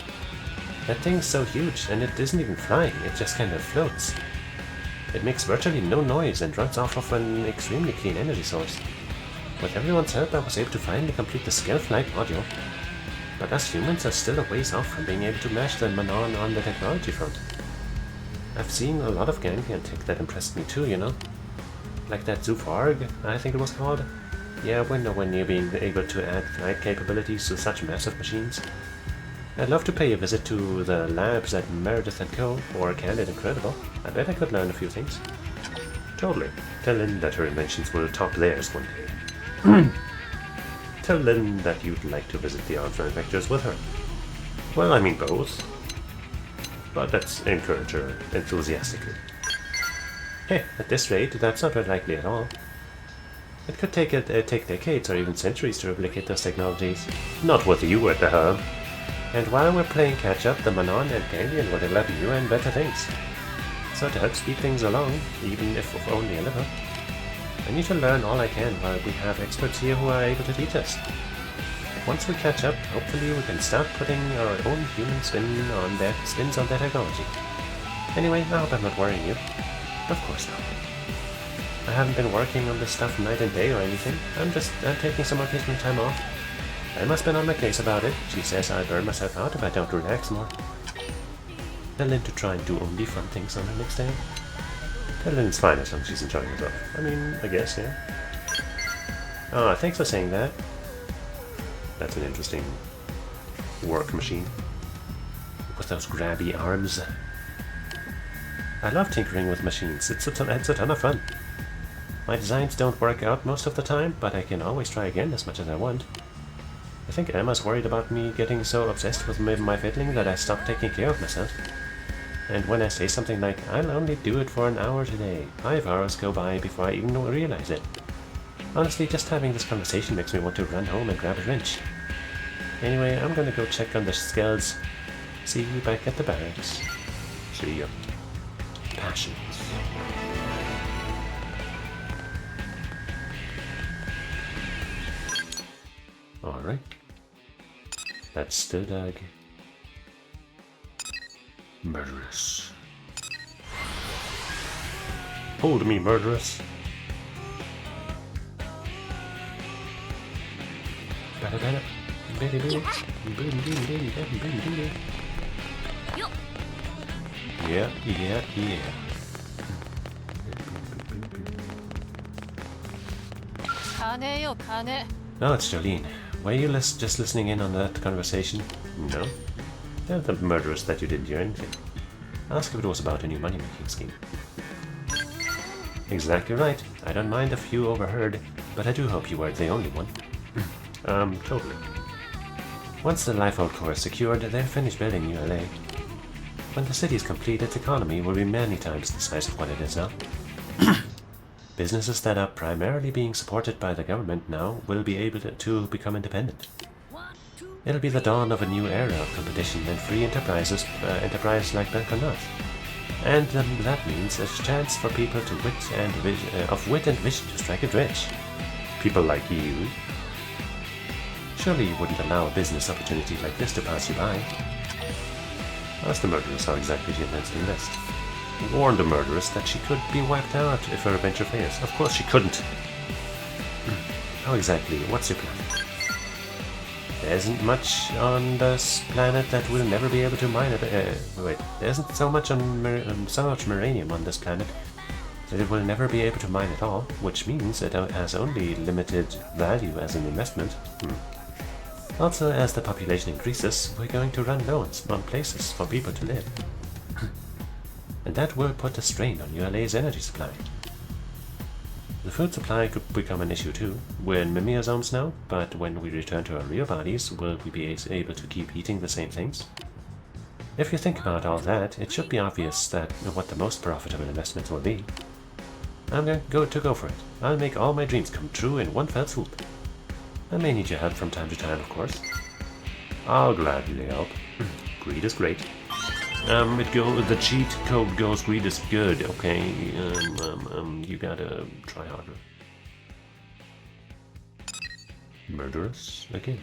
That thing's so huge, and it isn't even flying, it just kind of floats. It makes virtually no noise and runs off of an extremely clean energy source. With everyone's help, I was able to finally complete the scale flight module. But us humans are still a ways off from being able to match the Manon on the technology front. I've seen a lot of Gangian tech that impressed me too, you know? Like that Zufarg, I think it was called. Yeah, we're nowhere near being able to add flight capabilities to such massive machines. I'd love to pay a visit to the labs at Meredith & Co. or Candid Incredible. I bet I could learn a few things. Totally. Tell Lynn that her inventions will top theirs one day. Tell Lynn that you'd like to visit the Alpha Vectors with her. Well, I mean both. But let's encourage her enthusiastically. Hey, at this rate, that's not unlikely at all. It could take decades or even centuries to replicate those technologies. Not with you at the hub. And while we're playing catch-up, the Manon and Gangian will develop new and better things. So to help speed things along, even if only a little, I need to learn all I can while we have experts here who are able to teach us. Once we catch up, hopefully we can start putting our own human spins on their technology. Anyway, I hope I'm not worrying you. Of course not. I haven't been working on this stuff night and day or anything. I'm taking some occasional time off. I must been on my case about it. She says I'll burn myself out if I don't relax more. Tell Lynn to try and do only fun things on her next day. Tell Lynn's fine as long as she's enjoying herself. I mean, I guess, yeah. Ah, thanks for saying that. That's an interesting work machine. With those grabby arms. I love tinkering with machines. It's a ton of fun. My designs don't work out most of the time, but I can always try again as much as I want. think Emma's worried about me getting so obsessed with my fiddling that I stopped taking care of myself. And when I say something like, I'll only do it for an hour today, 5 hours go by before I even realize it. Honestly, just having this conversation makes me want to run home and grab a wrench. Anyway, I'm gonna go check on the skells. See you back at the barracks. See ya. Passions. Alright. That's still Doug. Murderous. Hold me, murderous. Yeah. Oh, it's Jolene. Were you just listening in on that conversation? No? Tell the murderers that you didn't hear anything. Ask if it was about a new money-making scheme. Exactly right. I don't mind if you overheard, but I do hope you weren't the only one. Totally. Once the Lifeboat core is secured, they're finished building ULA. When the city is complete, its economy will be many times the size of what it is now. Businesses that are primarily being supported by the government now will be able to become independent. It'll be the dawn of a new era of competition and free enterprise like Belcanot. And that means a chance for people to wit and vision to strike it rich. People like you. Surely you wouldn't allow a business opportunity like this to pass you by. Ask the murderess how exactly she intends to invest. Warn the murderess that she could be wiped out if her venture fails. Of course she couldn't. How exactly? What's your plan? There isn't much on this planet that we'll never be able to mine it. Wait, there isn't so much uranium on this planet that it will never be able to mine at all, which means it has only limited value as an investment. Also, as the population increases, we're going to run low on places for people to live. And that will put a strain on ULA's energy supply. The food supply could become an issue too. We're in Mimiosomes now, but when we return to our real bodies, will we be able to keep eating the same things? If you think about all that, it should be obvious that what the most profitable investment will be. I'm going to go for it. I'll make all my dreams come true in one fell swoop. I may need your help from time to time, of course. I'll gladly help. Greed is great. The cheat code goes greed is good, okay? You gotta try harder. Murderous again.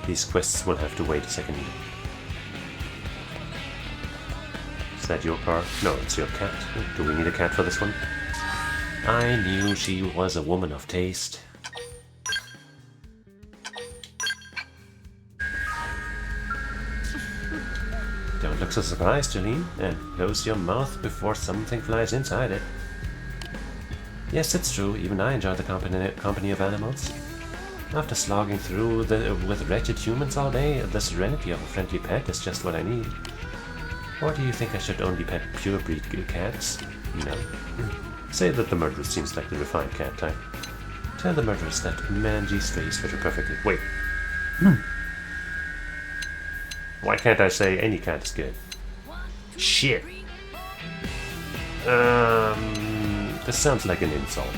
These quests will have to wait a second. Is that your car? No, it's your cat. Do we need a cat for this one? I knew she was a woman of taste. Don't look so surprised, Jolene, and close your mouth before something flies inside it. Yes, it's true, even I enjoy the company of animals. After slogging through with wretched humans all day, the serenity of a friendly pet is just what I need. Or do you think I should only pet pure-breed cats? No. Say that the murderess seems like the refined cat type. Tell the murderess that mangy strays fit her perfectly. Wait. Why can't I say any cat is good? Shit. This sounds like an insult.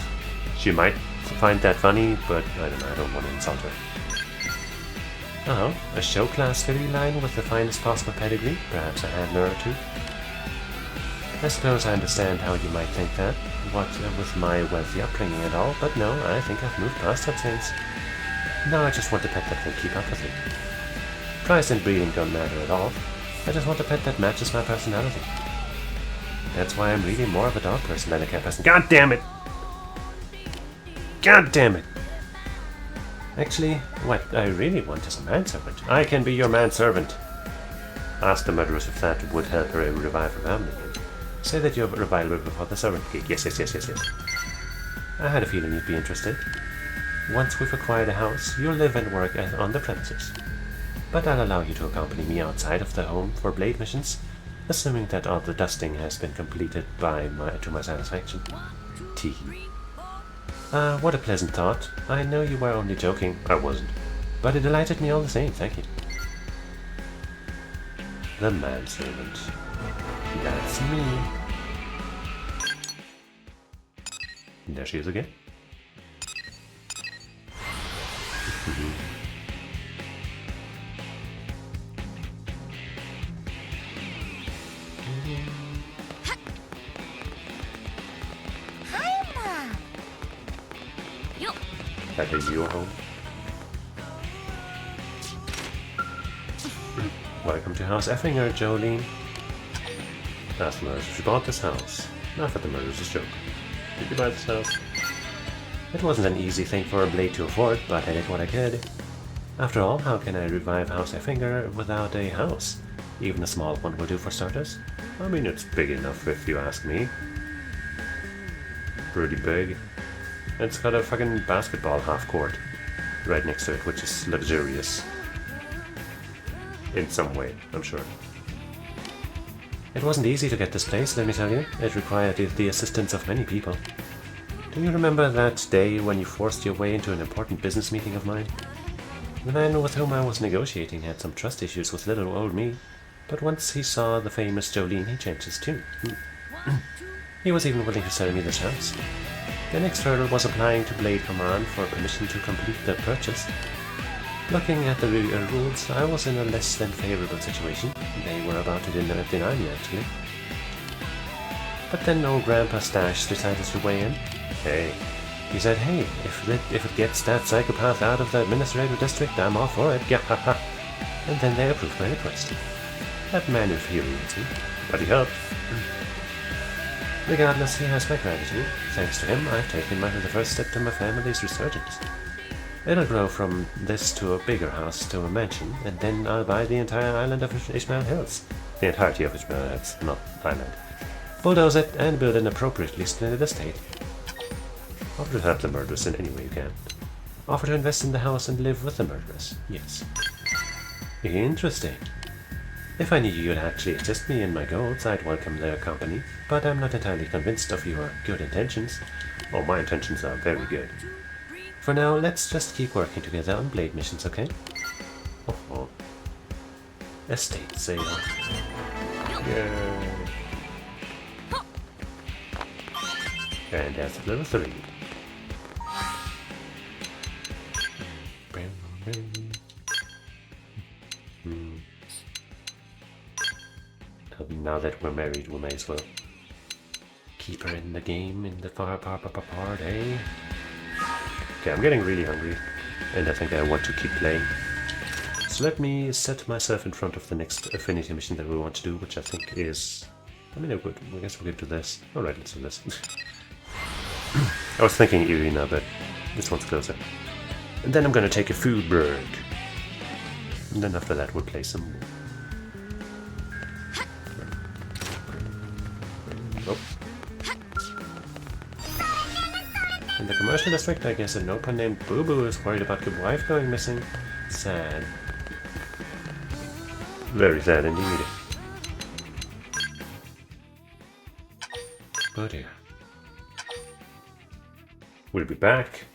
She might find that funny, but I don't want to insult her. Oh, a show class feline with the finest possible pedigree? Perhaps a handler or two? I suppose I understand how you might think that, what with my wealthy upbringing and all, but no, I think I've moved past that things. Now I just want a pet that will keep up with me. Price and breeding don't matter at all. I just want a pet that matches my personality. That's why I'm really more of a dog person than a cat person. God damn it! God damn it! Actually, what I really want is a manservant. I can be your manservant. Ask the murderess if that would help her revive her family. Say that you're available before the servant gig. Yes. I had a feeling you'd be interested. Once we've acquired a house, you'll live and work on the premises. but I'll allow you to accompany me outside of the home for blade missions, assuming that all the dusting has been completed to my satisfaction. Tee. What a pleasant thought. I know you were only joking. I wasn't. But it delighted me all the same, thank you. The manservant. That's me. There she is again. That is your home. Welcome to House Effinger, Jolene. Ask the murderers if she bought this house. Not that the murderers is a joke. Did you buy this house? It wasn't an easy thing for a blade to afford, but I did what I could. After all, how can I revive House Effinger without a house? Even a small one will do for starters. I mean, it's big enough if you ask me. Pretty big. It's got a fucking basketball half-court right next to it, which is luxurious. In some way, I'm sure. It wasn't easy to get this place, let me tell you. It required the assistance of many people. Do you remember that day when you forced your way into an important business meeting of mine? The man with whom I was negotiating had some trust issues with little old me, but once he saw the famous Jolene, he changed his tune. He was even willing to sell me this house. The next hurdle was applying to Blade Command for permission to complete the purchase. Looking at the rules, I was in a less than favorable situation. They were about to deny me, actually. But then old Grandpa Stash decided to weigh in. He said, hey, if it gets that psychopath out of the administrative district, I'm all for it, yeah. And then they approved my request. That man infuriates me, but he helped. Regardless, he has my gratitude. Thanks to him, I've taken the first step to my family's resurgence. It'll grow from this to a bigger house to a mansion, and then I'll buy the entire island of Ishmael Hills. The entirety of Ishmael Hills, not island. Bulldoze it and build an appropriately splendid estate. Offer to help the murderers in any way you can. Offer to invest in the house and live with the murderers. Yes. Interesting. If I knew you'd actually assist me in my goals, I'd welcome their company, but I'm not entirely convinced of your good intentions. Oh, my intentions are very good. For now, let's just keep working together on blade missions, okay? Oh. Estate sale. Yay. And that's level 3. Now that we're married, we may as well keep her in the game in the part, eh? Okay, I'm getting really hungry, and I think I want to keep playing. So let me set myself in front of the next Affinity mission that we want to do, which I think is... I mean, I guess we could do this. Alright, let's do this. I was thinking Irina, but this one's closer. And then I'm gonna take a food break. And then after that we'll play some more. Oh. In the commercial district, I guess a nopal named Boo Boo is worried about good wife going missing. Sad. Very sad indeed. Oh dear. We'll be back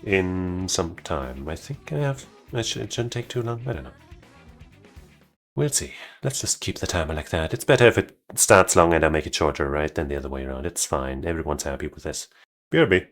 in some time. I think it shouldn't take too long. I don't know. We'll see. Let's just keep the timer like that. It's better if it starts long and I make it shorter, right, than the other way around. It's fine. Everyone's happy with this. BRB.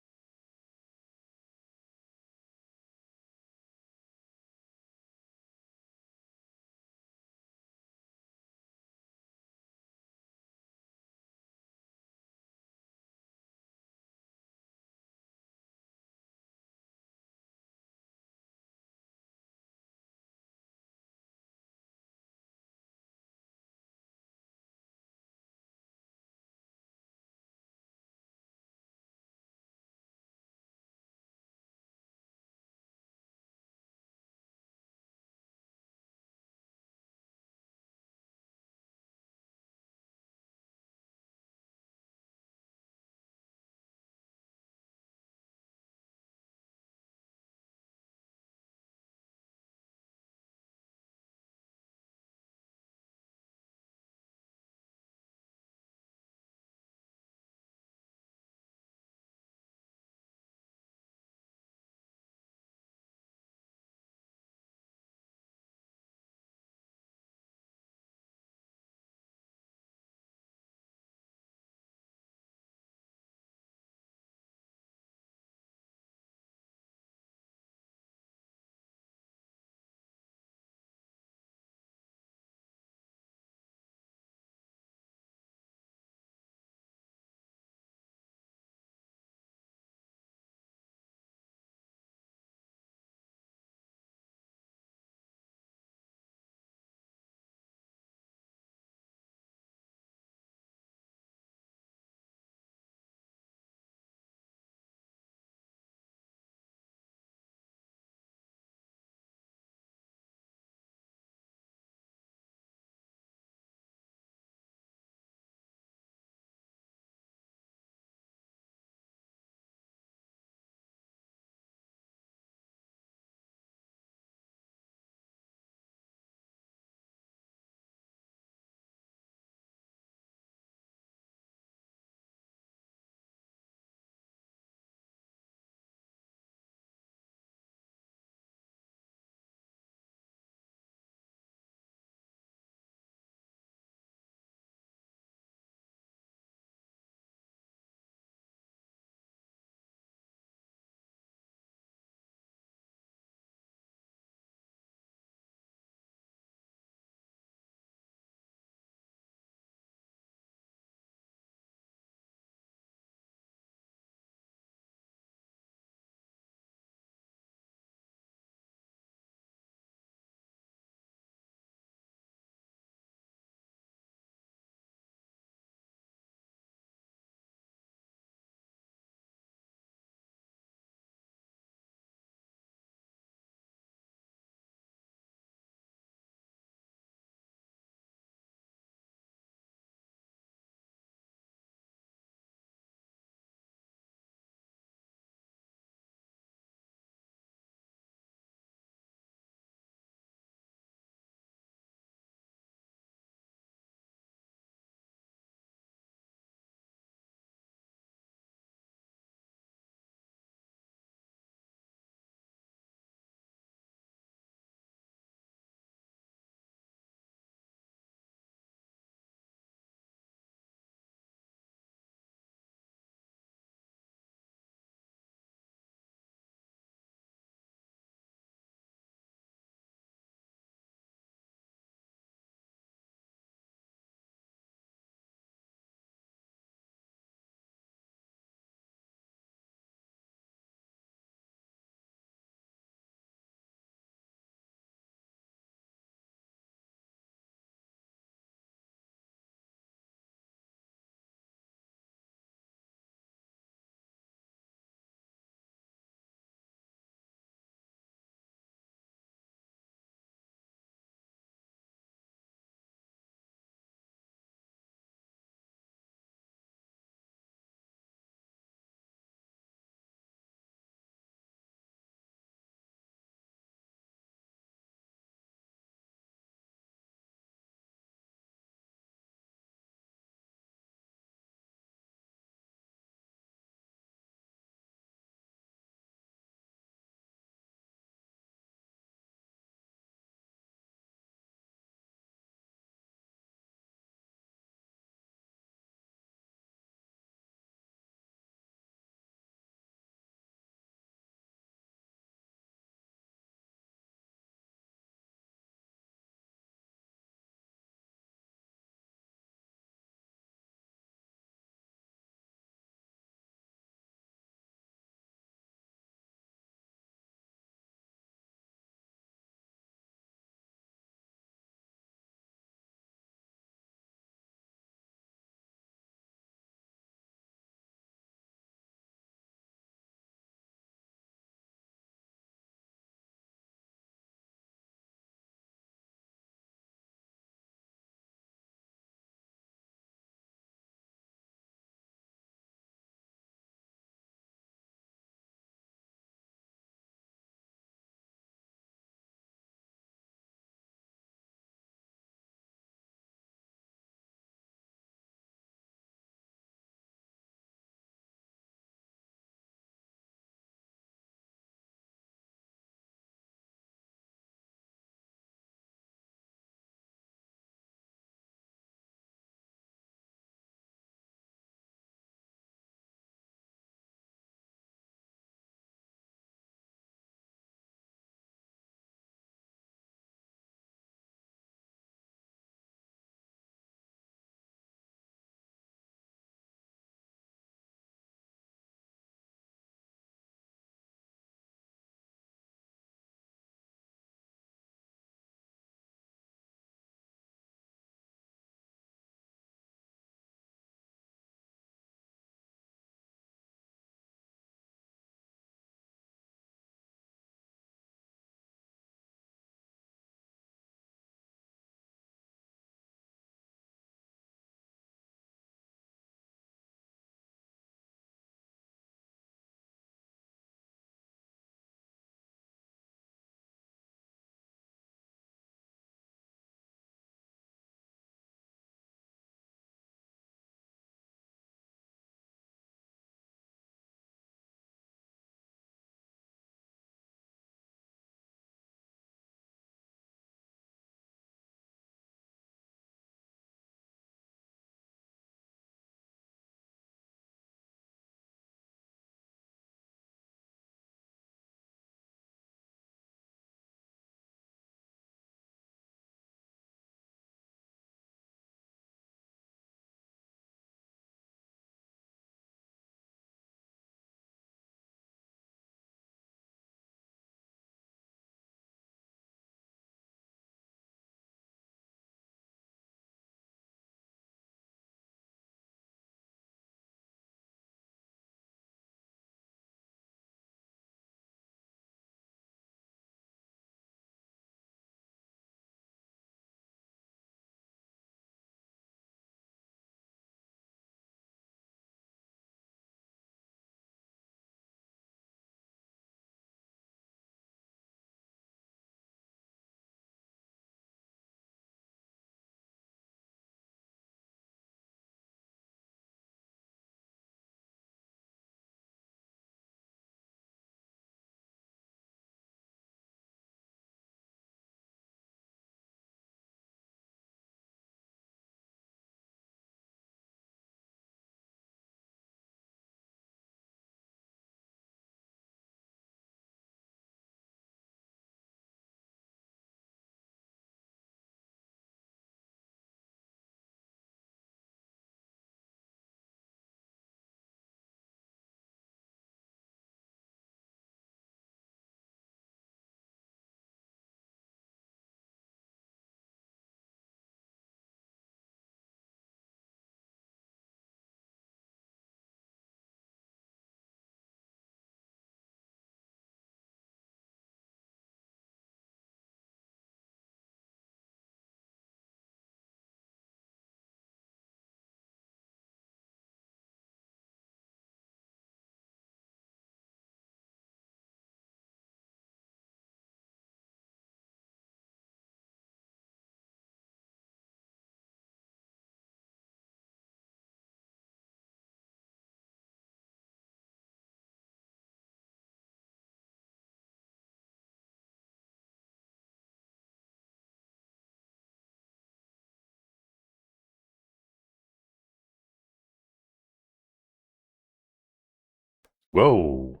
Whoa.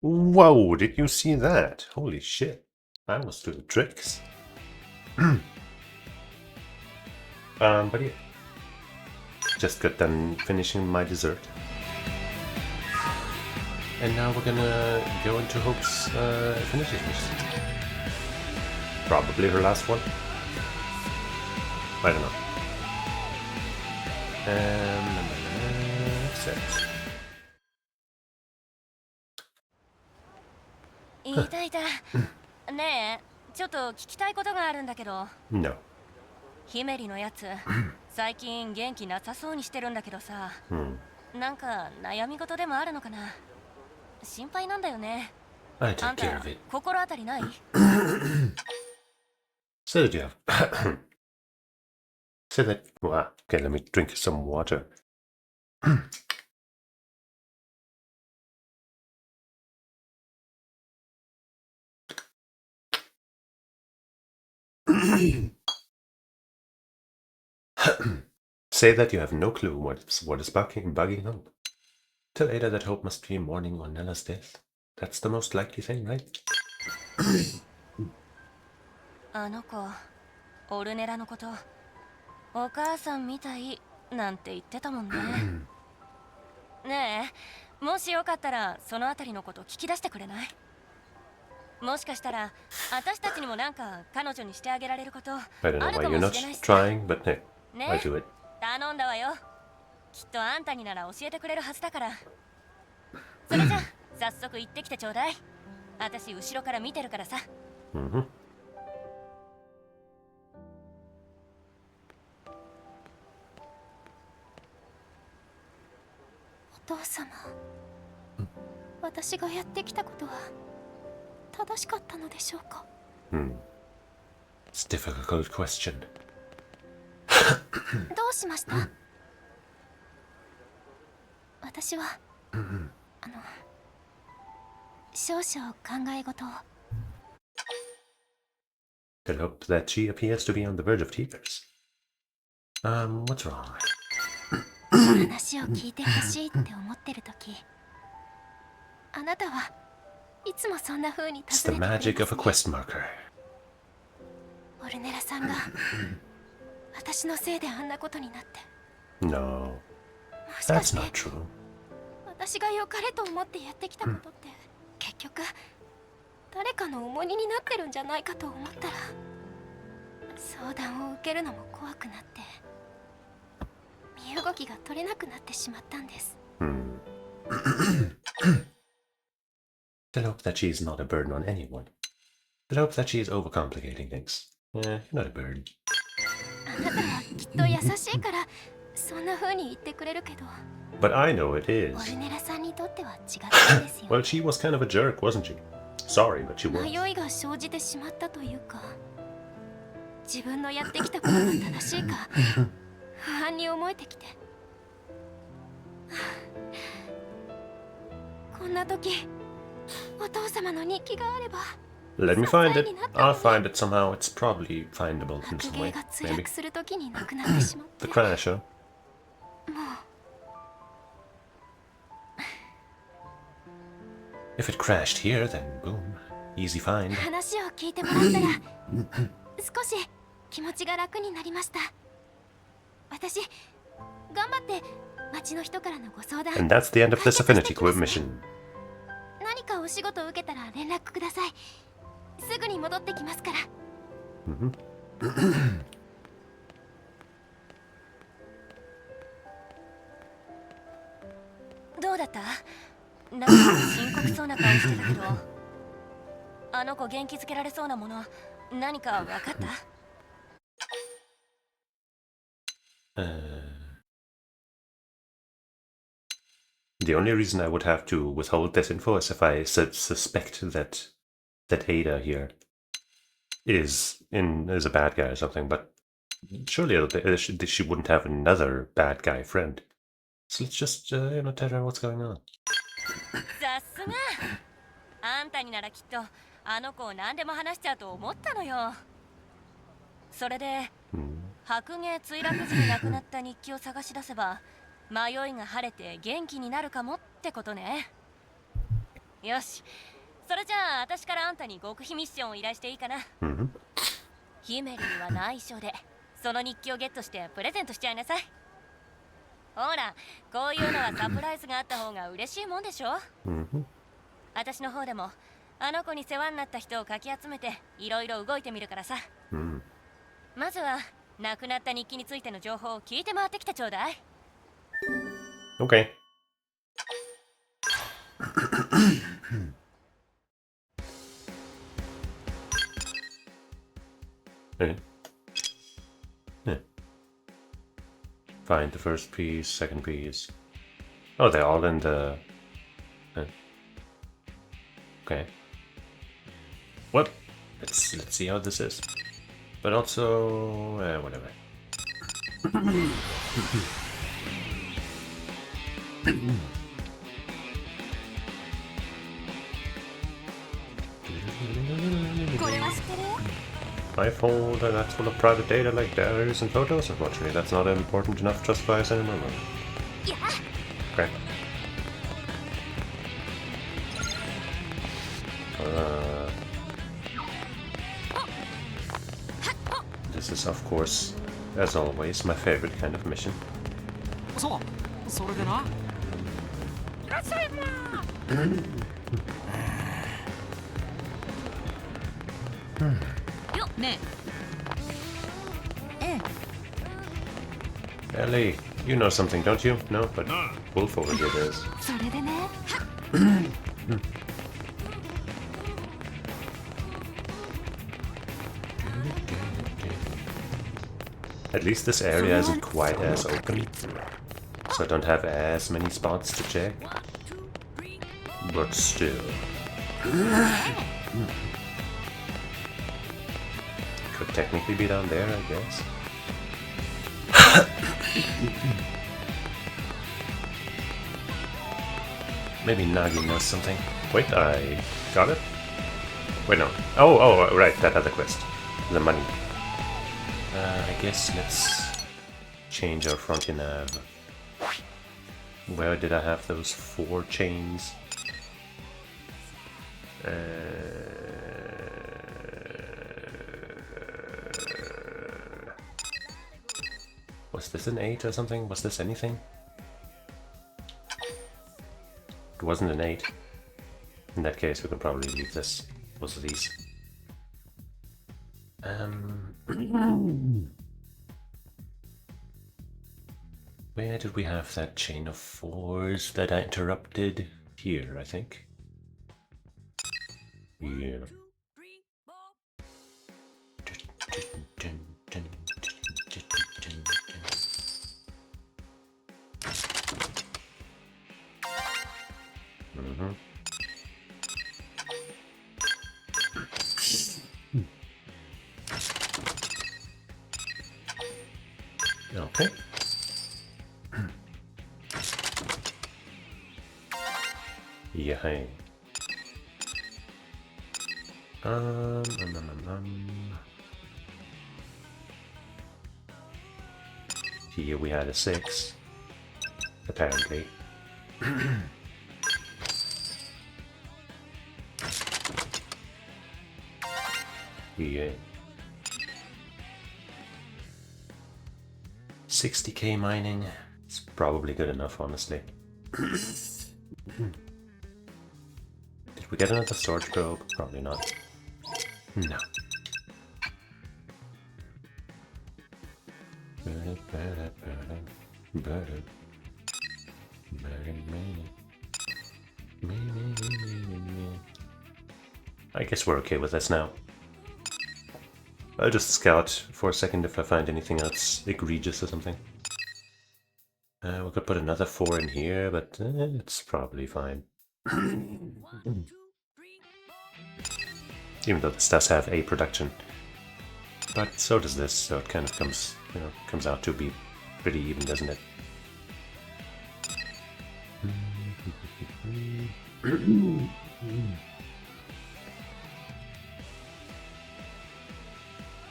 Whoa, did you see that? Holy shit. I was doing tricks. But yeah. Just got done finishing my dessert. And now we're gonna go into Hope's Affinity mission. Probably her last one. I don't know. Accept. いたいた。ねえ、ちょっと聞きたいことがあるんだけど。No. ヒメリのやつ、最近元気なさそうにしてるんだけどさ。なんか悩み事でもあるのかな。心配なんだよね。I take care of it. 心当たりない？ So did you have? Say that. Wow. Okay, let me drink some water. Say that you have no clue what is bugging Hope. Tell Ada that Hope must be mourning on Nella's death. That's the most likely thing, right? あの子、オルネラのこと、お母さんみたいなんて言ってたもんね。ねえ、もしよかったらそのあたりのこと聞き出してくれない？もしかしたら私たちにもなんか彼女にしてあげられることあるかもしれないし。trying, but no, I do it. 頼んだわよ。きっとあんたになら教えてくれるはずだから。それじゃ早速行ってきてちょうだい。私後ろから見てるからさ。お父様、私がやってきたことは正しかったのでしょうか？ It's a difficult question. どうしました？私は少々考え事を。Could hope that she appears to be on the verge of tears. What's wrong? 話を聞いてほしいって思ってるとき、あなたはいつもそんな風に It's the magic of a quest marker. オルネラさんが私のせいであんなことになって。No, that's not true. 私が良かれと思ってやってきたことって、結局誰かの重荷になってるんじゃないかと思ったら、相談を受けるのも怖くなって、身動きが取れなくなってしまったんです。But hope that she's not a burden on anyone. But hope that she's overcomplicating things. You're not a burden. あなたはきっと優しいからそんな風に言ってくれるけど。But I know it is. オルネラさんにとっては違ったんですよ。Well, she was kind of a jerk, wasn't she? Sorry, but she was. 迷いが生じてしまったというか、自分のやってきたことが正しいか不安に思えてきて。こんな時、お父様の日記があれば。Let me find it. I'll find it somehow. It's probably findable in some way. Maybe. The crash, huh? If it crashed here, then boom. Easy find. 話を聞いてもらったら少し気持ちが楽になりました。私、頑張って町の人からのご相談。And that's the end of this Affinity mission. 何かお仕事を受けたら連絡ください。すぐに戻ってきますから。どうだった？なんか深刻そうな顔してたけど、あの子元気づけられそうなもの何か分かった？ The only reason I would have to withhold this info is if I suspect that Ada here is a bad guy or something, but surely she wouldn't have another bad guy friend. So let's just, tell her what's going on. さすが。あんたにならきっとあの子を何でも話しちゃうと思ったのよ。それで、白芸墜落時に亡くなった日記を探し出せば迷いが晴れて元気になるかもってことね。よし、それじゃあ私からあんたに極秘ミッションを依頼していいかな。ヒメルには内緒でその日記をゲットしてプレゼントしちゃいなさい。ほら、こういうのはサプライズがあった方が嬉しいもんでしょ。私の方でもあの子に世話になった人をかき集めていろいろ動いてみるからさ。まずは亡くなった日記についての情報を聞いて回ってきてちょうだい。Okay. Find the first piece, second piece. Oh, they're all in the... Okay. Well, let's see how this is. But also... whatever. My folder that's full of private data like diaries and photos. Unfortunately, that's not important enough to justify us anymore. Okay. This is, of course, as always, my favorite kind of mission. Ellie, you know something, don't you? No, but Wolf over here does. At least this area isn't quite as open, so I don't have as many spots to check. But still. Could technically be down there, I guess. Maybe Nagi knows something. Wait, I got it? Wait, no. Oh, right, that other quest. The money. I guess let's change our frontier nav. Where did I have those 4 chains? Was this an 8 or something? Was this anything? It wasn't an 8. In that case, we can probably leave this. Both of these. Where did we have that chain of 4s that I interrupted? Here, I think. Yeah. Okay. Yeah. Hey. Here we had a 6, apparently. Yeah. 60k mining. It's probably good enough, honestly. Did we get another storage probe? Probably not. No. I guess we're okay with this now. I'll just scout for a second if I find anything else egregious or something. We could put another 4 in here, but it's probably fine. Even though this does have a production. But so does this, so it kind of comes, comes out to be pretty even, doesn't it?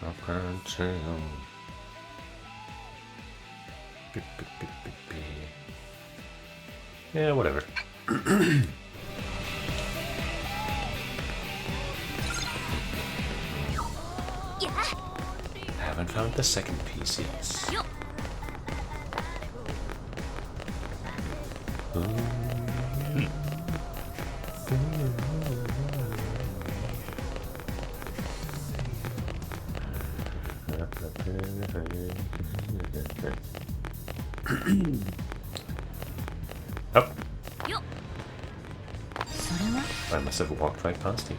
I can't tell. Yeah, whatever. found the second piece yet. Oh. I must have walked right past him.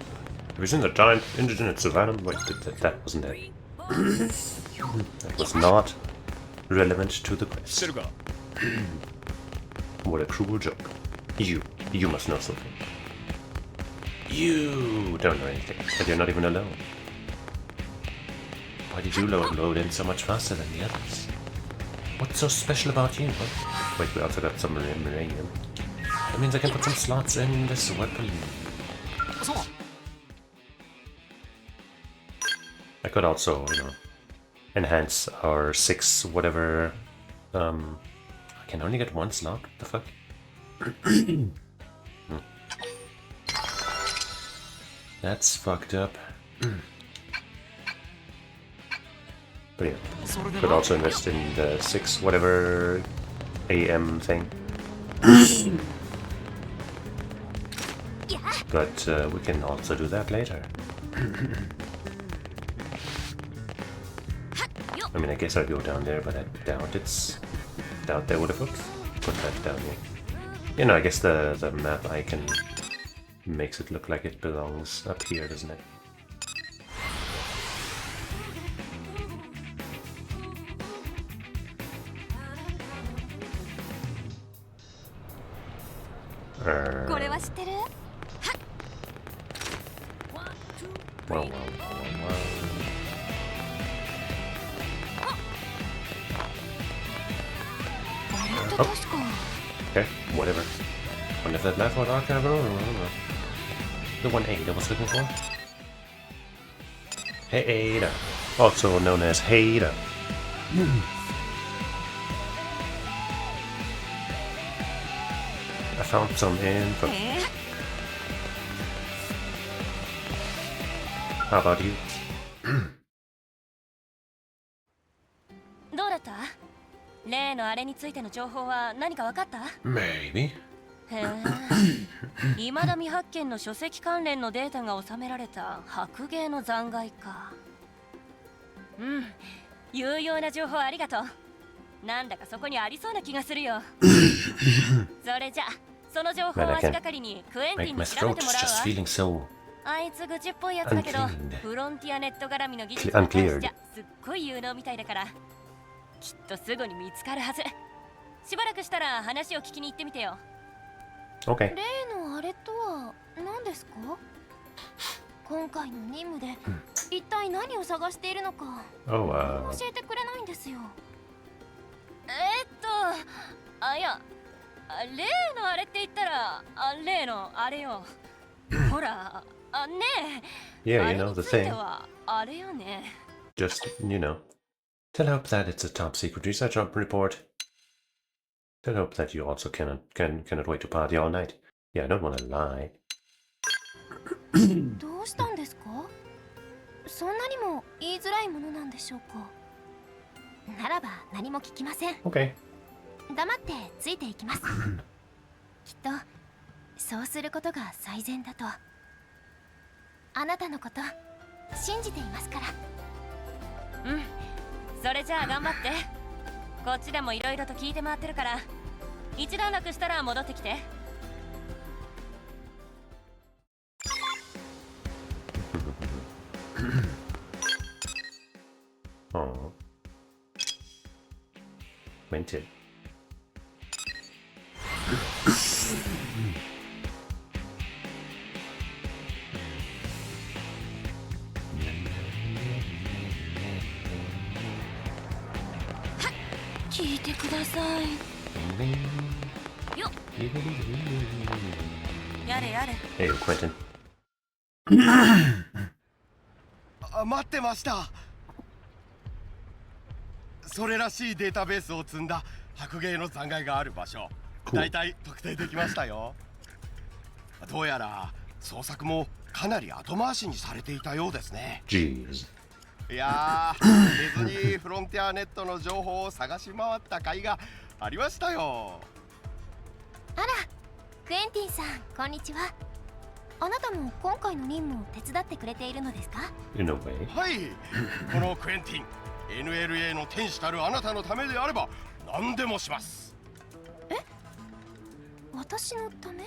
Have you seen the giant indigenous savannah? Wait, that wasn't it. That was not relevant to the quest. What a cruel joke. You must know something. You don't know anything, but you're not even alone. Why did you load in so much faster than the others? What's so special about you? Huh? Wait, we also got some uranium. That means I can put some slots in this weapon. I could also, enhance our 6 whatever. I can only get 1 slot. What the fuck? That's fucked up. But yeah, could also invest in the 6 whatever AM thing. But we can also do that later. I mean, I guess I'd go down there, but I doubt they would have put that down here. I guess the map icon makes it look like it belongs up here, doesn't it? Wow. Okay, whatever. Wonder if that left was archive or the one Ada was looking for. Hey Ada, also known as Hater. I found some info. How about you? どうだった？例のあれについての情報は何か分かった？ Maybe. へえ。未だ未発見の書籍関連のデータが収められた白芸の残骸か。有用な情報ありがとう。なんだかそこにありそうな気がするよ。それじゃ、その情報を足がかりにクエンティンに調べてもらうわ。あいつ愚痴っぽいやつだけど、フロンティアネット絡みの技術に関してすっごい有能みたいだから、きっとすぐに見つかるはず。しばらくしたら話を聞きに行ってみてよ。Okay. 例のあれとは何ですか？今回の任務で一体何を探しているのか教えてくれないんですよ。いや、例のあれって言ったら例のあれよ。ほら。Yeah, you know the thing. あれよね。Just, tell hope that it's a top secret research report. Tell hope that you also cannot wait to party all night. Yeah, I don't want to lie. どうしたんですか？そんなにも言いづらいものなんでしょうか？ならば何も聞きません。Okay. 黙ってついていきます。きっとそうすることが最善だと。あなたのこと信じていますから。それじゃあ頑張って。こっちでもいろいろと聞いて回ってるから、一段落したら戻ってきて。Oh. Minted. Hey, Quentin. 待ってました。それらしいデータベースを積んだ白芸の残骸がある場所、だいたい特定できましたよ。どうやら捜索もかなり後回しにされていたようですね。Jeez. いやー、ディズニーフロンティアネットの情報を探し回った甲斐がありましたよ。あら、クエンティンさん、こんにちは。あなたも今回の任務を手伝ってくれているのですか？ In a way. はい、このクエンティン、NLA の天使たるあなたのためであれば何でもします。え？私のため？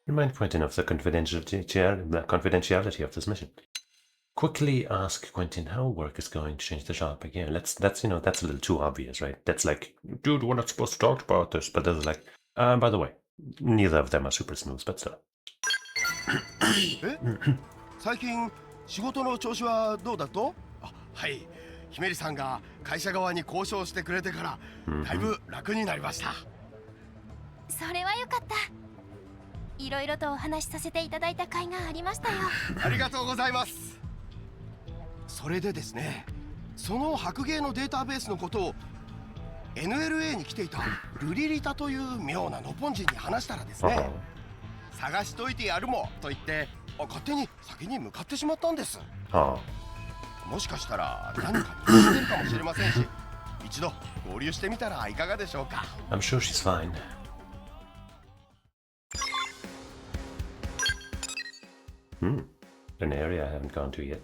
Remind Quentin of the confidentiality of this mission. Quickly ask Quentin how work is going to change the shop again. That's a little too obvious, right? That's like, dude, we're not supposed to talk about this, but this is like, by the way, neither of them are super smooth, but still. 最近仕事の調子はどうだと？はい、ひめりさんが会社側に交渉してくれてからだいぶ楽になりました。それはよかった。いろいろとお話しさせていただいた甲斐がありましたよ。ありがとうございます。それでですね、その白芸のデータベースのことを NLA に来ていたルリリタという妙なノポン人に話したらですね、探しといてやるもと言って勝手に先に向かってしまったんです。もしかしたら何かにしてるかもしれませんし、一度合流してみたらいかがでしょうか。 I'm sure she's fine. An area I haven't gone to yet.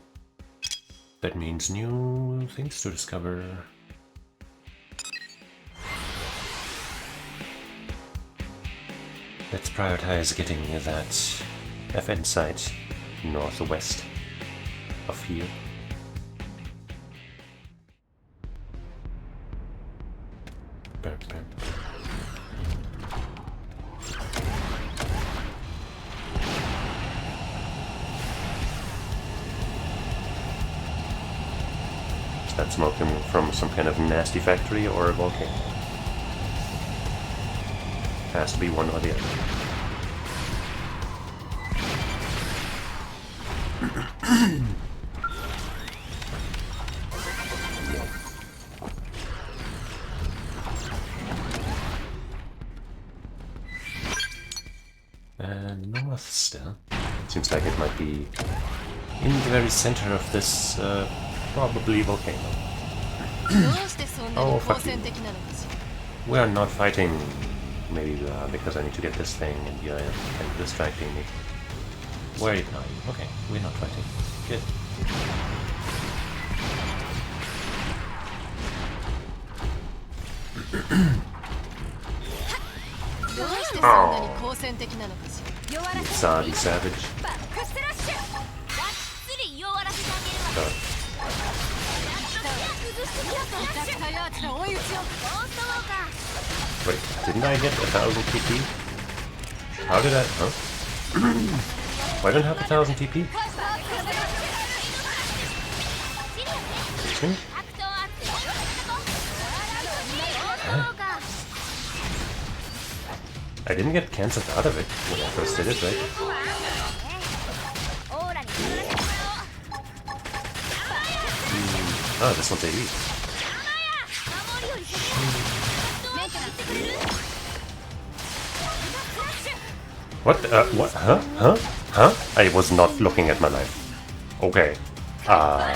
That means new things to discover. Let's prioritize getting that FN site northwest of here. Bam, bam. Is that smoke coming from some kind of nasty factory or a volcano? Has to be one or the other. And north still. Seems like it might be in the very center of this probably volcano. Oh, fuck you. We are not fighting. Maybe because I need to get this thing and you're kind of distracting me. Where are you going? Okay, we're not fighting. Good. Oh. You sorry savage. Wait, didn't I get 1,000 TP? How did I... Huh? Why don't I have 1,000 TP? Excuse me? Huh? I didn't get cancelled out of it when I first did it, right? Oh, this one's AE. What? What? Huh? Huh? Huh? I was not looking at my life. Okay. I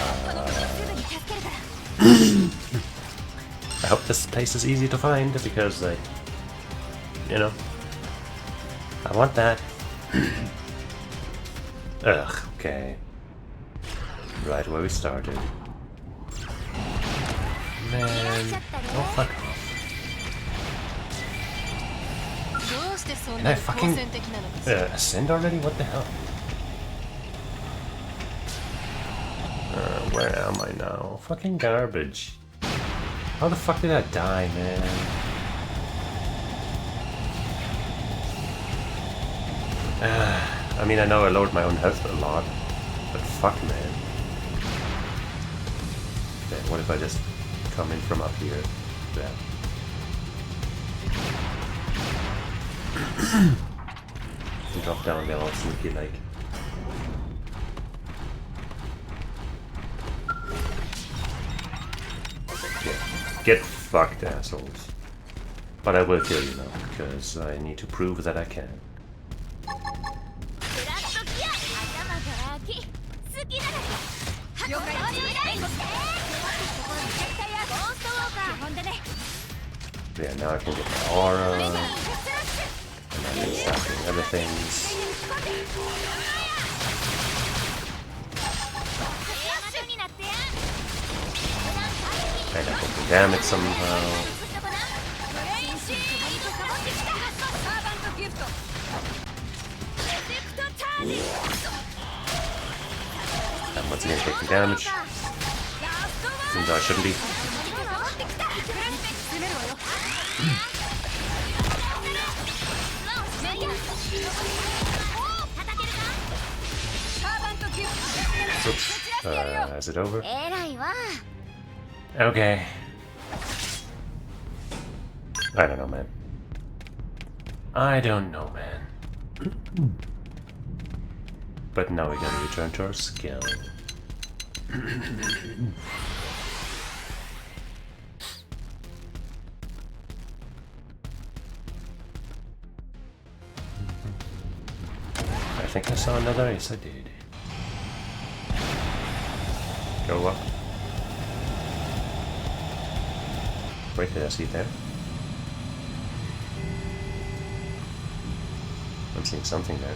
hope this place is easy to find because I... I want that. Ugh, okay. Right where we started. Man. Oh, fuck off. Can I fucking ascend already? What the hell? Where am I now? Fucking garbage. How the fuck did I die, man? I mean, I know I lowered my own health a lot, but fuck, man. Okay, what if I just come in from up here? There. Drop down there all sneaky like. Yeah. Get fucked, assholes. But I will kill you now, because I need to prove that I can. Yeah, now I can get my aura, and I can start doing other things. And I can do damage somehow. I'm once again taking damage. Even though I shouldn't be. Oops. Is it over? Okay. I don't know, man. I don't know, man. But now we gotta return to our skill. I think I saw another. Yes, I did. Go up. Wait, did I see it there? I'm seeing something there.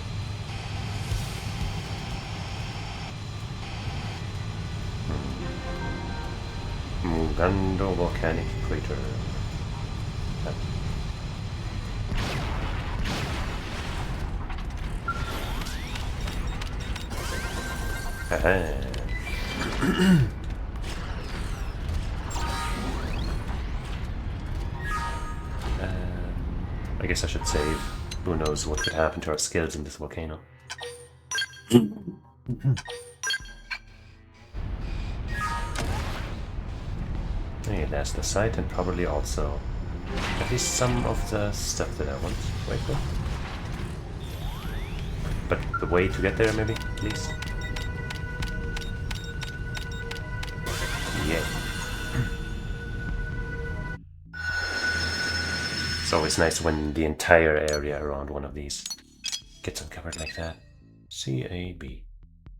Mugando volcanic crater. I guess I should save. Who knows what could happen to our skills in this volcano. Okay, that's the site, and probably also at least some of the stuff that I want. Wait, what? But the way to get there, maybe, at least. Yeah. It's always nice when the entire area around one of these gets uncovered like that. C-A-B.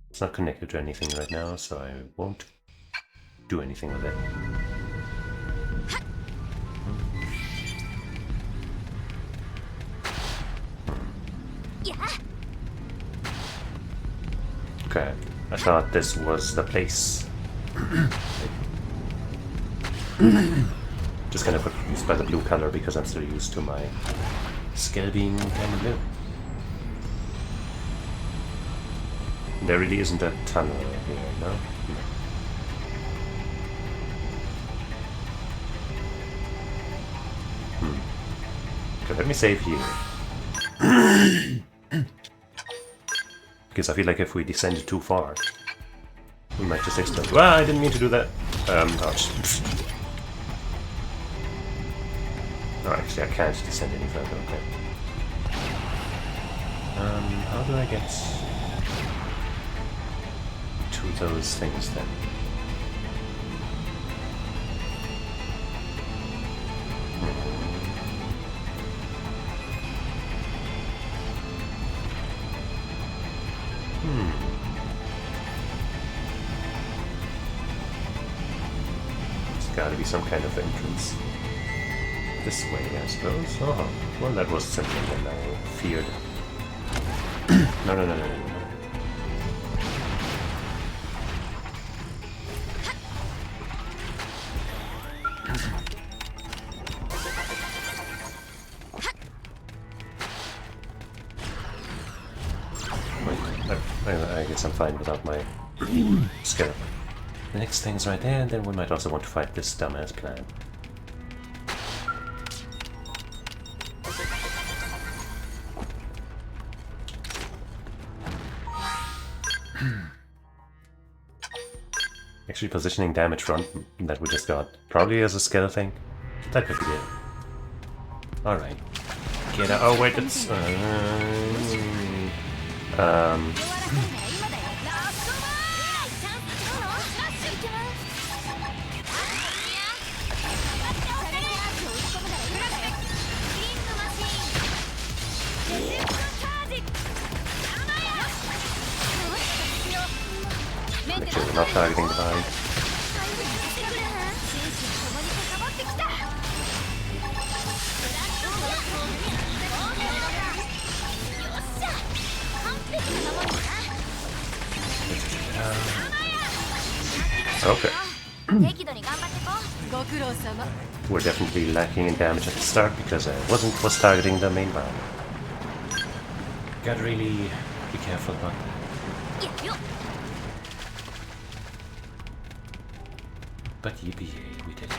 It's not connected to anything right now, so I won't do anything with it. Okay, I thought this was the place. Just gonna put used by the blue color because I'm still used to my skill being kind of blue. There really isn't a tunnel here, no? No. Okay, let me save here. Because I feel like if we descended too far, we might just explode. Ah, I didn't mean to do that. Ouch. No, actually, I can't descend any further. Okay. How do I get to those things then? There's gotta be some kind of entrance. This way, I suppose. Oh, well, that was simpler than I feared. No. Wait, I guess I'm fine without my skill. The next thing's right there, and then we might also want to fight this dumbass plant. Actually, positioning damage front that we just got, probably as a skill thing. That could be it. Alright. Get out. Oh, wait, it's. Actually, we're not targeting the body. Okay. We're definitely lacking in damage at the start because I was targeting the main body. Gotta really be careful about that. But yippee, we did it.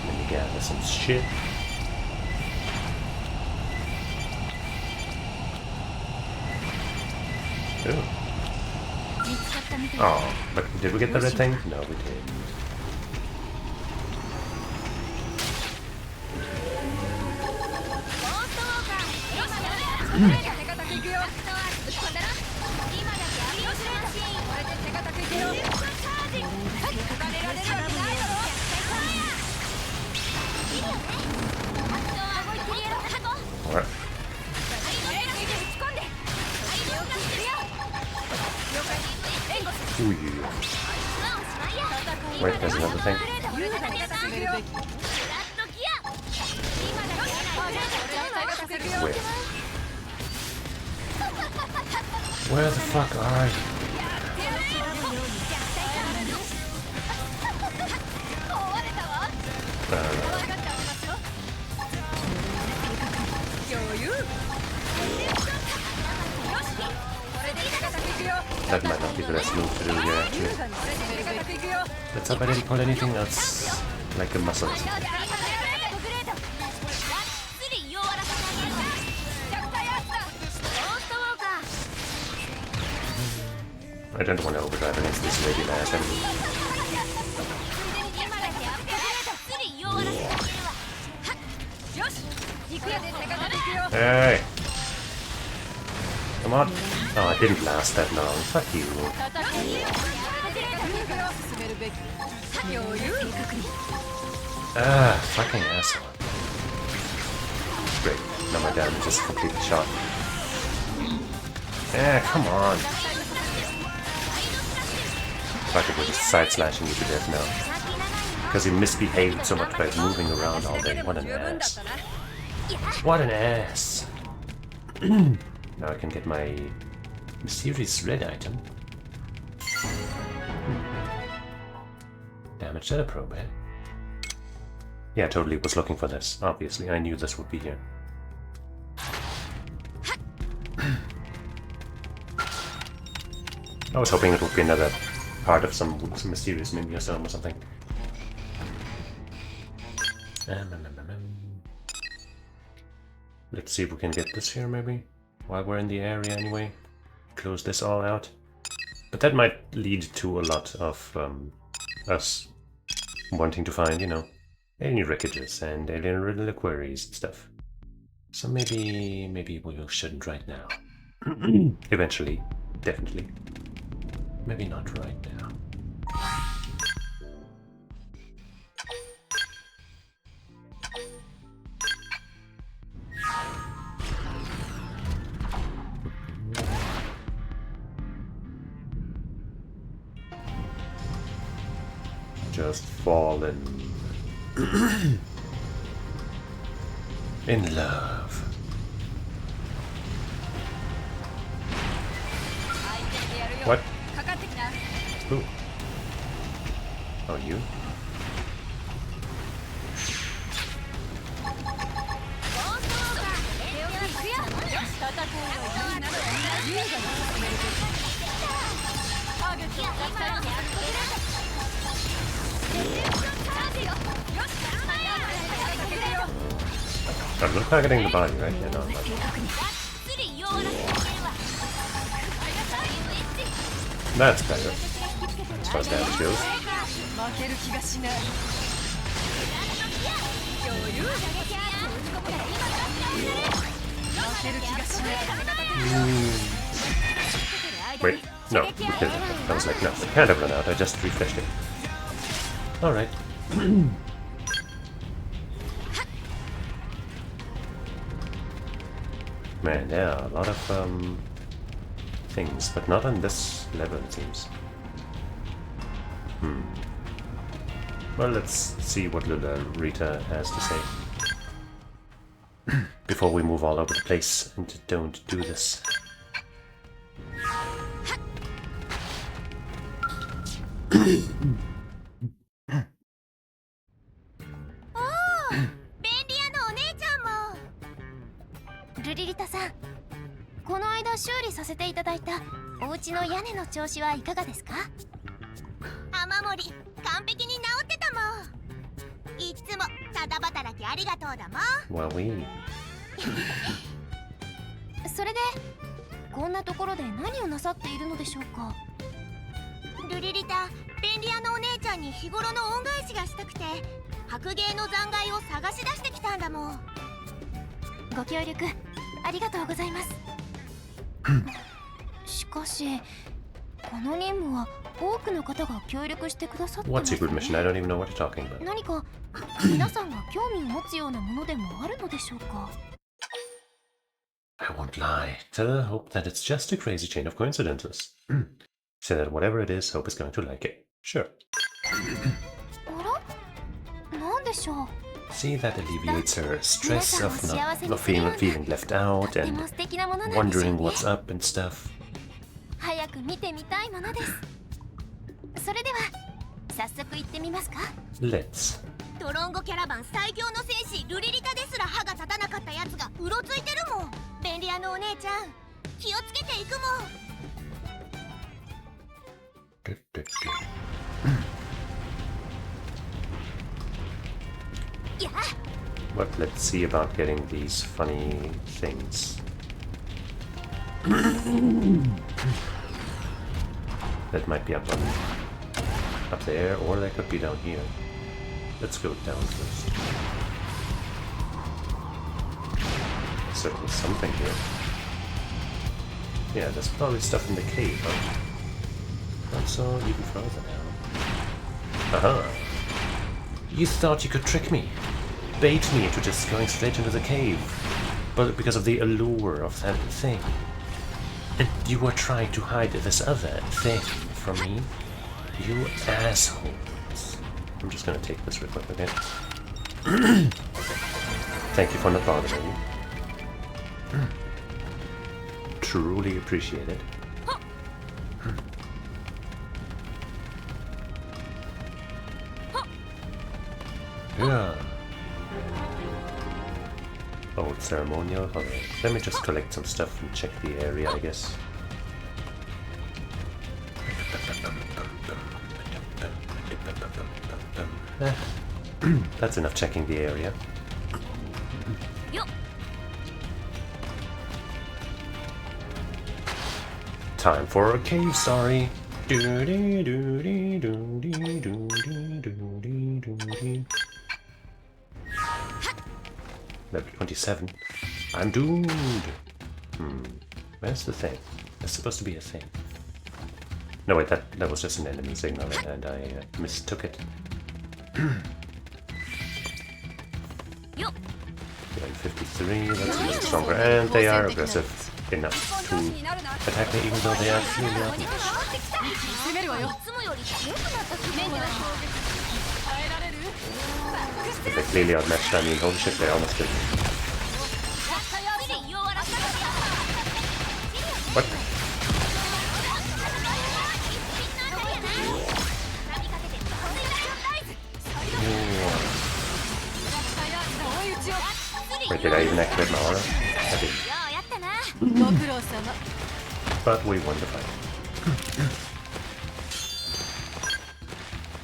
Let me gather some shit. Ooh. Oh, but did we get the red thing? No, we did. Alright. Ooh, yeah. Wait, there's another thing. Where? Where the fuck are you? That might not be the best move to do here, actually. Let's hope I didn't pull anything else, like the muscles. I don't want to overdrive against this lady last enemy. Hey! Come on! Oh, it didn't last that long. Fuck you. Ah, fucking asshole. Great. Now my damage is completely shot. Yeah, come on. Fuck it, we're just side slashing you to death now. Because he misbehaved so much by moving around all day. What an ass. What an ass. Now I can get my mysterious red item. Damage to the probe head. Yeah, totally was looking for this. Obviously, I knew this would be here. I was hoping it would be another part of some mysterious mimiosome or something. Let's see if we can get this here, maybe? While we're in the area, anyway. Close this all out. But that might lead to a lot of us wanting to find, you know, alien wreckages and alien reliquaries and stuff. So maybe we shouldn't right now. Eventually, definitely. Maybe not right now. Just fallen in love. What? Who? Oh, you? I'm not targeting the body, right? Yeah, no, I'm not. That's better, as far as damage goes. Wait, no, I was like, no, it can't have run out, I just refreshed it. Alright. Man, there are a lot of things, but not on this level, it seems. Well, let's see what little Rita has to say. Before we move all over the place and don't do this. Well, we. それでこんなところで何をなさっているのでしょうか。ルリリタ、便利屋のお姉ちゃんに日頃の恩返しがしたくて白芸の残骸を探し出してきたんだもん。ご協力ありがとうございます。しかしこの任務は多くの方が協力してくださってますね。 What secret mission? I don't even know what you're talking about. 何か皆さんが興味を持つようなものでもあるのでしょうか。 I won't lie. Tell her Hope that it's just a crazy chain of coincidences. Say that whatever it is, Hope is going to like it. Sure. あら？なんでしょう。 See, that alleviates her stress of feeling left out and wondering what's up and stuff. 早く見てみたいものです。それでは早速行ってみますか。 Let's. ドロンゴキャラバン最強の戦士ルリリタですら歯が立たなかったやつがうろついてるもん。便利屋のお姉ちゃん気をつけていくもん。But let's see about getting these funny things. That might be up there, or that could be down here. Let's go down first. Certainly something here. Yeah, there's probably stuff in the cave, huh? Also, even further down. Aha! You thought you could trick me, bait me into just going straight into the cave, but because of the allure of that thing. And you were trying to hide this other thing from me? You assholes. I'm just gonna take this real quick, okay? Thank you for not bothering me. Truly appreciate it. Yeah. Old ceremonial. Alright. Let me just collect some stuff and check the area, I guess. That's enough checking the area. Time for a cave story. Level 27. I'm doomed. Where's the thing? There's supposed to be a thing. No, wait, that was just an enemy signal, and I mistook it. Level 53, that's a little stronger, and they are aggressive enough to attack me even though they are clearly outmatched. If they're clearly outmatched, I mean, holy shit, they almost did. What? Wait, did I even activate my aura? I didn't. But we won the fight.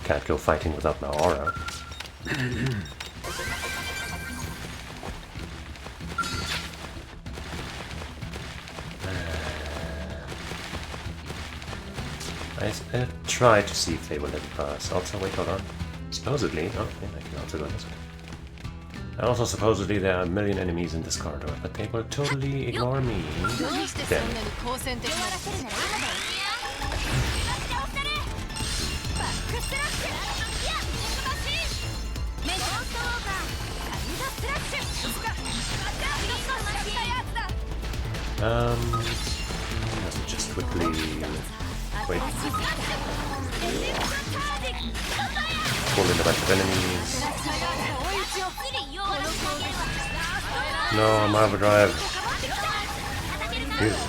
Can't go fighting without my aura. I tried to see if they will let me pass. Also, wait, hold on. Supposedly, oh, yeah, I can also go this way. Also, supposedly there are a million enemies in this corridor, but they will totally ignore me. Damn it. Let me just quickly wait. Pull in a bunch of enemies. No, I'm overdrive. Jesus.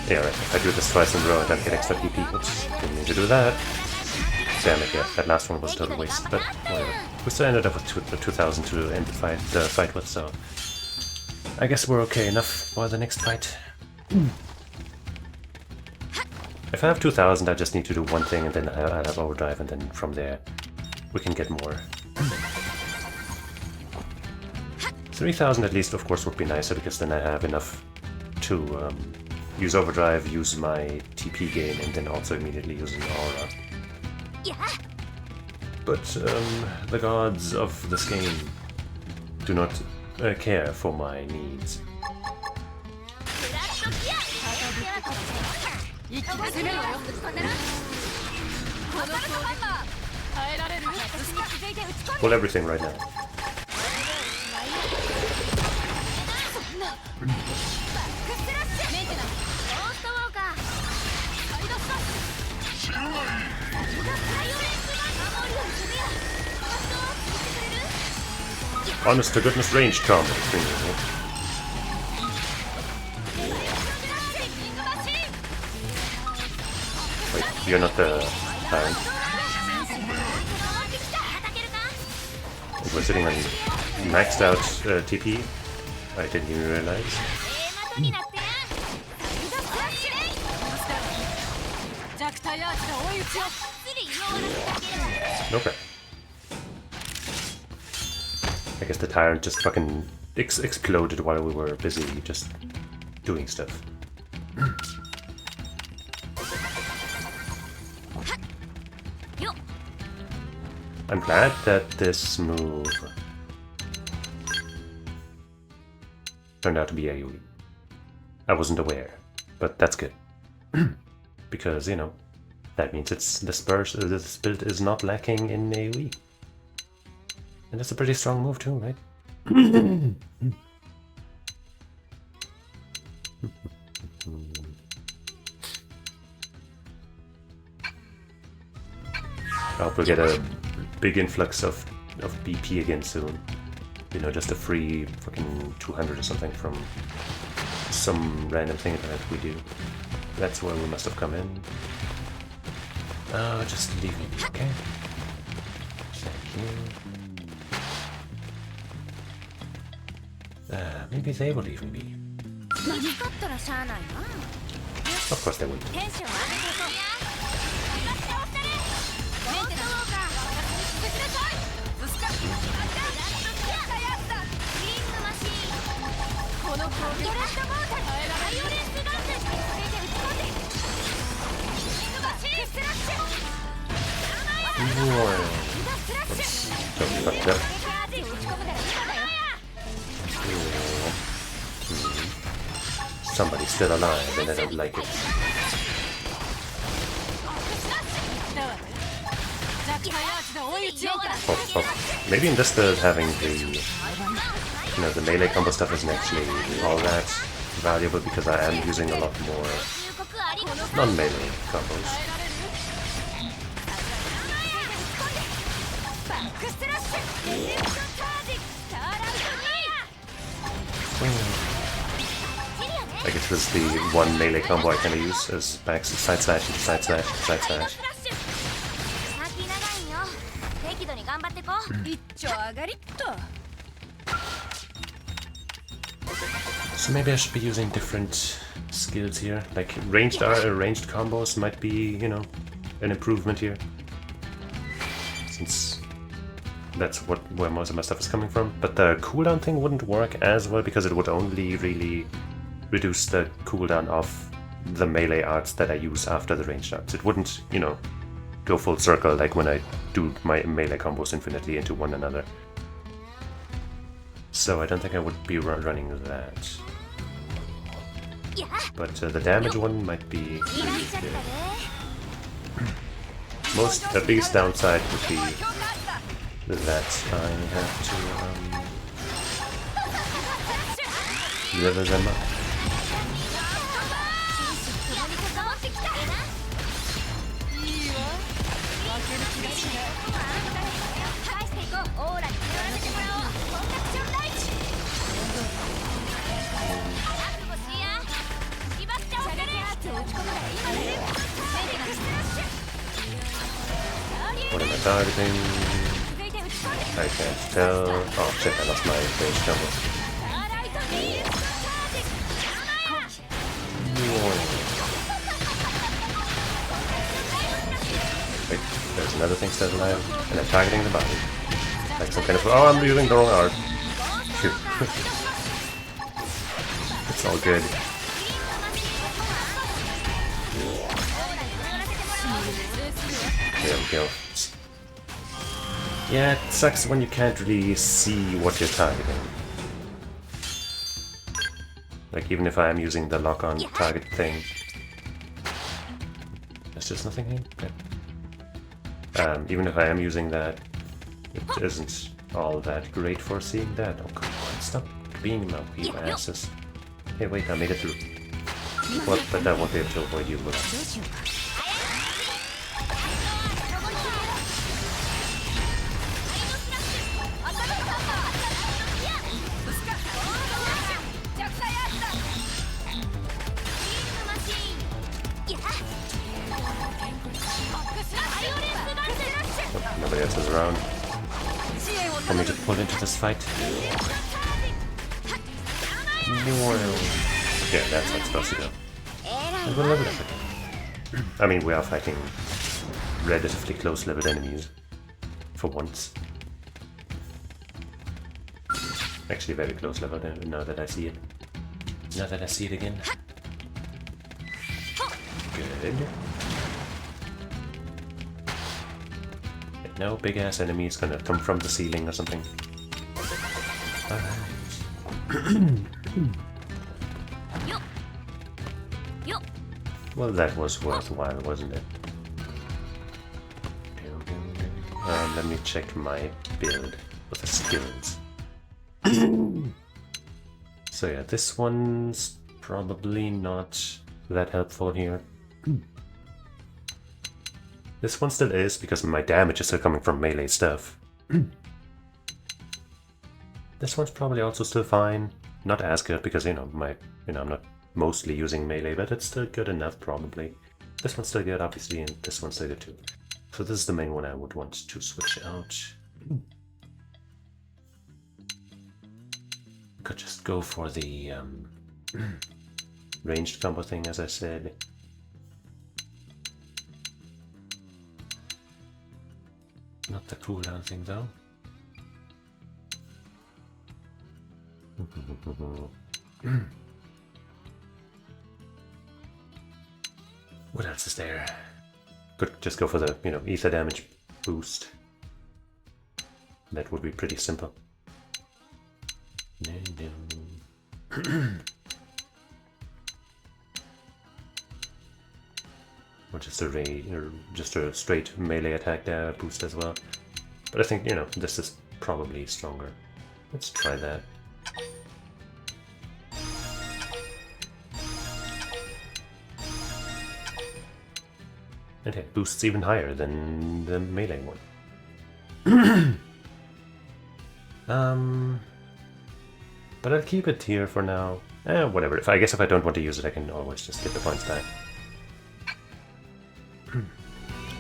Yeah, right. If I do this twice in a row, I don't get extra PP. Oops, didn't need to do that. Damn it, yeah, that last one was a total waste, but whatever. We still ended up with 2,000 to end the fight with, so I guess we're okay enough for the next fight. If I have 2,000, I just need to do one thing, and then I'll have overdrive, and then from there we can get more. 3,000 at least, of course, would be nicer, because then I have enough to use overdrive, use my TP gain, and then also immediately use an aura. But the gods of this game do not care for my needs. Pull everything right now. Honest to goodness range combo. Wait, you're not the Tyrant. We're sitting on maxed out TP. I didn't even realize. Okay. I guess the Tyrant just fucking exploded while we were busy just doing stuff. I'm glad that this move turned out to be AoE. I wasn't aware, but that's good. Because, you know, that means this build is not lacking in AoE. And it's a pretty strong move too, right? I hope we'll get a big influx of BP again soon. You know, just a free fucking 200 or something from some random thing that we do. That's where we must have come in. Just leave me be, okay? Thank you. Maybe they will leave me be. Of course they will. Don't fuck that. Somebody's still alive and I don't like it. Oh. Maybe in this build having the the melee combo stuff isn't actually all that valuable because I am using a lot more non-melee combos. Like it was the one melee combo I kind of use as back side slash, side slash, side slash. So maybe I should be using different skills here. Like ranged combos might be, you know, an improvement here. Since that's where most of my stuff is coming from. But the cooldown thing wouldn't work as well because it would only really reduce the cooldown of the melee arts that I use after the ranged arts. It wouldn't, you know, go full circle like when I do my melee combos infinitely into one another. So I don't think I would be running that. But the damage one might be really good. The biggest downside would be that I have to level them up. What am I targeting? I can't tell. Oh shit, I lost my base combo. Wait, there's another thing still alive, and I'm targeting the body. Like some kind of... Oh, I'm using the wrong art. Shoot. It's all good. There we go. Yeah, it sucks when you can't really see what you're targeting. Like, even if I'm using the lock-on target thing. There's just nothing here? Okay. Even if I am using that, it isn't all that great for seeing that. Oh, come on, stop being my you asses. Hey, wait, I made it through. Well, but I won't be able to avoid you, but... Nobody else is around for me to pull into this fight. Yeah, that's how it's supposed to go. And we'll level up again. I mean, we are fighting relatively close leveled enemies. For once. Actually, very close leveled now that I see it. Now that I see it again. Good. No big ass enemy is gonna come from the ceiling or something. Alright. Well, that was worthwhile, wasn't it? Let me check my build with the skills. So yeah, this one's probably not that helpful here. This one still is, because my damage is still coming from melee stuff. This one's probably also still fine. Not as good, because, I'm not mostly using melee, but it's still good enough, probably. This one's still good, obviously, and this one's still good too. So this is the main one I would want to switch out. Could just go for the ranged combo thing, as I said. Not the cooldown thing, though. What else is there? Could just go for the, ether damage boost. That would be pretty simple. Or just a straight melee attack boost as well. But I think, this is probably stronger. Let's try that. And it boosts even higher than the melee one. But I'll keep it here for now. Whatever. I guess if I don't want to use it, I can always just get the points back.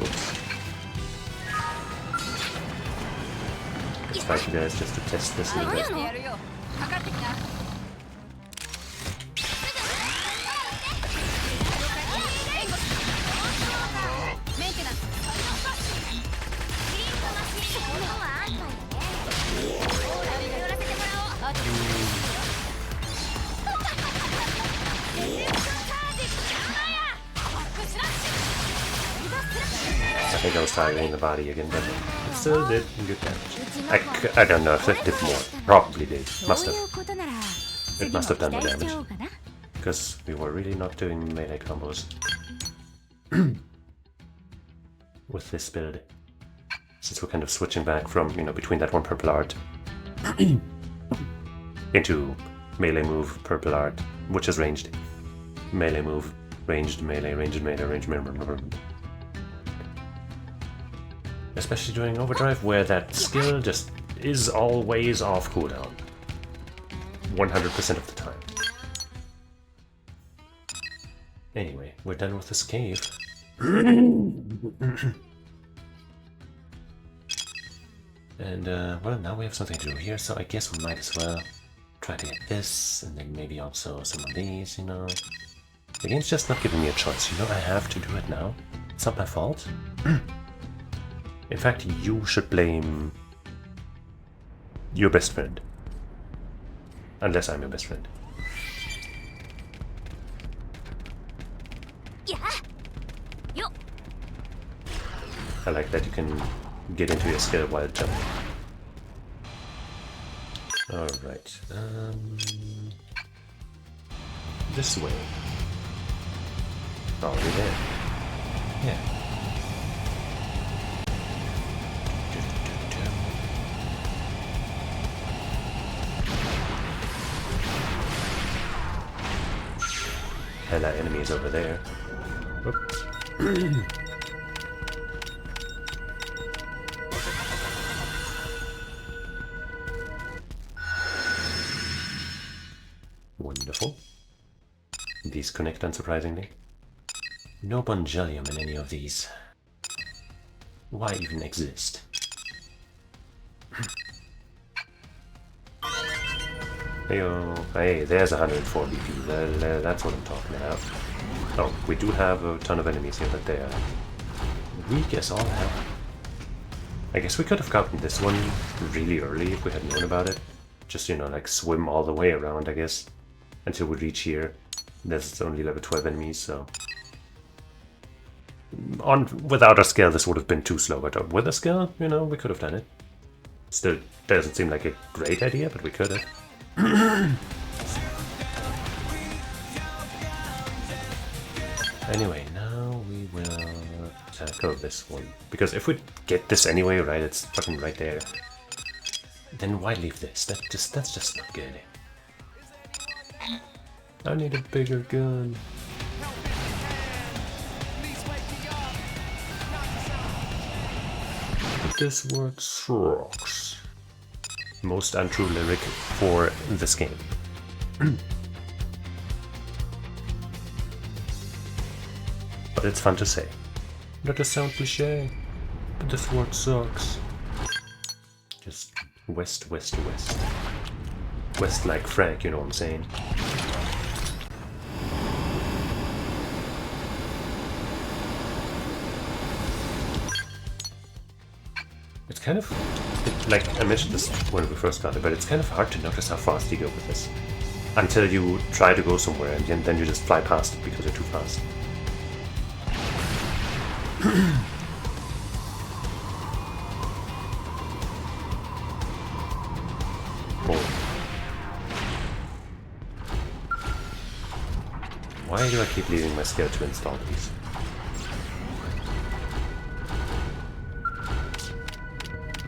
Oops. Let's fight you guys just to test this a little bit. I think I was targeting the body again, but it still did good damage. I don't know if it did more. Probably did. Must have. It must have done the damage. Because we were really not doing melee combos. with this build. Since we're kind of switching back from, you know, between that one purple art into melee move, purple art, which is ranged. Melee move, ranged melee, ranged melee, ranged melee. Especially during overdrive, where that skill just is always off cooldown. 100% of the time. Anyway, we're done with this cave. And, well, now we have something to do here, so I guess we might as well try to get this, and then maybe also some of these, you know. The game's just not giving me a choice, you know, I have to do it now. It's not my fault. In fact, you should blame your best friend. Unless I'm your best friend. Yeah. Yo. I like that you can get into your skill while jumping. Alright. This way. Already there. Yeah. Hella enemies over there. Wonderful. These connect unsurprisingly. No bongelium in any of these. Why even exist? Hey, there's 104 BP. That's what I'm talking about. Oh, we do have a ton of enemies here, but they are weak as all hell. I guess we could have gotten this one really early if we had known about it. Just, you know, like swim all the way around, I guess, until we reach here. There's only level 12 enemies, so... Without a skill, this would have been too slow, but with a skill, you know, we could have done it. Still doesn't seem like a great idea, but we could have. Anyway, now we will tackle this one. Because if we get this anyway, right, it's fucking right there. Then why leave this? That's just not good. I need a bigger gun. This word sucks. Most untrue lyric for this game. But it's fun to say. That does sound cliche, but this word sucks. Just west, west, west. West like Frank, you know what I'm saying? It's kind of, like I mentioned this when we first got it, but it's kind of hard to notice how fast you go with this. Until you try to go somewhere and then you just fly past it because you're too fast. Oh. Why do I keep leaving my skill to install these?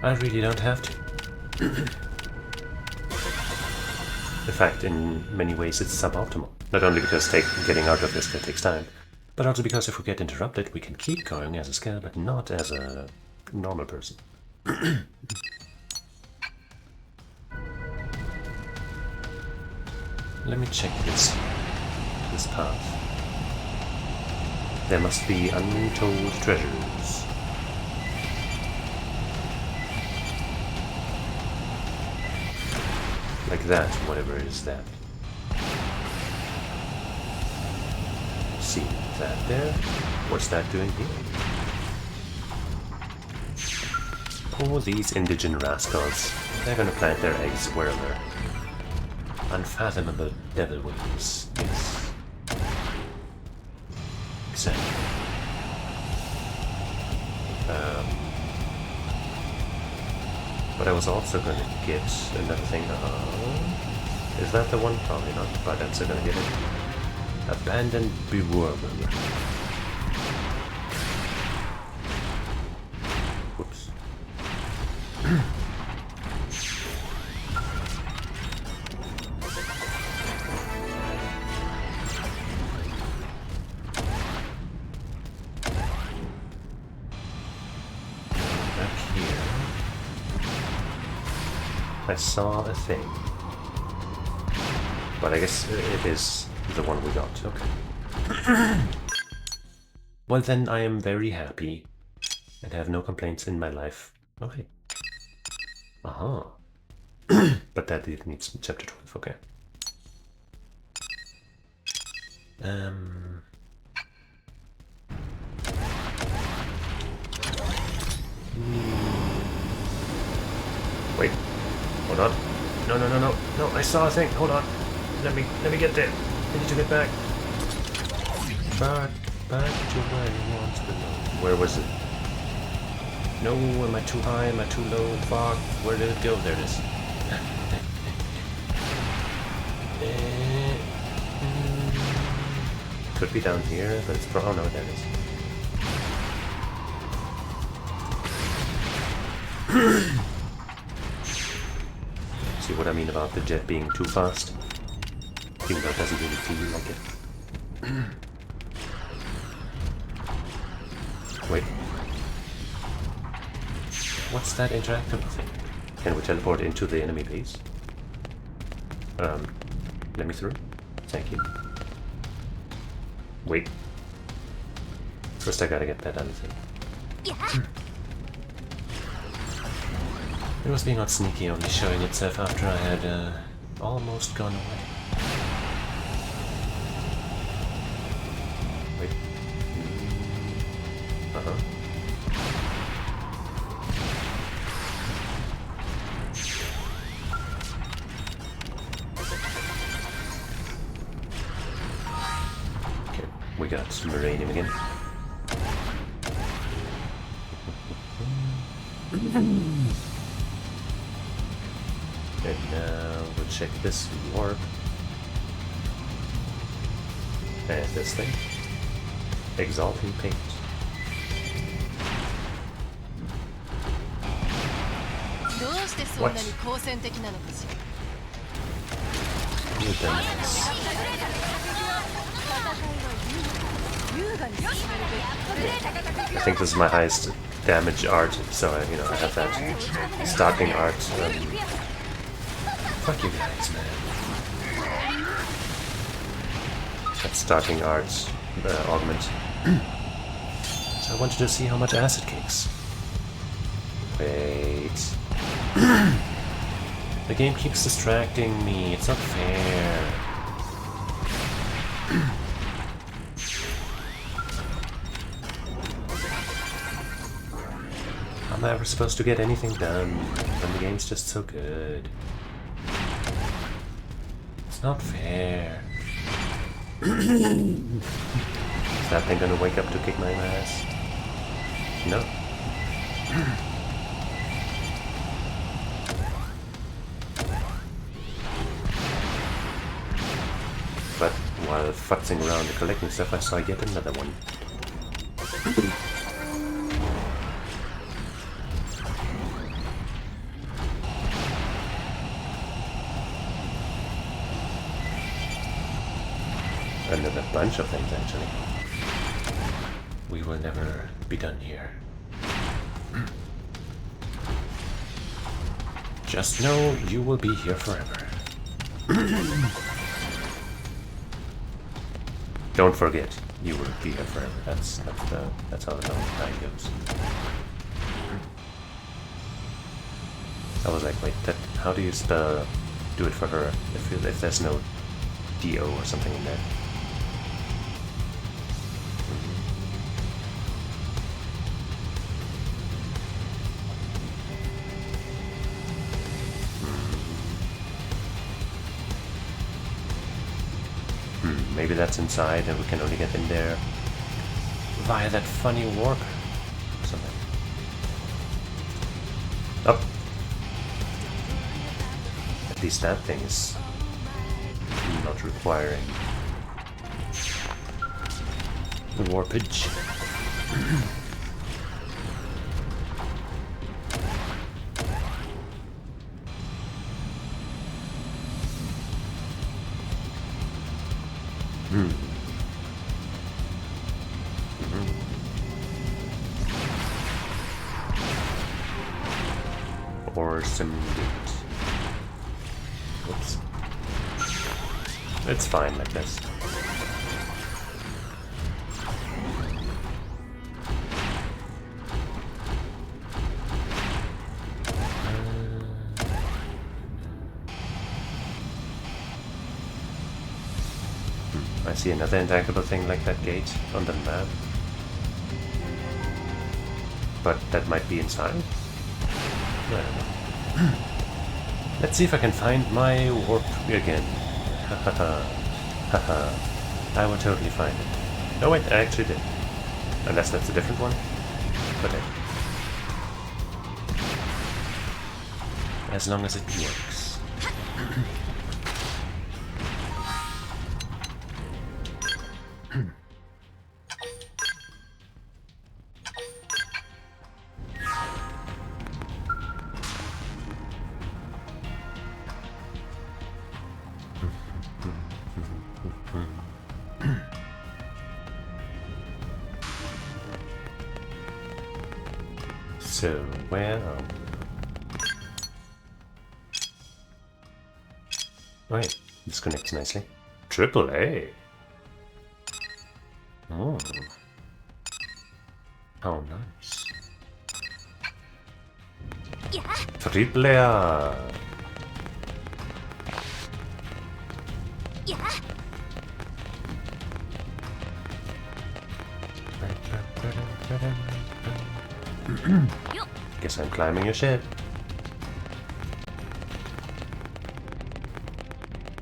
I really don't have to. In fact, in many ways it's suboptimal. Not only because getting out of this skill takes time, but also because if we get interrupted, we can keep going as a skill, but not as a normal person. Let me check this path. There must be untold treasures. Like that, whatever is that. See that there? What's that doing here? Oh, these indigent rascals. They're gonna plant their eggs wherever. Unfathomable devil wings. Yes. Exactly. But I was also gonna get another thing. Is that the one? Probably not, but I'm still gonna get it. Abandoned Bewilderment. I saw a thing. But I guess it is the one we got. Okay. Well, then I am very happy and have no complaints in my life. Okay. Aha. But that it needs chapter 12, okay. Wait. Hold on. No, I saw a thing. Hold on. Let me get there. I need to get back. Back to where I want to go. Where was it? No, am I too high? Am I too low? Fuck. Where did it go? There it is. Could be down here, but it's probably... Oh no, there it is. See what I mean about the jet being too fast? Even though it doesn't really feel like it. Wait. What's that interactive thing? Can we teleport into the enemy base? Let me through? Thank you. Wait. First I gotta get that other thing. It was being all sneaky, only showing itself after I had almost gone away. Wait. Okay, we got Maranium again. And now we'll check this warp. And this thing. Exalting Paint. What? You've done this. I think this is my highest damage art, so I have that starting art. Fuck you guys, man. That starting art augment. So I wanted to see how much acid kicks. Wait. The game keeps distracting me. It's not fair. I'm never supposed to get anything done when the game's just so good. It's not fair. Is that thing gonna wake up to kick my ass? No. But while futzing around and collecting stuff, I saw yet another one. Another bunch of things, actually. We will never be done here. Just know you will be here forever. Don't forget, you will be here forever. That's how the line goes. I was like, wait, how do you do it for her if there's no DO or something in there? Maybe that's inside and we can only get in there via that funny warp or something. Oh. At least that thing is not requiring warpage. Or some gate. It's fine like this. I see another intackable thing like that gate on the map. But that might be inside? I don't know. Let's see if I can find my warp again. Haha. Haha. I will totally find it. Oh wait, I actually did. Unless that's a different one. But as long as it works. So, where are we? Wait, this connects nicely. Triple A. Oh. How nice. Triple A. Guess I'm climbing your ship.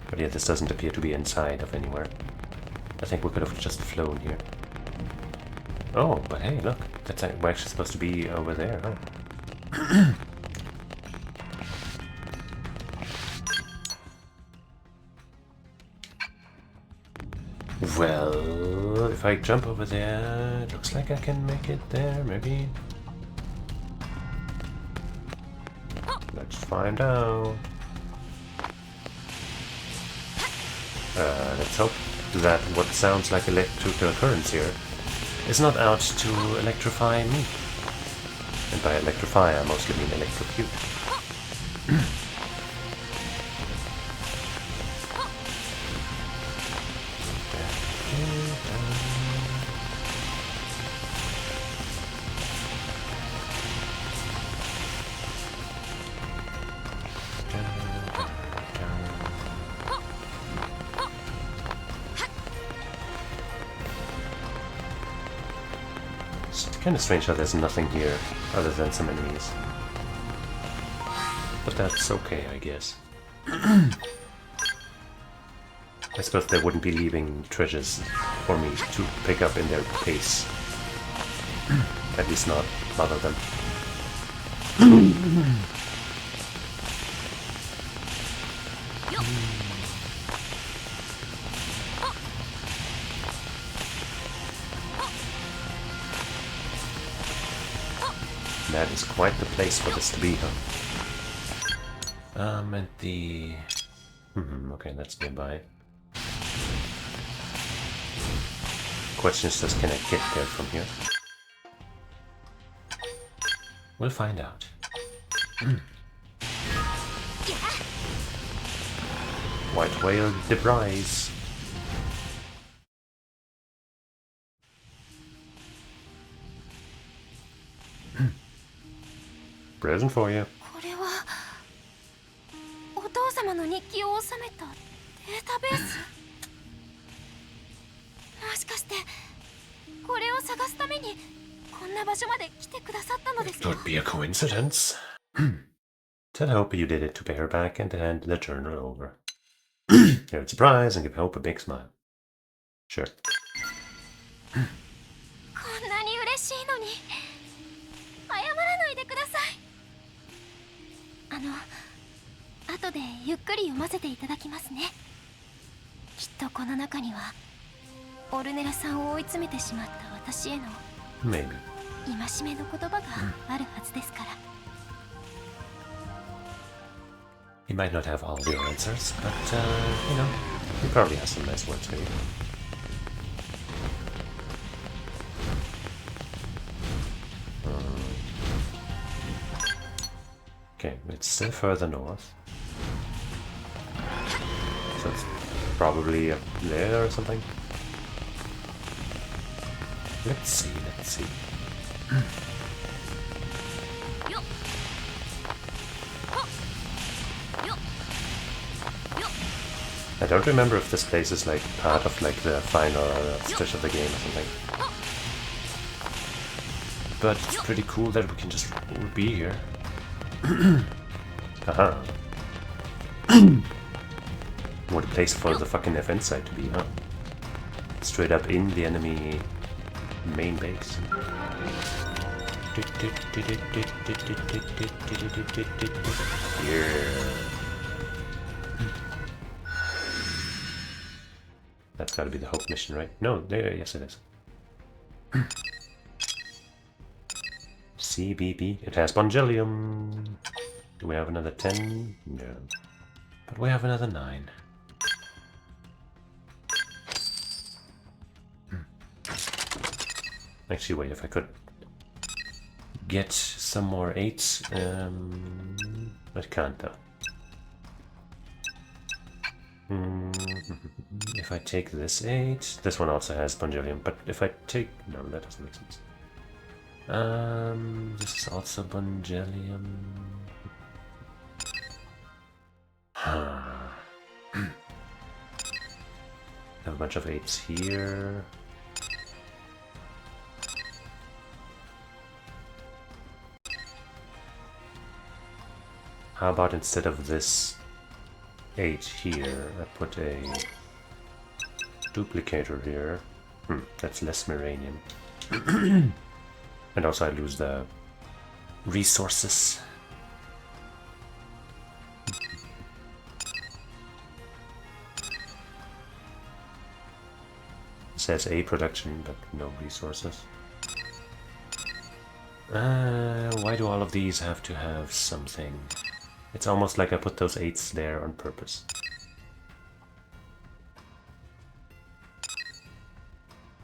But yeah, this doesn't appear to be inside of anywhere. I think we could have just flown here. Oh, but hey, look. That's we're actually supposed to be over there, huh? Well, if I jump over there, it looks like I can make it there, maybe. Let's find out. Let's hope that what sounds like electrical currents here is not out to electrify me. And by electrify, I mostly mean electrocute. Kind of strange how there's nothing here other than some enemies. But that's okay, I guess. I suppose they wouldn't be leaving treasures for me to pick up in their pace. At least not bother them. That is quite the place for this to be, huh? And the... okay, that's nearby. Question is just, can I get there from here? We'll find out. White whale debris. Present for you. これはお父様の日記を収めたデータベース。もしかしてこれを探すためにこんな場所まで来てくださったのですか? It would be a coincidence. Tell Hope you did it to pay her back and hand the journal over. Here it's a prize and give Hope a big smile. Sure. こんなに嬉しいのに謝らないでください。後でゆっくり読ませていただきますね。きっとこの中にはオルネラさんを追い詰めてしまった私への戒めの言葉があるはずですから。He might not have all the answers, but, you know, he probably has some nice words for you. Okay, it's still further north. So it's Probably up there or something. Let's see. I don't remember if this place is like part of like the final stretch of the game or something. But it's pretty cool that we can just be here. Haha. What a place for the fucking event site to be, huh? Straight up in the enemy main base. Yeah. That's gotta be the Hope mission, right? No, there, yes it is. CBB. It has Bongelium. Do we have another 10? No. But we have another 9. Actually, wait, if I could get some more 8s. I can't though. If I take this 8, this one also has Bongelium, but if I take... no, that doesn't make sense. This is also Bongelium. Have a bunch of 8s here. How about instead of this 8 here, I put a duplicator here. That's less Miranium. And also I lose the resources. It says A production, but no resources. Why do all of these have to have something? It's almost like I put those 8s there on purpose.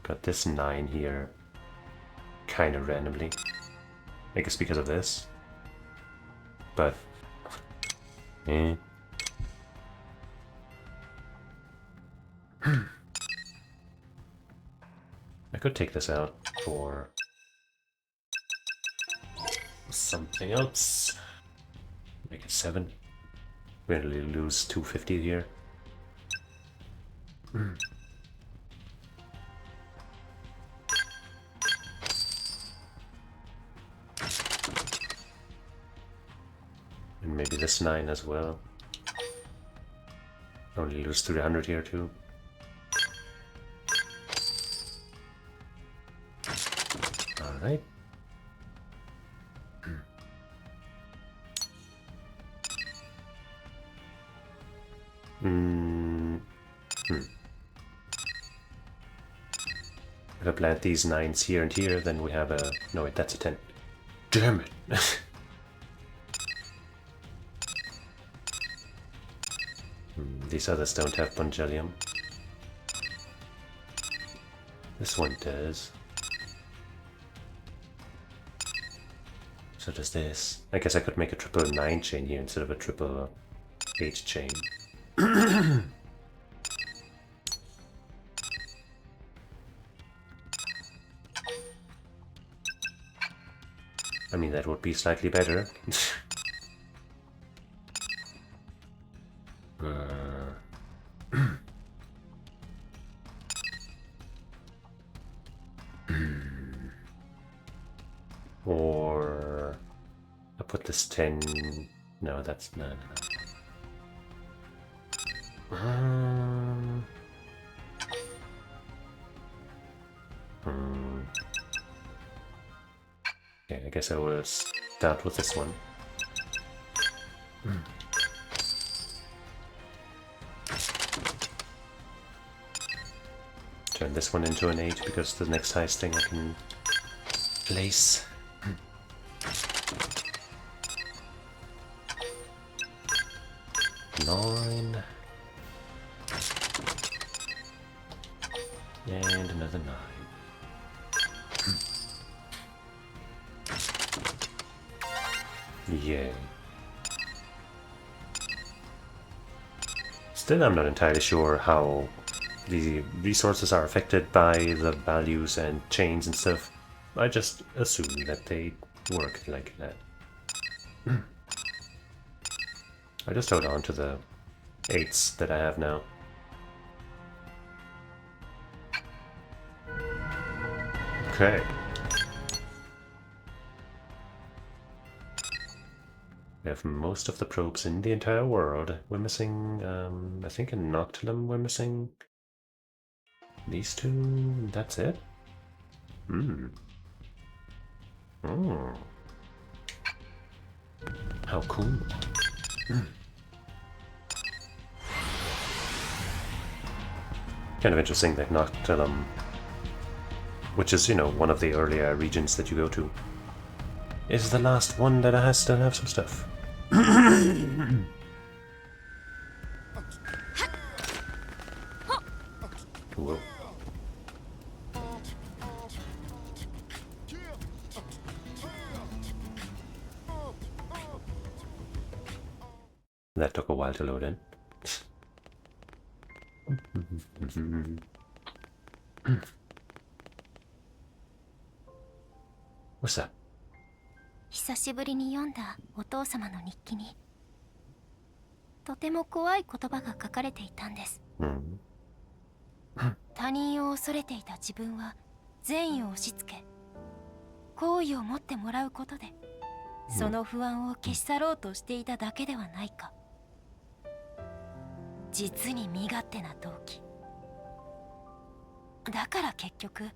Got this 9 here kind of randomly. I guess because of this. But... I could take this out for something else. Make it 7. We only lose 250 here. And maybe this 9 as well. Only lose 300 here too. Alright. If I plant these 9s here and here, then we have a... no wait, that's a 10. Damn it! These others don't have Bongelium. This one does. So does this. I guess I could make a triple 9 chain here instead of a triple 8 chain. I mean, that would be slightly better. Or I put this 10. No, that's no. Okay, I guess I will start with this one. Turn this one into an 8 because the next highest thing I can place. Nine. And another 9. Yay. Still, I'm not entirely sure how the resources are affected by the values and chains and stuff. I just assume that they work like that. I just hold on to the 8s that I have now. Okay. We have most of the probes in the entire world. We're missing, I think in Noctilum we're missing these two. That's it? How cool. Kind of interesting that Noctilum, which is, you know, one of the earlier regions that you go to, is the last one that I still have some stuff. Whoa. That took a while to load in. What's that? 久しぶりに読んだお父様の日記にとても怖い言葉が書かれていたんです。他人を恐れていた自分は善意を押し付け好意を持ってもらうことでその不安を消し去ろうとしていただけではないか。実に身勝手な動機だから結局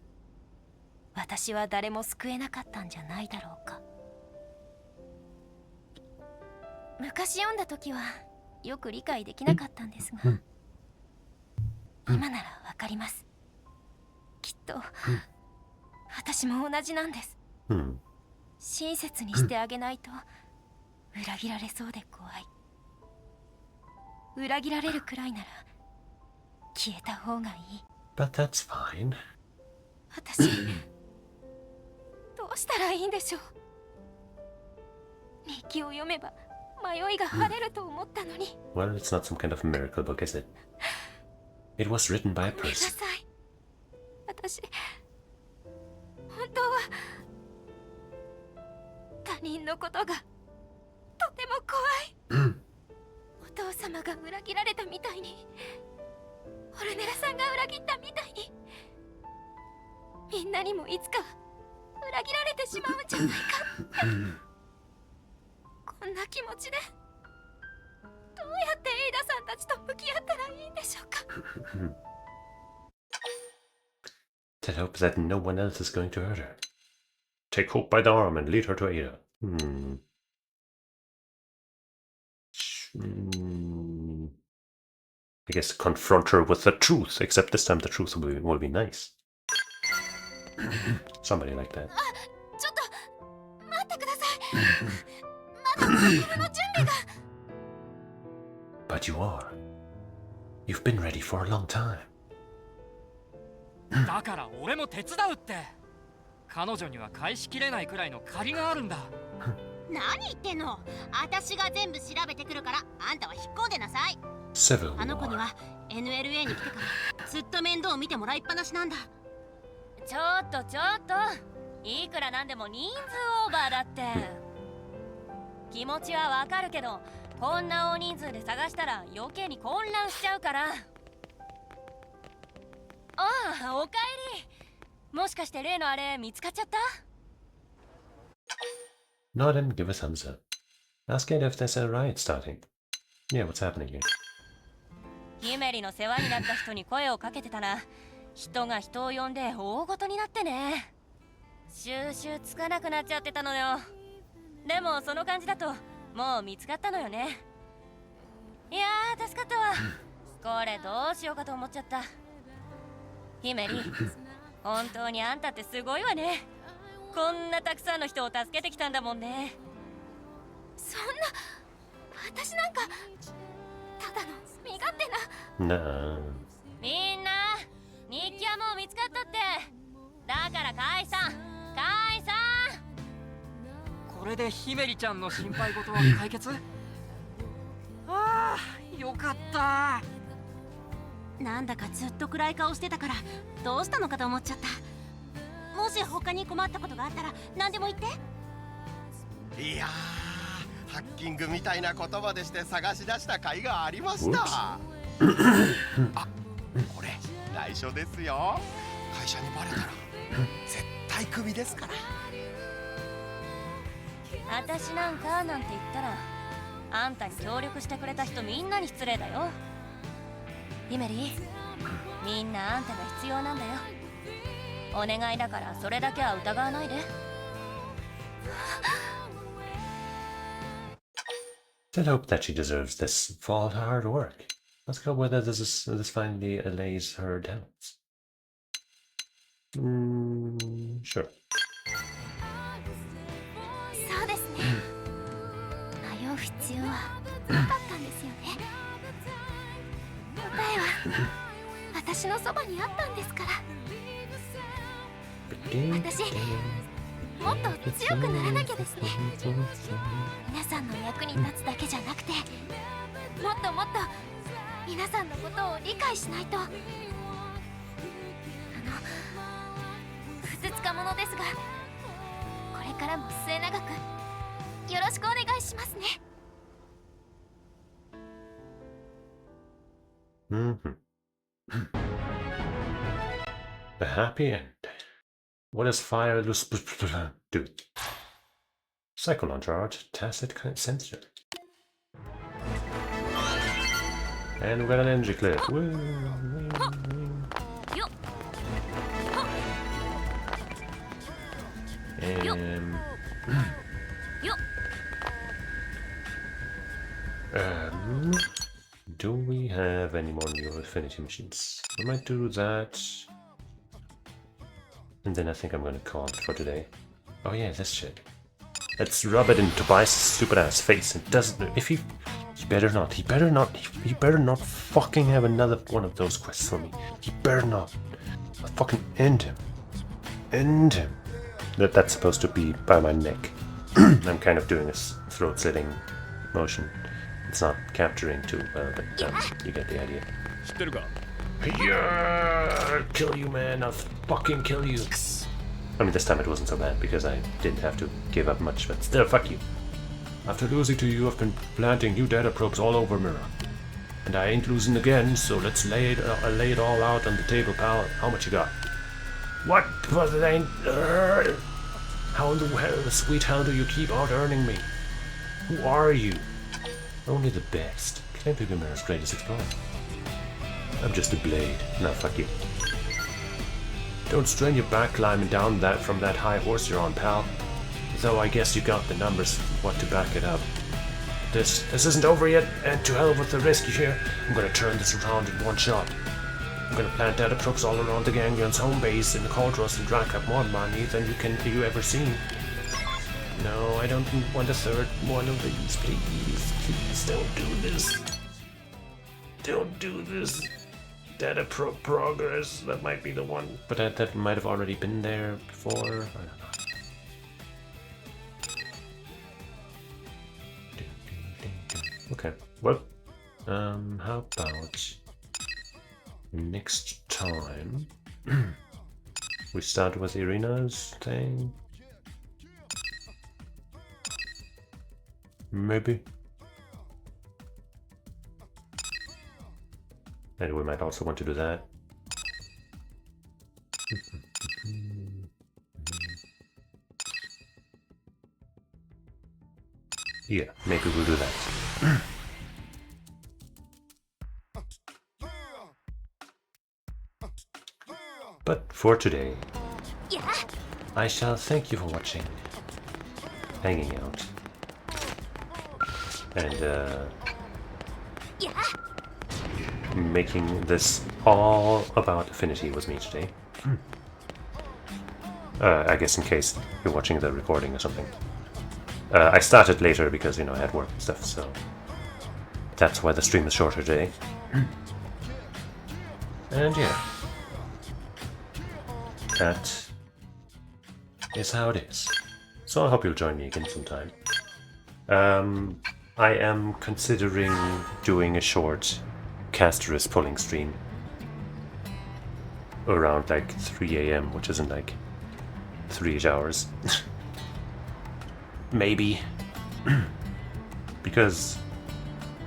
私は誰も救えなかったんじゃないだろうか。昔読んだ時はよく理解できなかったんですが今ならわかります。きっと私も同じなんです。親切にしてあげないと裏切られそうで怖い。裏切られるくらいなら消えた方がいい。 But that's fine. 私どうしたらいいんでしょう。日記を読めば迷いが晴れると思ったのに。 Well, it's not some kind of miracle book, is it? It was written by a ごめんな person. さい。私本当は他人のことがとても怖い。お父様が裏切られたみたいにオルネラさんが裏切ったみたいにみんなにもいつか裏切られてしまうんじゃないかってこんな気持ちでどうやってエイダさんたちと向き合ったらいいんでしょうか。To hope that no one else is going to hurt her. Take Hope by the arm and lead her to Ada. I guess confront her with the truth, except this time the truth will be nice. Somebody like that. ちょっと待ってください。まだ心の準備が。But you are. You've been ready for a long time. だから俺も手伝うって。彼女には返しきれないくらいの借りがあるんだ。何言ってんの。私が全部調べてくるからあんたは引っ込んでなさい。あの子には NLA に来てからずっと面倒を見てもらいっぱなしなんだ。ちょっといくらなんでも人数オーバーだって。気持ちはわかるけどこんな大人数で探したら余計に混乱しちゃうから。ああ、おかえり。もしかして例のあれ見つかっちゃった？ Nod and give a thumbs up. Ask it if there's a riot starting. Yeah, what's happening here? ヒメリの世話になった人に声をかけてたら人が人を呼んで大ごとになってね。収集つかなくなっちゃってたのよ。でもその感じだともう見つかったのよね。いやー助かったわ。これどうしようかと思っちゃった。ヒメリ、本当にあんたってすごいわね。こんなたくさんの人を助けてきたんだもんね。そんな私なんかただの身勝手な。Nah. みんな日記はもう見つかったって。だから解散。これでヒメリちゃんの心配事は解決？ああ、よかった。なんだかずっと暗い顔してたからどうしたのかと思っちゃった。もし他に困ったことがあったら何でも言って。いやー、ハッキングみたいな言葉でして探し出した甲斐がありました。あ、これ内緒ですよ。会社にバレたら絶対クビですから。私なんかなんて言ったらあんたに協力してくれた人みんなに失礼だよ。イメリー、みんなあんたが必要なんだよ。お願いだからそれだけは疑わないで。I hope that she deserves this for all her hard work. Let's go whether this finally allays her doubts. Sure. そうですね。迷う必要はなかったんですよね。答えは私のそばにあったんですから。私もっと強くならなきゃですね。皆さんの役に立つだけじゃなくて、もっともっと皆さんのことを理解しないと。ふつつか者ですが、これからも末永くよろしくお願いしますね。The happy end. What does fire do? Cycle launcher art, tacit sensor. And we got an energy clip. Do we have any more new Affinity machines? We might do that. And then I think I'm gonna call it for today. Oh yeah, this shit. Let's rub it in Tobias' stupid ass face. It doesn't. If he better not. He better not fucking have another one of those quests for me. He better not. I'll fucking end him. End him. That's supposed to be by my neck. I'm kind of doing a throat-slitting motion. It's not capturing too well, but you get the idea. Yeah, I'll kill you, man. I'll fucking kill you. I mean, this time it wasn't so bad because I didn't have to give up much, but still, fuck you. After losing to you, I've been planting new data probes all over Mirror. And I ain't losing again, so let's lay it all out on the table, pal. How much you got? What? But it ain't... How in the hell, the sweet hell do you keep out-earning me? Who are you? Only the best. Claim to be Mirror's greatest explorer. I'm just a blade. Now fuck you. Don't strain your back climbing down from that high horse you're on, pal. Though I guess you got the numbers what to back it up. This isn't over yet, and to hell with the risk you hear. I'm gonna turn this around in one shot. I'm gonna plant data probes all around the gangion's home base in the Cauldros and rack up more money than you ever seen. No, I don't want a third one of these, please. Please don't do this. Don't do this. Data progress, that might be the one. But that might have already been there before. I don't know. Okay, well, how about next time we start with Irina's thing? Maybe. And we might also want to do that. Yeah, maybe we'll do that. But for today, I shall thank you for watching, hanging out, and making this all about Affinity with me today. I guess in case you're watching the recording or something. I started later because, you know, I had work and stuff, so that's why the stream is shorter today. And yeah, that is how it is. So I hope you'll join me again sometime. I am considering doing a short Casterus pulling stream around like 3 a.m., which isn't like 3 hours. Maybe. Because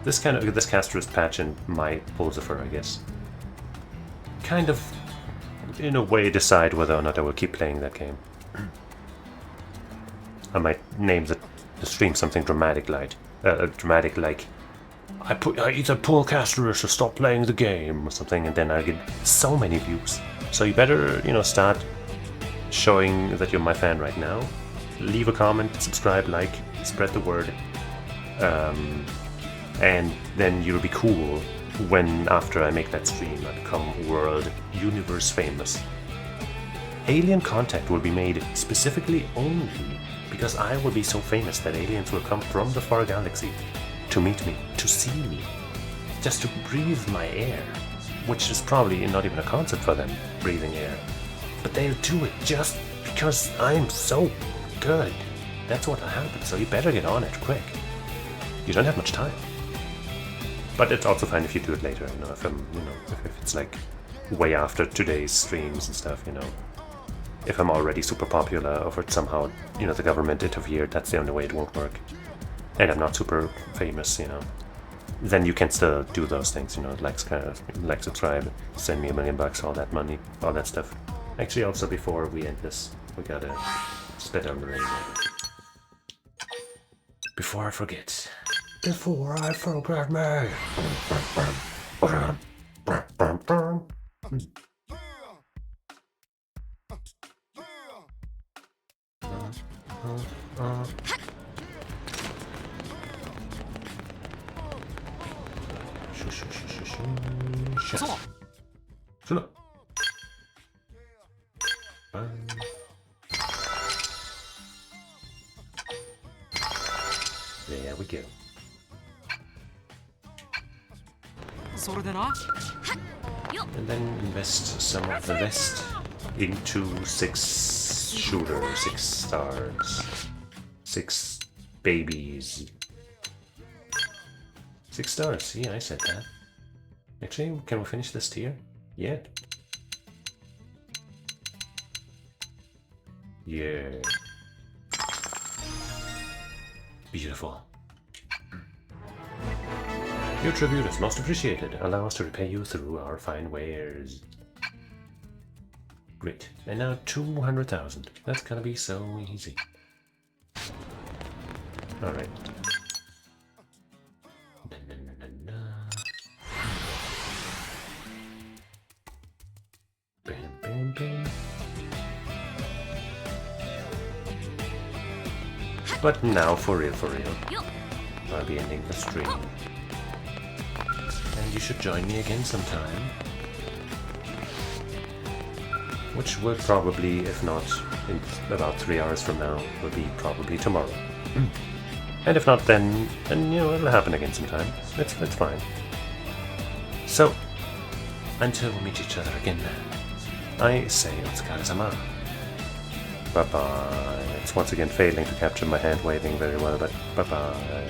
this Castorist patch and my Pulsifer, I guess, kind of, in a way, decide whether or not I will keep playing that game. I might name the stream something dramatic like, I either pull Castorist or stop playing the game or something, and then I get so many views. So you better, start showing that you're my fan right now. Leave a comment, subscribe, like, spread the word. And then you'll be cool when, after I make that stream, I become world universe famous. Alien contact will be made specifically only because I will be so famous that aliens will come from the far galaxy to meet me, to see me, just to breathe my air, which is probably not even a concept for them, breathing air. But they'll do it just because I'm so good. That's what will happen, so you better get on it quick. You don't have much time. But it's also fine if you do it later, if I'm, if it's like way after today's streams and stuff, If I'm already super popular, or if somehow, the government interfered, that's the only way it won't work. And I'm not super famous, then you can still do those things, like subscribe, send me $1 million, all that money, all that stuff. Actually, also before we end this, we gotta spit on the radio. Before I forget. Before I forget me. There we go. And then invest some of the rest into 6 shooters, 6 stars, 6 babies. 6 stars, yeah, I said that. Actually, can we finish this tier? Yeah. Yeah. Beautiful. Your tribute is most appreciated. Allow us to repay you through our fine wares. Great. And now 200,000. That's gonna be so easy. Alright. Bam, bam, bam. But now, for real, I'll be ending the stream. And you should join me again sometime. Which will probably, if not in about 3 hours from now, will be probably tomorrow. And if not, then it'll happen again sometime. It's fine. So, until we meet each other again, I say Otsukaresama. Bye-bye. It's once again failing to capture my hand waving very well, but bye-bye.